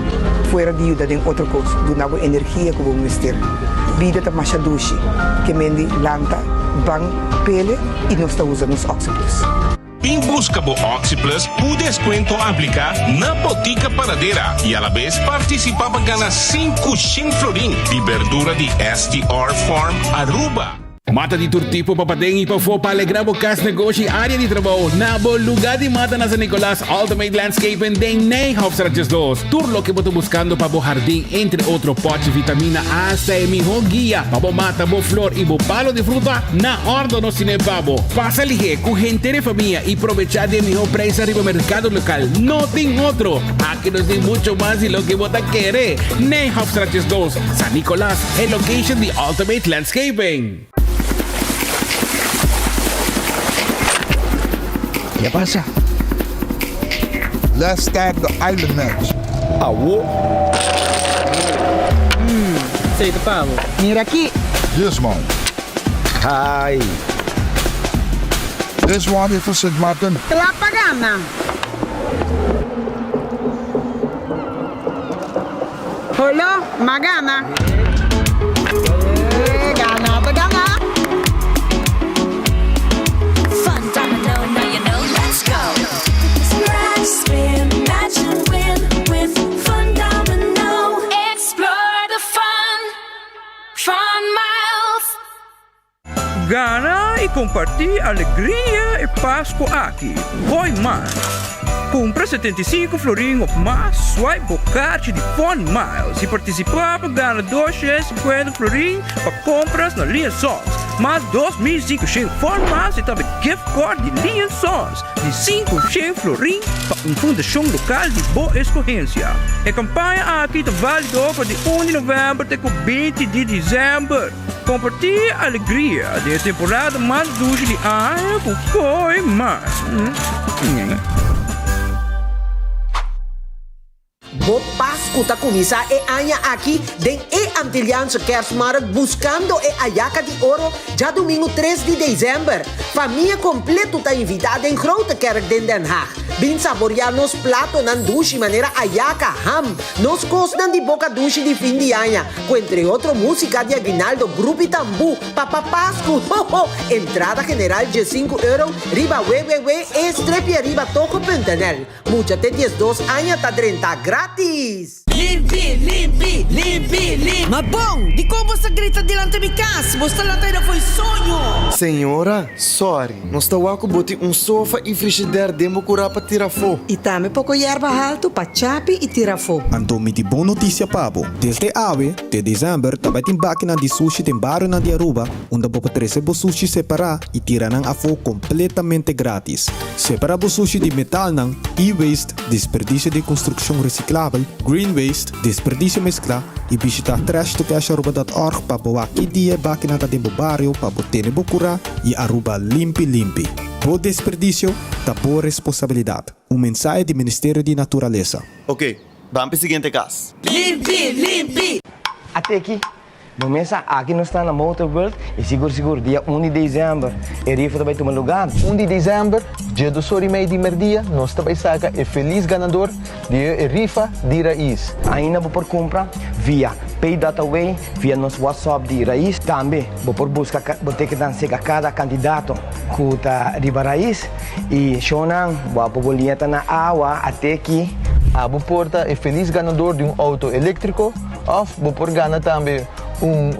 Fuera di yuda din otro cosa, dunabo energia ko bung mister. Bida ta masyadushi, kemendi lanta, bang, pele, e nós está usando os Oxy Plus. Em busca do Oxy Plus, o desconto aplicar na Botica Paradeira e, à vez, participar para ganhar 5 florin de verdura de STR Farm Aruba. Mata di turtipo papadengi pa fo palegrabo kas negosyo área de trabajo nabo lugar de mata na San Nicolás Ultimate Landscaping de Nijhoffstraatjes 2. Tur lo que boto buscando pa bo jardín entre otro pote vitamina hasta el mejor guía pa bo mata bo flor y bo palo de fruta na ordo no cine babo. Pasa lige con gente de familia y aprovechar de mejor precio arriba mercado local. No ten otro. Aquí nos den mucho más y lo que bota quiere. Nijhoffstraatjes 2 San Nicolás, el location de Ultimate Landscaping. ¿Qué pasa? Let's stack the island match. Awo. Sei de pavo. Mira aquí. This one. Hi. This one is for St. Martin. Te la pagana. Holo, magana. Gana, gana. Fun domino, now you know, let's go. Scratch, spin, match and win with Fun Domino. Explore the fun miles. Gana e compartilhe alegria e Páscoa aqui. Foi mais. Compra 75 florinhos ou mais, swipe o card de Fun Miles e participar para ganhar 250 florinhos para compras na Linha Sons. Mais 2.500 Fun Miles e também gift card de Linha Sons de 500 florinhos para uma fundação local de boa escorrência. A campanha aqui está válida de 1 de novembro até 20 de dezembro. Compartilhe a alegria da temporada mais dulce de ano com Foi Mais. Bo Páscoa tá começar e anha aqui den e Antilliaanse Kerstmarkt buscando e ayaca de ouro já domingo 3 de dezembro. Família completa tá invitada em grote kerk den Den Haag. Bin saborear nos plato nan douche maneira ayaca ham. Nos costan de boca douche de fim de anha. Com entre outro música de Aguinaldo, Grupo Tambu, Papa Páscoa. Entrada general de €5. Riba wewewe e strepe arriba toco.nl. Mucha te 12 anha tá 30 grátis. Limpi. Mas bom, di como você grita delante de casa? Você lá ainda foi sonho. Senhora, sorry. Nós estamos com um sofá e frigideira demo curar para tirar fogo. E também pouco erva alto para chape e tirar fogo. Então, me de boa notícia, Pabo. Desde ave, de dezembro, também tem máquina de sushi tem barro na de Aruba, onde você recebe o sushi separar e tirar a fogo completamente grátis. Separar o sushi de metal, e-waste, desperdício de construção reciclável, green waste, desperdício mescla e visitar trashtocasharuba.org para boa que dia máquina da tempo barrio para botar bocura e Aruba limpi. Por desperdício, da boa responsabilidade. Mensagem do Ministério de Natureza. Ok, vamos para o seguinte caso. Limpi. Até aqui. Começa aqui nós estamos na Motor World e seguro dia 1 de dezembro e rifa também tomar lugar. 1 de dezembro, dia do sorrimento de merdia, nós também saca e feliz ganador de rifa de raiz. Ainda vou por compra via Pay Dataway, via nosso WhatsApp de raiz. Também vou por busca, vou ter que dançar cada candidato que está riba raiz e chonan, vou por bolinheta na água até aqui. Vou porta é feliz ganador de auto elétrico ou vou por ganhar também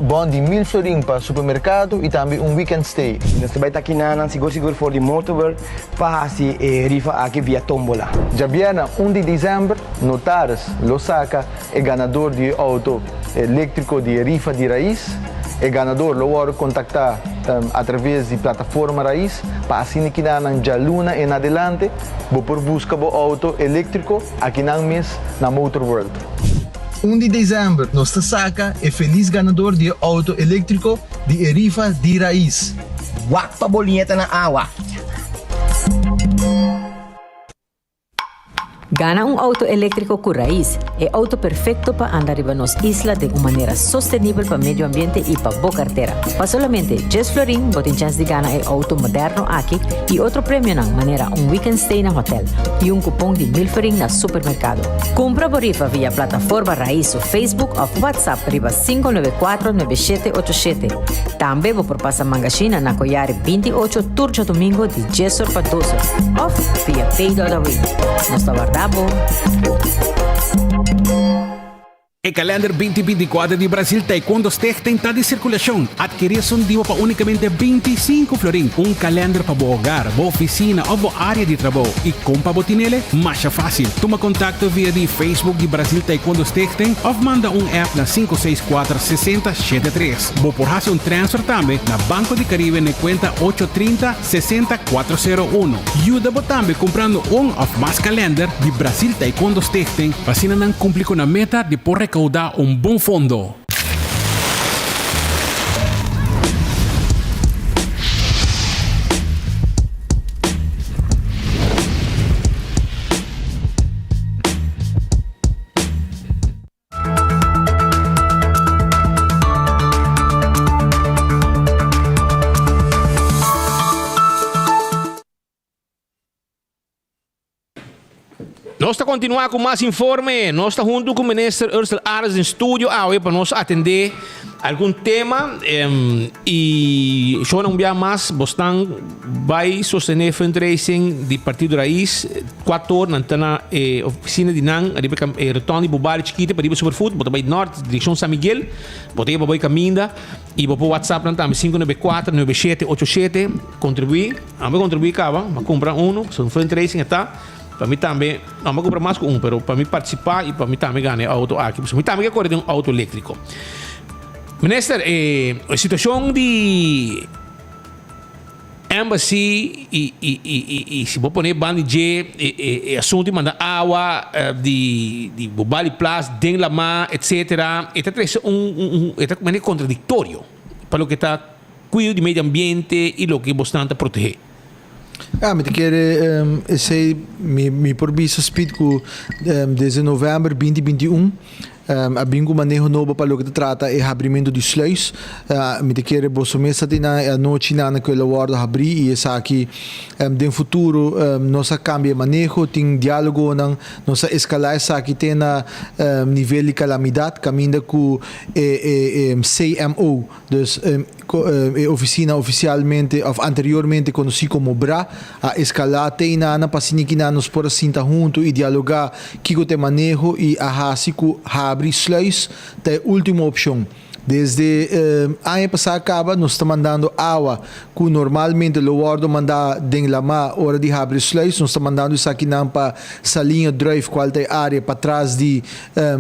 bon de 1.000 florin para supermercado e também weekend stay. Nós também está aqui na seguro for de Motorworld para se rifa aqui via tombola. Já viene 1 de dezembro, notares, Losaka é ganador de auto elétrico de rifa de raiz. O ganador lo pode contactar através de plataforma raiz para assim que na Jaluna em adelante vou por busca do auto elétrico aqui na mês na Motorworld. 1 de dezembro, nós saca é feliz ganador de auto elétrico de rifa de raiz. Wak pa bolinheta na água. Gana um auto elétrico com raiz é auto perfeito para andar em nossa isla de uma maneira sustentável para o meio ambiente e para boa carteira. Para solamente 10 florin, você tem chance de ganhar auto moderno aqui e outro prêmio na maneira weekend stay na hotel e cupom de 1.000 florin na supermercado. Compra por rifa via plataforma raiz ou Facebook ou WhatsApp riba 594-9787. Também vou por passar mangachina na Coiare 28 turno domingo de 10 para 12 ou via Pay Dataway. Nos aguardamos. E calendar 2024 de Brasil Taekwondo Stichting está de circulação. Adquirir um dia para unicamente 25 florin. Um calendar para o hogar, boa oficina ou boa área de trabalho. E como para botinele, mais fácil. Toma contato via de Facebook de Brasil Taekwondo Stichting ou manda app na 564-6073. Vou por fazer transfer também na Banco de Caribe na conta 830-60401. Ajuda também comprando ou mais calendar de Brasil Taekwondo Stichting para assim não cumprir com a meta de por recaudar bom fundo. Nós estamos continuando com mais informe. Nós estamos junto com o ministro Ursula Aras no estúdio para nós atender algum tema e só não via mais Bostan vai sostener fundraising de Partido Raiz 4 horas na oficina de Nan retorno de Bubari Chiquita para ir Superfood botar para norte direção San Miguel botar para caminda e para WhatsApp também 594 97 87 contribuir cava mas comprar são fundraising está para mim também, não vou comprar mais com mas para mim participar e para mim também ganhar auto aqui. Para mim também quero ter auto elétrico. Ministro, a situação de embassy e se vou pôr band de assunto de mandar água de Bubali Plus, Den Lama, etc. É contraditório para o que está cuidando do meio ambiente e o que é bastante proteger. Me quer esse me probiso speed com desde novembro 2021 abbiamo un manejo novo para o que trata é abrimento de sluis me quer bosso mesa na noite na quella guarda abrir e essa aqui no futuro nossa cambia manejo tem diálogo não nossa escalar essa aqui tem na nível de calamidade caminda com CMO dus oficina oficialmente anteriormente conhecido como BRA a escalar tem na pasini na nos por assim junto e dialogar que o te manejo e a hasico abrir sluis é a última opção. Desde ano passado acaba, nós estamos mandando água que normalmente o guarda manda den lama hora de abrir sluis, nós estamos mandando isso aqui para Salinha Drive, qual é a área para trás de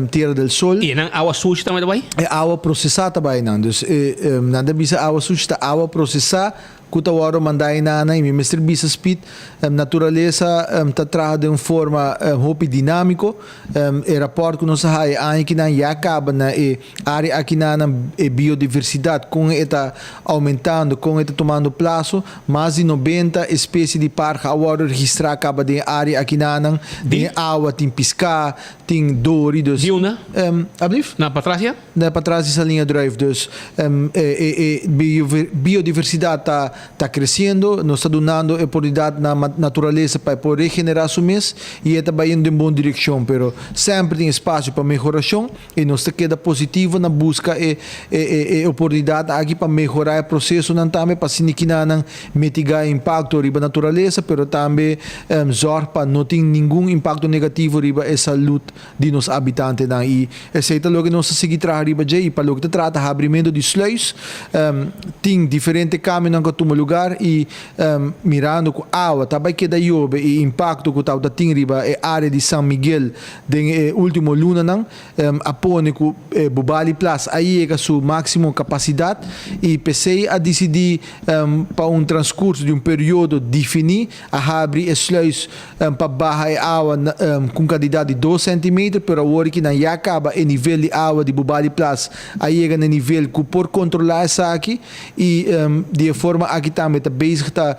Terra del Sol. E não água suja também vai? É água processada também, não. Então, nada bisa água suja, água processada. Kuta waro mandai nana e Mr. Bisa Speed natureza tá traz de uma forma hopi dinâmico e rapport com nossa área aqui na acaba na área aqui na biodiversidade com está aumentando com está tomando plazo mais de 90 espécies de parque agora registrar acaba de área aqui na tem água tem piscar tem doridos de uma ablif na patrácia essa linha drive dus biodiversidade está crescendo, nós está dando oportunidade na natureza para poder regenerar o mês e está indo em boa direção, mas sempre tem espaço para melhoração e nós está queda positivo na busca e oportunidade aqui para melhorar o processo não também para não mitigar o impacto riba natureza, mas também zorg para não ter nenhum impacto negativo riba a saúde de nos habitantes não e esse é o que nós seguir trabalhar riba e para o que trata de abrimento de sluis tem diferentes caminhos que lugar e mirando com água também que da iobe e impacto que está tem riba é área de San Miguel den último luna não apone com Bubali Plus aí é a sua máxima capacidade e pensei a decidir para transcurso de período definido a abrir sluis para barra água com quantidade de 2 cm para agora que não acaba o nível de água de Bubali Plus aí é no nível que por controlar essa aqui e de forma aqui também está basic está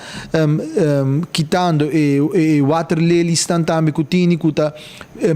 quitando e water lilies também que tem que está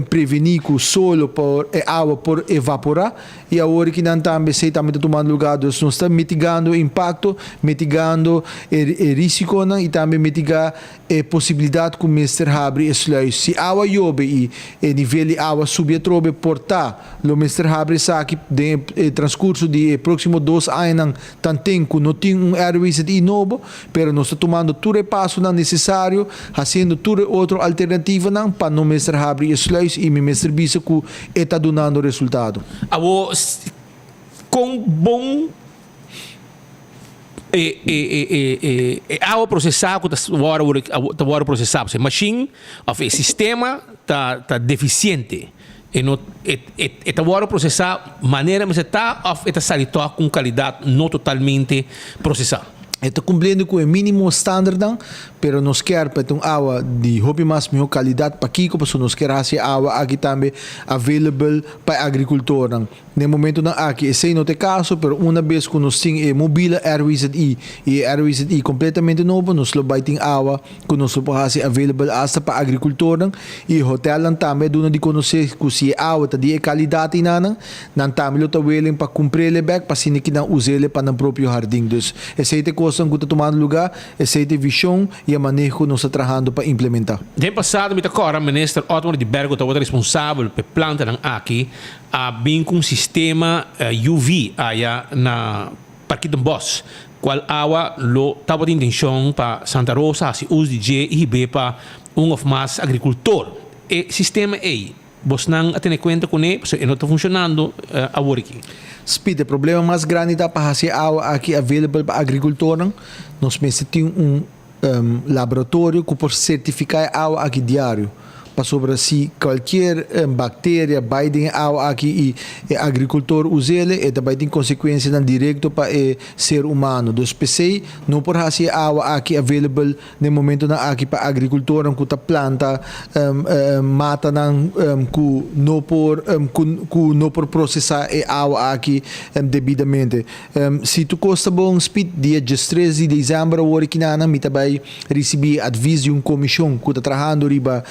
prevenir que o solo por água por evaporar e agora que não também sei também está tomando lugar nós está mitigando o impacto mitigando o risco e também mitigar a possibilidade que o mestre abre sluis se água iobe e nível de água subir trobe portar o mestre abre aqui de transcurso de próximo 2 anos tanto que não tem airways e novo, pero nós estamos tomando todo o passo necessário, fazendo toda outra alternativa para não mestre abrir sluis e me serviço que está dando resultado. Com bom água processada que está processada, o machine of o sistema está deficiente. E está agora processar maneira mas está salido com qualidade não totalmente processada. Está cumprindo com o mínimo standard, pero nós quer para ter água de hobby mais melhor qualidade para Kiko, porque nós quer essa água aqui também available para agricultor. No momento não aqui, esse não é caso, pero uma vez que nós temos mobile RWZI e RWZI completamente novo, nós vai ter água que nós podemos fazer available hasta para agricultor e hotel também dona de conhecer que se água está de qualidade não também está willing para cumprir ele back para se que não use ele para o próprio jardim. Então, esse é coisa que está tomando lugar, essa é a visão e a maneira que nós estamos trabalhando para implementar. No passado, o ministro Otmar de Bergo estava responsável pela planta aqui, bem com um sistema UV na Parque do Bosch, qual água estava de intenção para Santa Rosa, se usa de G e B para ou mais agricultor. E sistema você não tem conta com ele, porque não está funcionando agora aqui. Speed, o problema mais grande está para fazer água aqui available para agricultor. Nós temos laboratório que pode certificar a água aqui diário. Para sobre se qualquer bactéria vai ter água aqui e o agricultor usa ele, e também tem consequências direto para o ser humano. Então, PC não pode fazer água aqui available no momento na aqui para agricultor que está planta mata que não por processar a água aqui devidamente. Se tu custa bom speed dia 13 de dezembro o que nana me também recebi aviso de uma comissão que está trabalhando riba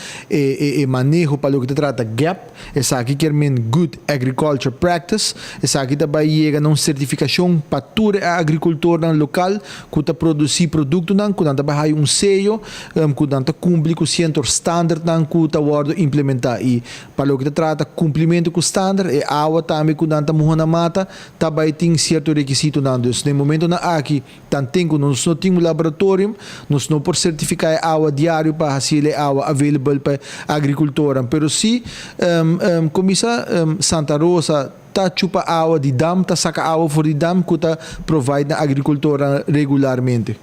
e manejo para o que trata GAP, essa aqui quer mean Good Agriculture Practice, essa aqui também chega a uma certificação para toda a agricultura local que está produzir produto que também um sello que está cumprir com o centro standard que está implementar e para o que trata cumprimento com o standard e água também que está morrendo na mata também tem certo requisito no momento na aqui tanto que nós não temos laboratório, nós não podemos certificar água diário para fazer água available para agricultura, pero se começa Santa Rosa está chupa água de dam, está saca água fora de dam que está provide na agricultura regularmente.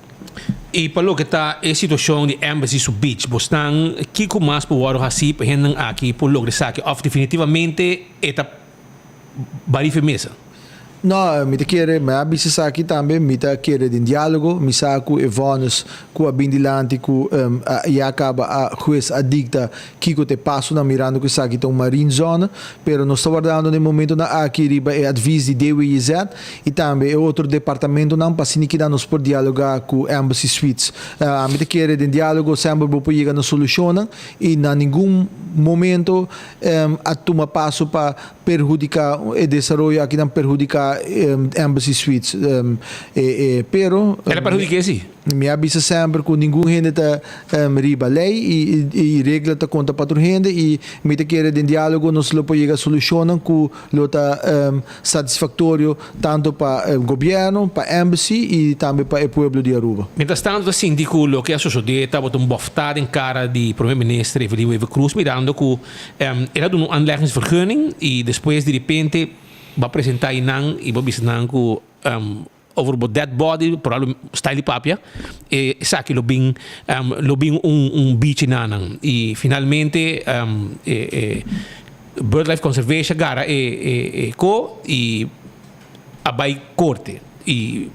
E para o que está a situação de Embassy Sub Beach, você tem que mais para o assim para gente aqui por lograr saque, ou definitivamente está bari firmeza. Não, me quer, me abis aqui também, me quer de diálogo, me saco evones com a bindilante com e acaba a juiz adicta que te passo na mirando que aqui tem uma marine zona, pero nós estamos guardando no momento na aqui riba é adviso de DWIZ e também é outro departamento não para que nós por dialogar com Embassy Suites. Me quer de diálogo sempre vou chegar na solução e na nenhum momento a tomar passo para perjudicar o desenvolvimento aqui não perjudicar Embassy Suites. Pero era perjudicar sim. Me avisa sempre que ninguém está riba lei e regra está conta para gente e me quer de diálogo nós lo pode chegar solução que lo está satisfatório tanto para o governo, para a Embassy e também para o povo de Aruba. Mientras tanto, assim, digo lo que a sociedade estava um boftada em cara de primeiro-ministro Evelyn Wever Cruz, mirando que era uma aanleggingsvergunning e depois de repente vai apresentar inang e vai visitar que over o dead body, por algo style papia, e sa que lo bing beach nanang e finalmente BirdLife Conservation gara co e abai corte e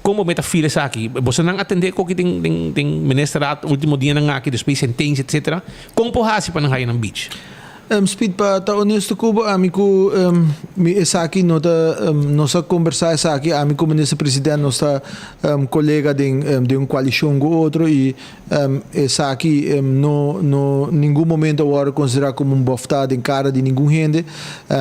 como metafiles aqui, você não atender com que tem ministrato último dia na aqui depois sentença etc. Como pohasi pa nang hayan ng beach? Speed pa ta honesto ko ba amigo essa aqui nossa conversar essa aqui amigo ministro presidente nossa colega de uma coalição com outro e essa aqui no nenhum momento agora considerar como boftada em cara de nenhum gente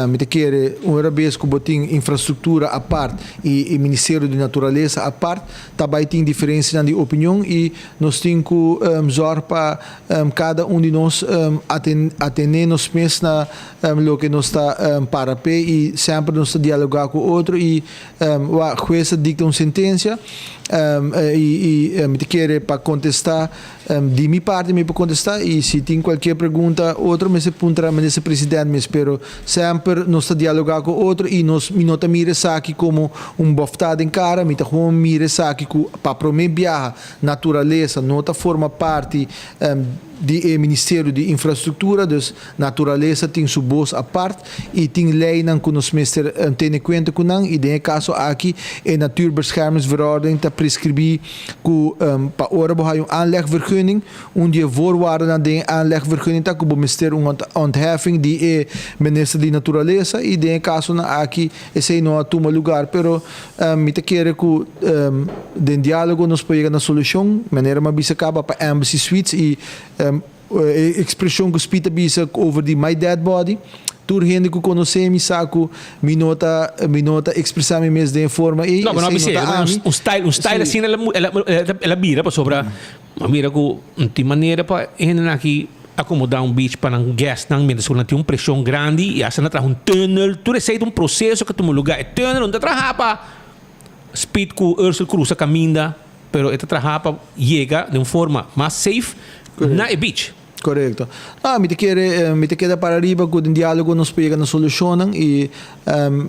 me quer uma vez que botem infraestrutura à parte e Ministério de Natureza à parte também tem diferença de opinião e nós temos que zorgar para cada de nós atender nos meses na lo que nós está para pé e sempre nós está dialogar com o outro e a jueza dicta uma sentença me quer para contestar de minha parte me para contestar e se tem qualquer pergunta outro me se punta me esse presidente me espero sempre nós está dialogar com o outro e nós me nota mira aqui como boftada em cara me tá como mira aqui para prometer viajar natureza nota forma parte do Ministério de Infraestrutura, dus natureza tem sua voz à parte e tem lei que nós meester tem em conta com não e em caso aqui a Natuurbeschermingsverordening está prescrever que para ora bohai aanlegvergunning onde voorwaarden aan de aanlegvergunning tá que o ministério ontheffing de minister de natureza e em caso na aqui esse não toma lugar pero me te quer que de diálogo nós podemos na solução maneira uma bisa acaba para embassy suites e expressão que spita bisa over the my dead body tur gente que conhece me saco me nota expressar me mesmo de forma e no mas não um style assim ela mira para sobra mira que de maneira para ainda aqui acomodar beach para um guest não mesmo quando tem uma pressão grande e essa na traz tunnel tu receita processo que tu lugar tunnel onde trabalha speed que Ursula cruza caminha pero esta trabalha chega de uma forma mais safe na beach. Correcto. Me te queda para arriba com o diálogo nós pegamos na solução e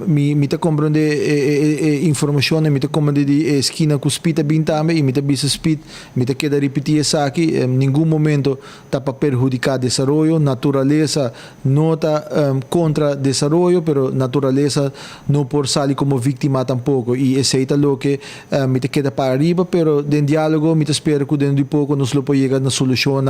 me te compreende informação me te compreende de esquina com speed bem também e me te bisa speed me te queda repetir isso aqui em nenhum momento está para perjudicar desenvolvimento natureza não está contra desenvolvimento pero natureza não por sair como vítima tampouco e esse é o que me te queda para arriba pero de diálogo me te espero que dentro de pouco nós lo podemos na solução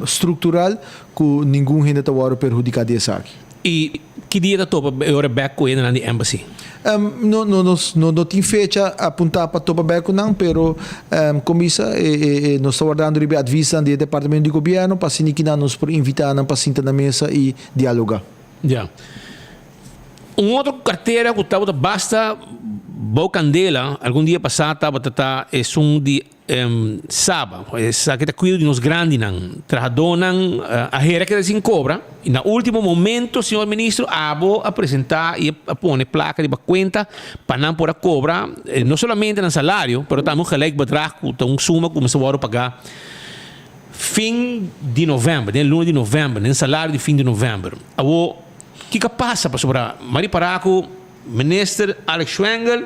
estrutural que ninguém ainda está perjudicado dessa aqui. E que dia da topa agora back com ele na embassy? Não tem fecha apontar para topa back não, pero como isso nós estamos dando aviso do departamento de governo para se que nos por invitar para sentar na mesa e dialogar. Já. Outra carteira que estava basta boa candela algum dia passado estava de sábado essa que está cuidando de nós grandes não tradonan a hera que se cobra e no último momento o senhor ministro abo apresentar e pone placa de conta para não por a cobra não somente no salário pero também gelijk bedrag com suma como se vai pagar fim de novembro no lunes de novembro no salário de fim de novembro abo que passa para sobrar Mari Paraco minister Alex Schwengel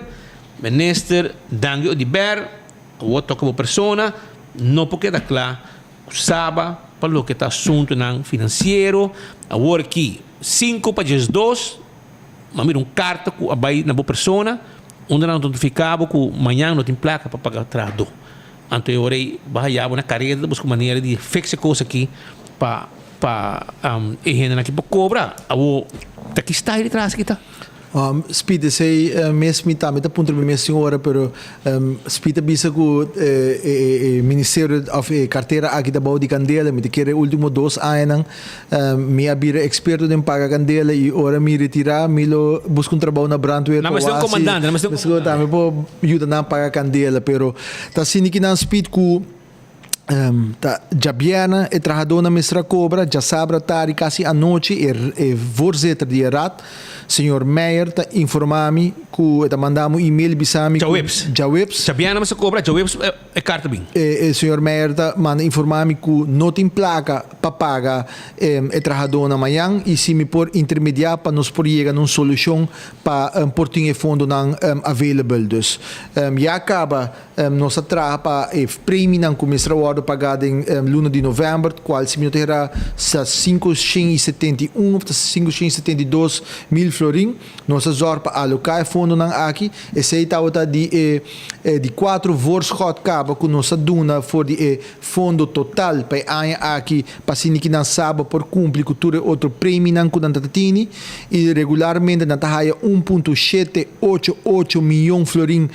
minister Dangio Odiber outra como persona não porque da claro sabe para o que está assunto não financeiro agora aqui 5 para 2 mas carta que vai na boa persona onde não notificava que amanhã não tem placa para pagar trado então eu orei barraiava na carreira busco maneira de fixar coisa aqui para renda aqui para cobrar agora daqui está ele traz aqui tá Speed sei mesmo também tá ponto minha senhora pero Speed bisa que Ministério of carteira aqui da Bau de Candela me quer último 2 anos me abrir experto em pagar Candela e ora me retirar me lo busco trabalho na brandweer não mas tem comandante não mas tem também vou ajuda na pagar Candela pero tá sini que na Speed que já biana e trabalhadora mestra cobra já sabe tari quase a noite e voorzitter de raad senhor Meijer tá informami que tá mandamos e-mail bisami já biana mestra cobra já webs é carta bem senhor Meijer tá manda informami que não tem placa para pagar e trabalhadora amanhã e se me por intermediar para nos por chegar numa solução para por ter fundo não available dus já acaba nossa trapa e prêmio não começar a pagar em lunes de novembro, qual se me terá 571 ou 572 mil florim, nossa zorpa alocar fundo não aqui, e se está de 4 voorschot cabo com nossa duna for de fundo total para aqui para se que não sabe por cumprir cultura outro prêmio não com tanta tini e regularmente na taia 1.788 milhão florim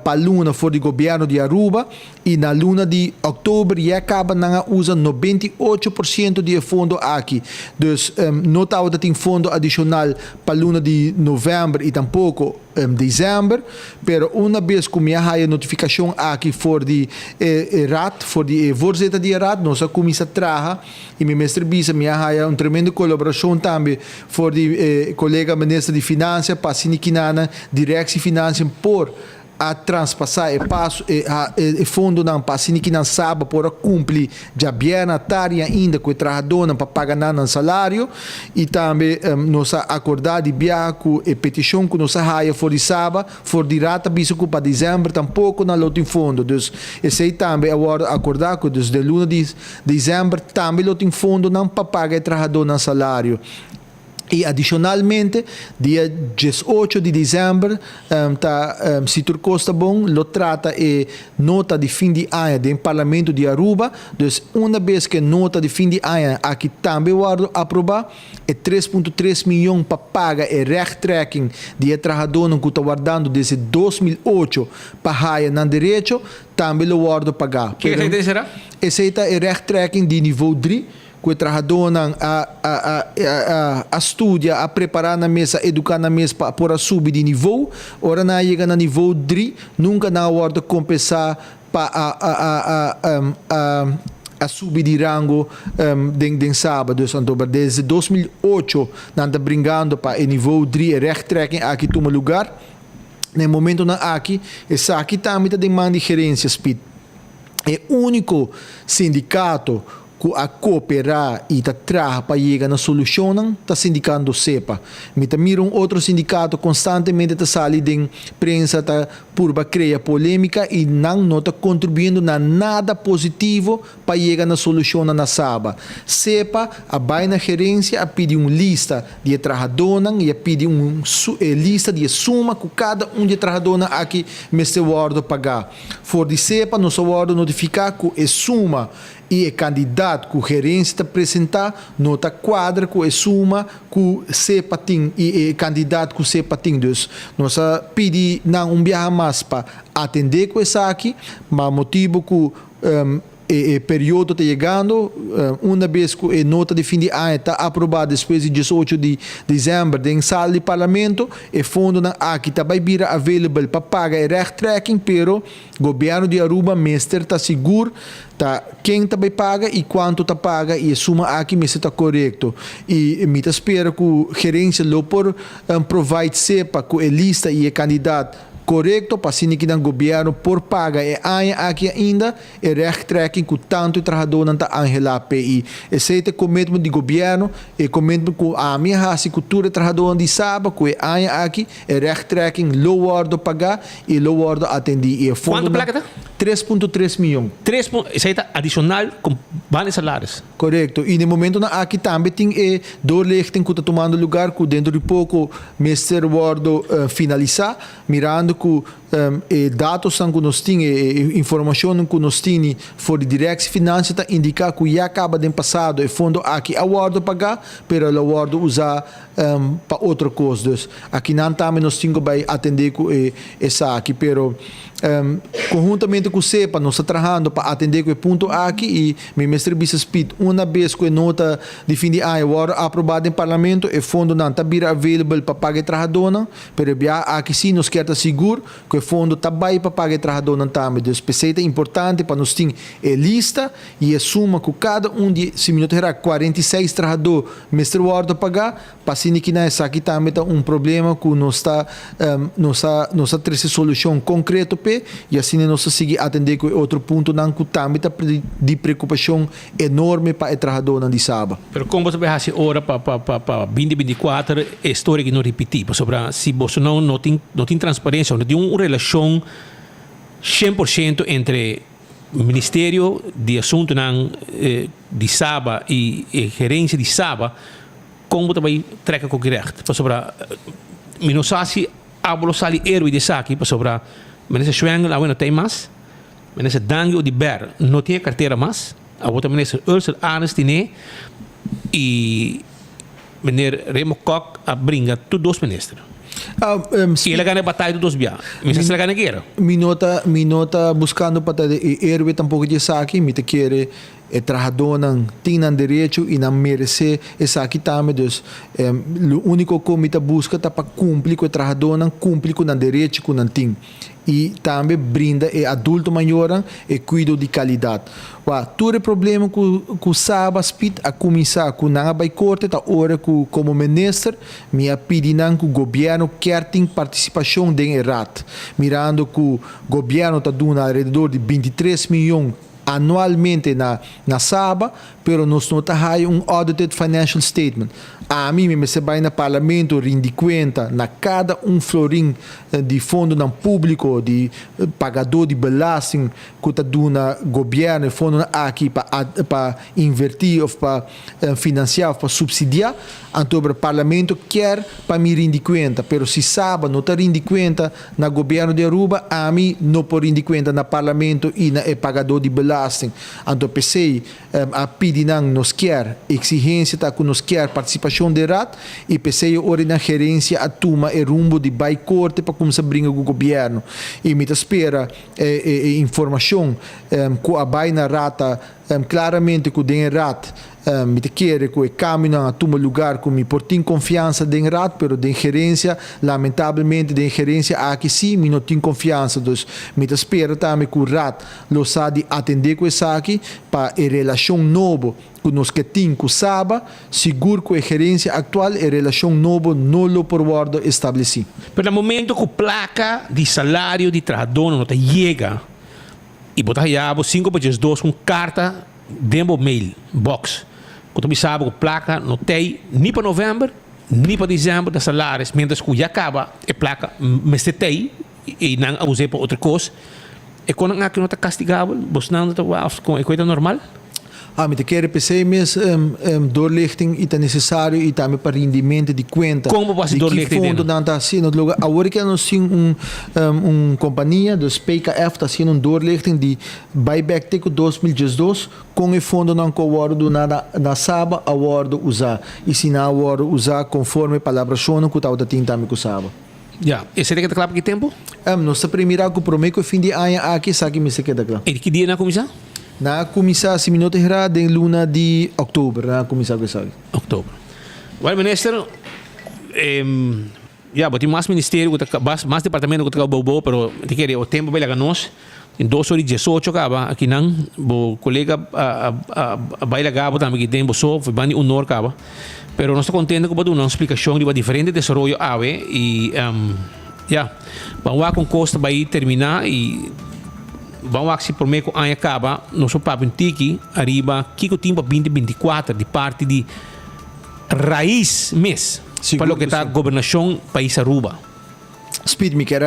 para luna for de governo governo de Aruba e na luna de outubro já acaba na usa 98% de fundo aqui. Dus não está tem fundo adicional para a luna de novembro e tampouco dezembro, pero uma vez que minha a notificação aqui for de RAT, for de voorzitter de RAT, nós começa a trabalhar e meu mestre Bisa minha a tremenda colaboração também for de colega ministro de Finanças para siniquinana direção financeira por a transpassar e passo e fundo não para que não sabe por cumprir já bem na tarefa ainda com o trabalhador para pagar não salário e também nós acordar de biaco e petição que nós haia for de sábado for de rata biso para dezembro tampouco na lote fundo dus esse também agora acordar que dus de luna de dezembro também lote fundo não para pagar o trabalhador não salário. E adicionalmente, dia 18 de dezembro, Citur Costa Bom lo trata e nota de fim de ano do Parlamento de Aruba. Então, uma vez que nota de fim de ano aqui também guardo aprovar, é 3,3 milhões para pagar e rechttrekking de trabalhador que está guardando desde 2008 para a na direito, também lo guardo pagar. Que receita será? Receita é rechttrekking de nível 3. Que o trabalhador a estudia, a preparar na mesa, educar na mesa para subir de nível, ora na chega na nível 3, nunca na hora de compensar para a subir de rango de sábado. Desde 2008, nós estamos brincando para o nível 3, rechttrekking aqui toma lugar. No momento na aqui, essa aqui também tem demanda de gerência, speed. É o único sindicato que a cooperar e trabalhar para chegar na solução, está sindicando CEPA. Me mira outro sindicato constantemente está saindo de imprensa, está por criar polêmica e não está contribuindo na nada positivo para chegar na solução na Saba. CEPA, a vai na gerência, a pedir uma lista de trabalhadores e a pedir uma lista de suma que cada de trabalhadores aqui neste guardo pagar. For de CEPA, nós guardo notificar que é suma e é candidato que a gerência está apresentar, nota quadra que é suma que CEPA tem e é candidato que CEPA tem. Então, nós pedimos viajar mais para atender com essa aqui, mas motivo que o período está chegando, uma vez que a nota de fim de ano está aprovada depois de 18 de dezembro, em sala de parlamento, e fundo aqui também virá available para pagar o rechttrekking, pero o governo de Aruba, mestre, está seguro quem também paga e quanto está paga e a suma aqui está correto. E me espero que a gerência lo por provide sepa que a lista e a candidato correto para que o governo por paga e aqui ainda é rechttrekking que tanto o trabalhador não está angelado e esse é o commitment do governo e commitment que a minha raça cultura trabalhador de sábado que é aqui é rechttrekking lo guardo pagar e lo guardo atender e quanto placa tá? 3,3 milhões. Esse é adicional com vários salários. Correto. E no momento aqui também tem doorlichting que está tomando lugar que dentro de pouco mestre guardo finalizar, mirando que dados que nós temos, informação que nós temos for direção finança está indicar que já acaba de passado e fundo aqui a guardo pagar, pero a guardo usar para outra coisa. Aqui não também nós temos que atender com essa aqui, pero conjuntamente com o CEPA nós estamos trabalhando para atender com o ponto aqui e meu mestre Bisa Speed, uma vez que a nota de fim de ano agora aprovada em parlamento e fundo não está vir available para pagar o trabalhador, pero aqui sim nós queremos seguro que o fundo está bem para pagar o trabalhador também. Então, é importante para nós ter a lista e a suma que cada de, se minuto terá 46 trabalhadores, mestre guarda pagar, para assim que nessa aqui também está problema que nós está ter solução concreta e assim nós seguir atender com outro ponto não que também está de preocupação enorme para o trabalhador de sábado. Pero como você vai fazer hora para 2024 é história que não repetir, sobre se você não tem transparência, não tem uma relação 100% entre o Ministério de Assuntos de Saba e gerência de Saba, como também treca com o direito. Sobre não sei se abro sali erro de saki, sobre meneer Schwengel, não tem mais, meneer Dango de Ber, não tem carteira mais, a outra meneer Ursel Arnestine e meneer Remo Kok a bringa todos os ministros. E ela ganha batalha dos biá. Mas se ela ganha guerra. Minota buscando para erwe tampouco de saque, me te querer trabalhador não tem direito e não merece essa aqui também. Dus o único que me busca tá para cumprir com o trabalhador não cumprir com o direito que não tem. E também brinda adulto maior e cuido de qualidade. Todo o problema que sabe a começar com não vai corte tá hora que como ministro me pedindo que o governo quer ter participação de errado. Mirando que o governo tá dando ao redor de 23 milhões anualmente na SABA, pero nós não temos audited financial statement. A mim, me se vai no parlamento, rende conta na cada florim de fundo não público, de pagador de belasting, que está dando governo, fundo aqui para invertir, ou para financiar, para subsidiar, então o parlamento quer para me rende conta, pero se SABA não está rende conta na governo de Aruba, a mim não pode rende conta na parlamento e na pagador de belasting. Então pensei, a pedir nos quer exigência tá que nos quer participação de RAT e pensei ora na gerência a toma e rumbo de vai corte para começar a brincar com o governo e me espera informação que a vai na rata claramente que o den RAT me te quer que o caminho a tomar lugar com me por ter confiança den RAT, pero den gerência lamentavelmente den gerência aqui sim me não tem confiança, dus me te espera também que o RAT lo sabe atender com essa aqui para a relação nova que nós que tem com Saba, seguro que a gerência atual a relação nova não lo por guardo estabeleci. Pero no momento que a placa de salário de trabalhador não te chega e botar já 5.2 com carta dentro do mail box. Quando me sabe que a placa não tem nem para novembro, nem para dezembro de salários, mientras que já acaba a placa me se tem e não usei para outra coisa. E quando aqui não está castigável, você não está com a coisa normal? Me te quer pensar mesmo doorlichting e é necessário e também para rendimento de conta. Como você doorlichting? Fundo não está sendo lugar. Agora que nós temos companhia, dos PKF está sendo doorlichting de buyback teco 2012 com o fundo não coordo na Saba awardo usar e se não awardo usar conforme a palavra sono que está tem também com Saba. Já, e você tem que claro que tempo? Nossa primeira que prometo fim de ano aqui sabe me se queda claro. E que dia na comissão? Na comissão se minutos era de luna de outubro na comissão que sabe. Outubro. Well, ministro, tem mais ministério, mais departamento que está bobo, pero te quer o tempo vai lá nós. Em 2 horas e 18 acaba aqui não, o colega vai lá gabo também que tem só, foi bem honor acaba. Pero nós estamos contentes com uma explicação de diferente desenvolvimento ave e vamos com costa vai terminar e vamos se por meio que ano acaba, nosso papo em tiki arriba que o tempo 2024 de parte de raiz mês para o que está a governação país Aruba. Speed, me quero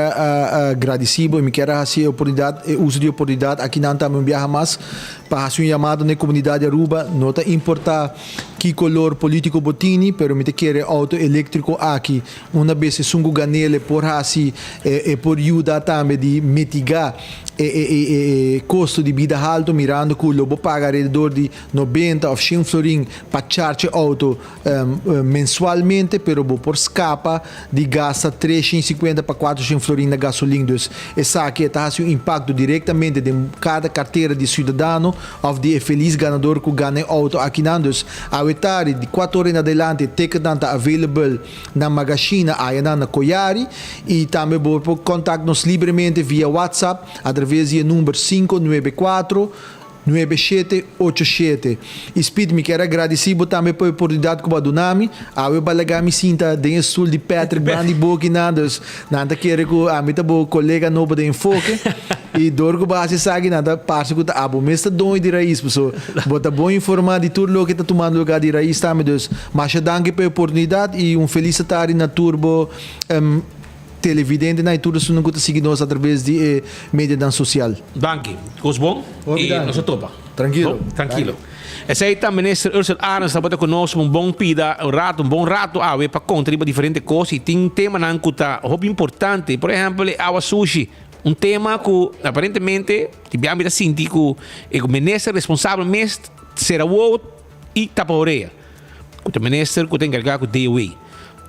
agradecido, me quero fazer oportunidade, uso de oportunidade aqui não também viajar mais para fazer chamado na comunidade Aruba, não te importa que color político botini, pero me te quero auto elétrico aqui, uma vez se sungo ganele por fazer por ajudar também de mitigar custo de vida alto, mirando que o lobo paga ao redor de 90 ou 100 florin para charge auto mensualmente, pero por escapa de gasta 350 para 400 florin na gasolina. Dus essa aqui está um impacto diretamente de cada carteira de cidadão ou de feliz ganador que ganha auto aqui não. Dus a etari de 4 horas em adelante ticket não está available na magazine aí na Coiari e também por contato-nos livremente via WhatsApp através do número 594 9787. Speed me quero agradecer também pela oportunidade que eu dou nome. Eu balaga me sinta dentro sul de Patrick Bandi Boki nados. Nada quero que a mim tá bom colega novo de enfoque e dorgo base sabe nada parte que tá abo mesmo dono de raiz pessoal. Bota bom informar de tudo o que tá tomando lugar de raiz também dos. Mas danke pela oportunidade e feliz tarde na turbo televidente na tudo isso não conta seguir nós através de mídia social. Danke. Goes bom? E nós topa. Tranquilo. Tranquilo. Esse aí também ministro Ursula Arns está conosco bom bom rato para contribuir diferentes coisas e tem tema na ancuta muito importante, por exemplo, a sushi. Tema que aparentemente tivemos a sentir que o ministro responsável será o e tapa-oreia. O ministro que tem encarregado com DOE.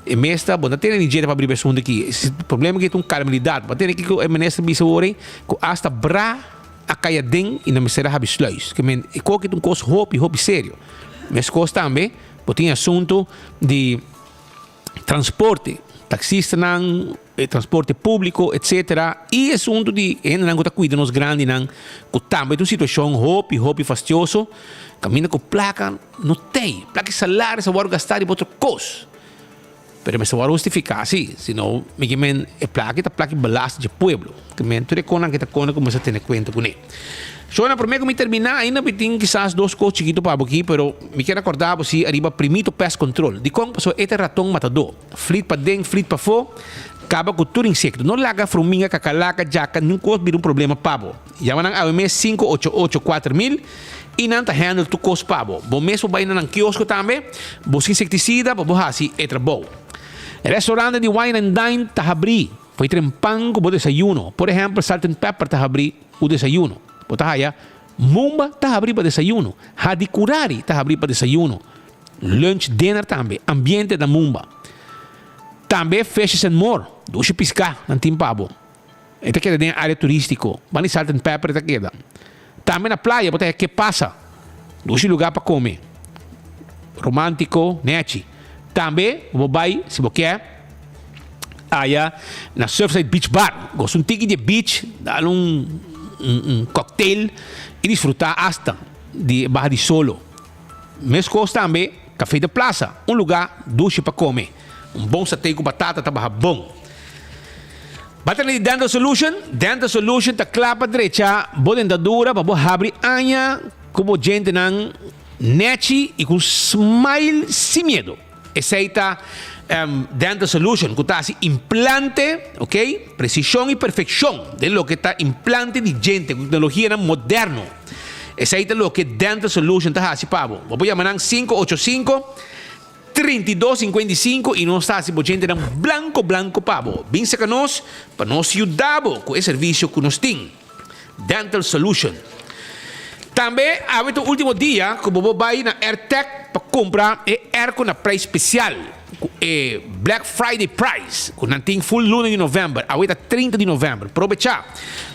E mesta, bom, não tem ninguém para abrir assunto aqui. O problema é que tem calamidade. Mas tem que o ministro bisa ore, que hasta bra a caia den e não me será habisluis. Que men, e qualquer um coisa hobby sério. Mas coisa também, tem assunto de transporte, taxista não, transporte público, etc. E assunto de ainda não está cuidando nos grandes não, que também tem uma situação hobby fastioso, caminha com placa, não tem, placa salário, se vai gastar em outra coisa. Pero me se vai justificar, sim, senão me que men é placa balasta de pueblo, que men tu recona que ta cona como se tem conta com ele. So na primeiro me terminar, ainda tem quizás duas coisas chiquito para aqui, pero me quero acordar se arriba primito pest control. De como passou este ratão matador, flit para dentro, flit para fora, acaba com tudo insecto. Não larga formiga, cacalaca, jaca, nunca vira problema pabo. Llama nang AWM 5884000 e não tá handle tu cos pabo. Bom mesmo vai nang kiosco também, bom inseticida, bom hasi etra bom. Restaurante de wine and dine tá abrir, foi trempang com desayuno. Por exemplo, salt and pepper tá abrir o desayuno. Potahaya, Mumba tá abrir para desayuno. Hadikurari tá abrir para desayuno. Lunch, dinner também. Ambiente da Mumba. Também Fishes and More. Duxe piscar, não tem pabo. Esta queda tem área turístico. Bani salt and pepper, esta queda. Também na praia, potahaya, que passa? Duxe lugar para comer. Romântico, neti. Também, vai, se você quer, aya na Surfside Beach Bar. Gosto um ticket de beach, dá um cocktail e desfrutar hasta de barra de solo. Mesmo também, café de plaza, um lugar duche para comer. Um bom satay com batata tá bom. Bata de Dental Solution tá clapa direita, boa dentadura, para abrir anha, como gente não neti e com smile sem medo. Aceita Dental Solution, que está assim, implante, ok? Precisión y perfección de lo que está implante de gente, tecnología moderno. Esa es lo que Dental Solution está así, pavo. Voy a llamar 585-3255 y no está así, por gente blanco, pavo. Vince que nos, para nos ayudar con el servicio que nos tiene. Dental Solution. Também, há o último dia, como vou vai na AirTech para comprar air com a preço especial. Black Friday price, com não tem full luna de novembro, agora 30 de novembro. Aproveitar.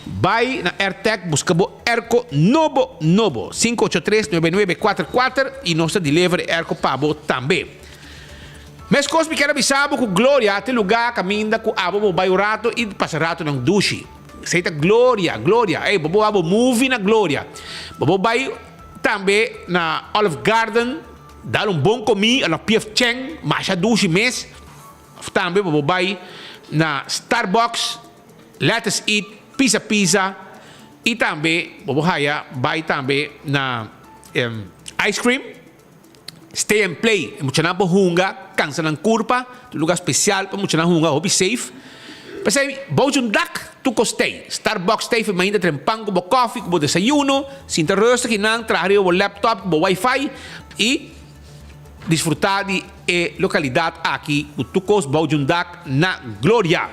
Vai na AirTech, busca o Airco novo, 583-9944 e nós delivery Airco para você também. Mas coisa que quero avisar com Glória, tem lugar caminha com a bobo vai o rato e passa rato na duche. Seita Glória. Ei, bobo abo movie na Glória. Bobo vai também na Olive Garden, dar bom comi na P.F. Cheng, mas a duche mês. Também bobo vai na Starbucks, Let's Eat, Pizza. E também bobo vai também na Ice Cream, Stay and Play. Mucha na bohunga, cansa ng curpa, lugar especial para mucha na hunga, hobby safe. Mas aí, Boujun Dak, tu costei. Starbucks stay, ainda trempang, com coffee, com desayuno, sinta rosto que não, trazer o laptop, com Wi-Fi e desfrutar de localidade aqui, o tu cost Boujun Dak na Glória.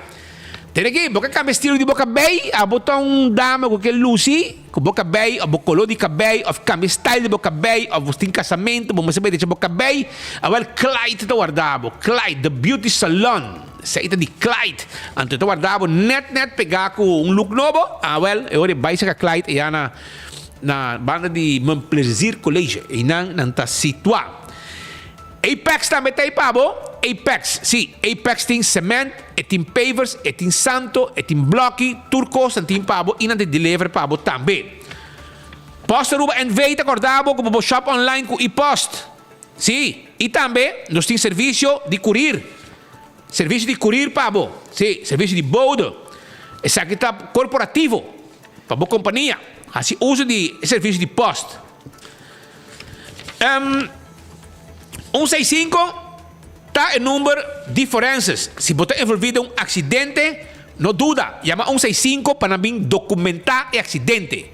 Tem aqui, boca cam estilo de boca bay, a botar dama com aquele Lucy, com boca bay, a bocolo de cabay, of cam style de boca bay, of tem casamento, bom mas saber de boca bay, a well Clyde to guardabo, Clyde, the beauty salon. Saída de Clyde. Anto ito guardabo net pegar com look novo. Well, eu vai sa Clyde e na banda de Montplaisir College e não tá situado. Apex também tem pabo. Apex, sim. Apex tem cement, tem pavers, tem santo, tem blocky, turcos, tem pabo e não tem delivery pabo também. Posta ruba envia acordabo com o shop online com e-post. Sim. E também nós tem serviço de courier. Serviço de courier, pabo. Sim, serviço de bordo. Esse aqui está corporativo. Para a companhia. Assim, uso de serviço de post. 165 está em número de forenses. Se você é envolvido em um acidente, não duda. Chama 165 para mim documentar o acidente.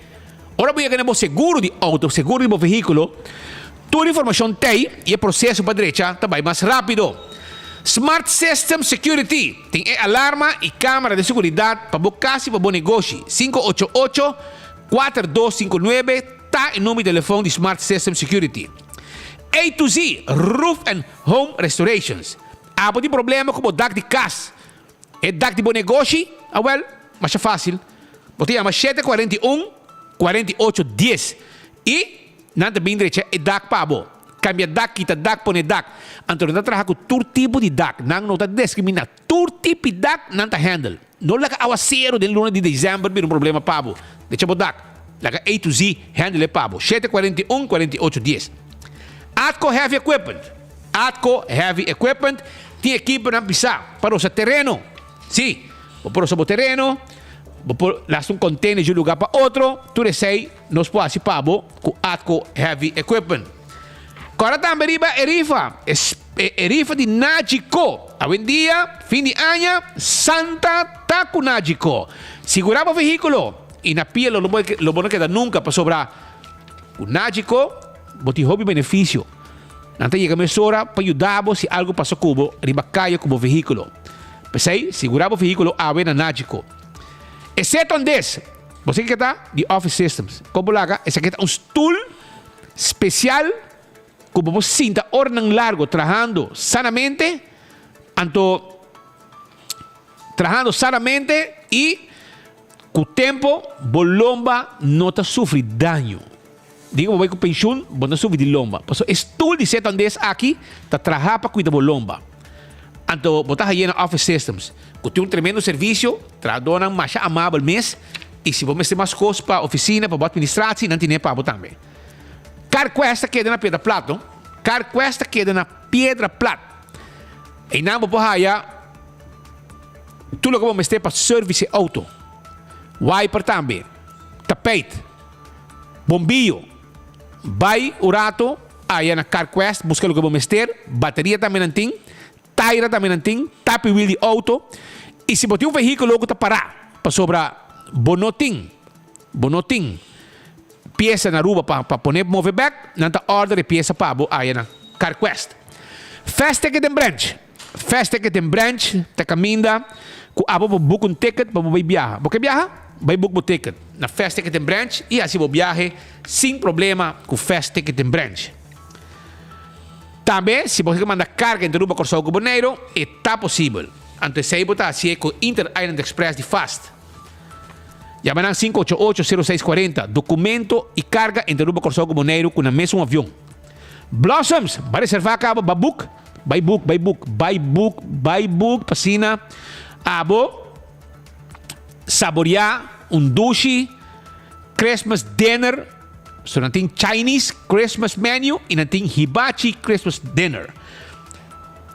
Ora, voy a ganhar seguro de auto, seguro de veículo. Toda a informação tem e o processo para a direita também mais rápido. Smart System Security tem alarma e câmera de segurança para o casa e para o negócio. 588-4259 está em número de telefone de Smart System Security. A to Z Roof and Home Restorations. Abo tem problema com o DAC de CAS. É DAC de bom negócio? Mas é fácil. Você chama 741-4810. E, não também direita, é DAC pabo. Cambia DAC, quita DAC, põe DAC. Então, não trabalha com todo tipo de DAC. Não está discriminando. Todo tipo de DAC não está handle. Não laga aguaceiro de luna de dezembro, vira um problema pabo. Deixa eu DAC. Laga A to Z, handle é pabo. 741-4810. Atco Heavy Equipment. Atco Heavy Equipment. Tem equipe para pisar para o seu terreno. Sim. Para o seu terreno. Lasta um container de um lugar para outro. Tu recebe, nós podemos pabo com Atco Heavy Equipment. Agora também é rifa de Nagico. Hoje em dia, fim de ano, Santa Taco Nagico. Segurava o veículo e na pia lo bom queda nunca para sobrar. O Nagico, bote hobby benefício. Não tem que hora para ajudar se algo passou cubo, riba caia com o veículo. Pensei, segurava o veículo a ver na Nagico. Exceto onde você que está de Office Systems. Como laga, esse aqui é um stool especial como você sinta ornan largo trabajando sanamente, e com o tempo, bolomba não te sofre dano. Digo, vai com pensión, não sofre de lomba. Por isso, stool de set onde aqui, está trabalhando para cuidar da lomba. Então, botar aí na Office Systems, que tem um tremendo serviço, tradona mais amável mês, e se você tem mais coisas para a oficina, para a administração, não tem para botar também. Carquesta queda na pedra plato. Carquesta queda na pedra plato. E não vou aí, tudo que vamos ter para service auto. Wiper também. Tapete. Bombillo. Vai o rato, aí na Carquest, busca o que vamos ter. Bateria também não tem. Tire também não tem. Tap wheel de auto. E se botar um veículo, logo está parar. Para sobrar bonotim. Peça na rua para poner move back, não está order de peça para aí na Carquest. Fast Ticket and Branch. Fast Ticket and Branch, te caminha, com a book um ticket para você viajar. Porque viaja, vai book um ticket na Fast Ticket and Branch e assim você viaja sem problema com Fast Ticket and Branch. Também, se você manda carga entre Aruba Corsão com Boneiro, está possível. Antes de você assim com Inter Island Express de Fast. Llamarán 588-0640. Documento e carga entre Aruba Corsão com Boneiro com a mesma avião. Blossoms, vai reservar cabo, vai book, pasina, abo, saborear duche, Christmas dinner, so não tem Chinese Christmas menu e não tem Hibachi Christmas dinner.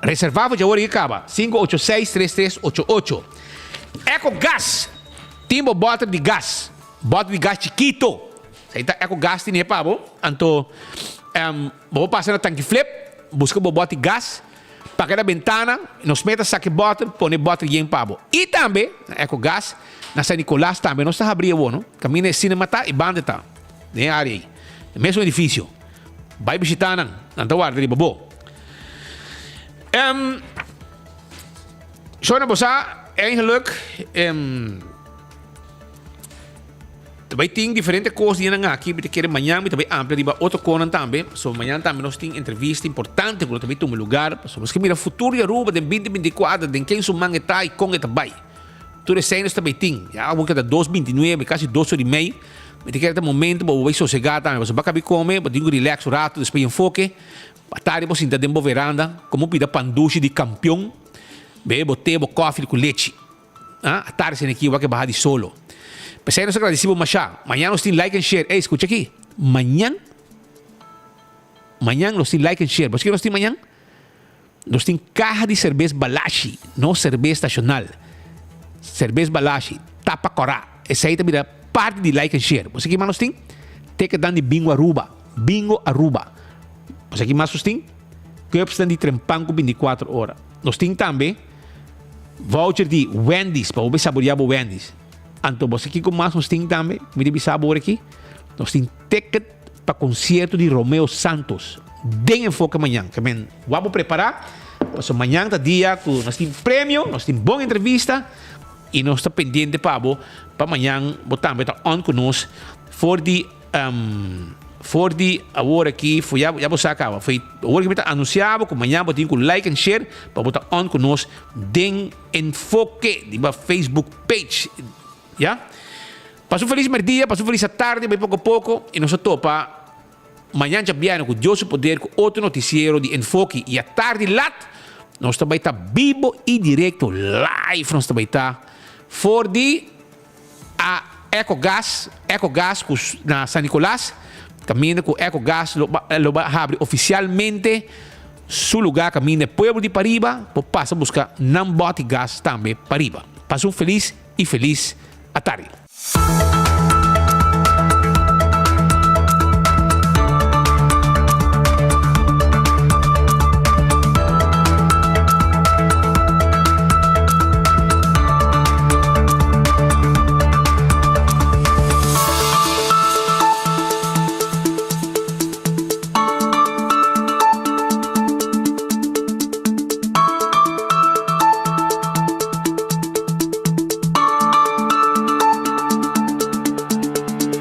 Reservava já hoje acaba, 586-3388. Eco Gas, timbo bota de gás chiquito. Aí tá Eco Gas tem pabo, então vou passar na tanque flip, busca o bote de gás, paga na ventana, nos meta saque bottle, põe bottle e em pabo. E também, na Eco Gas, na San Nicolás também, nós está abrindo bom, caminha cinema tá e banda tá, nem área aí, no mesmo edifício. Vai visitar não tá guarda de bobo. Zo na bosa, eigenlijk, também tem diferentes coisas aqui, que querem amanhã, também amplia, de outro conan também. So amanhã também nós temos entrevista importante, que também tem um lugar, so nós que mira futuro de Aruba, de 2024, de quem sumang está e com está vai. Tudo isso nós também tem. Já vamos cada 2:29, quase 2 horas e meia. Mas tem que ter momento, para você sossegar também, você vai acabar comer, para ter relax um rato, depois enfoque. À tarde você está dentro da veranda, como pida panduche de campeão, bebo té, bebo coffee com leite. À tarde você aqui vai que barra de solo. Mas aí nós agradecemos mais. Amanhã nós temos like and share. Ei, escuta aqui. Amanhã nós temos like and share. Mas o que nós temos amanhã? Nós temos caja de cerveja Balashi, não cerveja nacional. Cerveja Balashi, tapa corá. Essa aí também é parte de like and share. Mas aqui mais nós temos? Tem que dar de bingo Aruba. Mas aqui mais nós temos? Cups de trempanco 24 horas. Nós temos também voucher de Wendy's, para você saborear o Wendy's. Então, você aqui com mais nós temos também, me deve sabor aqui, nós temos ticket para concerto de Romeo Santos. Den enfoque amanhã, que vamos preparar. Então, amanhã é dia que nós temos prêmio, nós temos boa entrevista e nós estamos pendentes para amanhã, também está on conosco for for di agora aqui, foi já você acaba. Foi agora que está anunciado, que amanhã botem com like and share, para botar on conosco, den enfoque, de Facebook page, já? Passou feliz dia, passou feliz tarde, bem pouco a pouco, e nós topa, amanhã já viemos com Deus poder, com outro noticiero de enfoque, e à tarde lá, nós também está vivo e direto, live, nós também está, for di a Ecogás na San Nicolás, camina com Ecogás, lo abre oficialmente su lugar, camina pueblo de Pariba, passa a buscar não bote gás também Pariba. Passa feliz a tarde.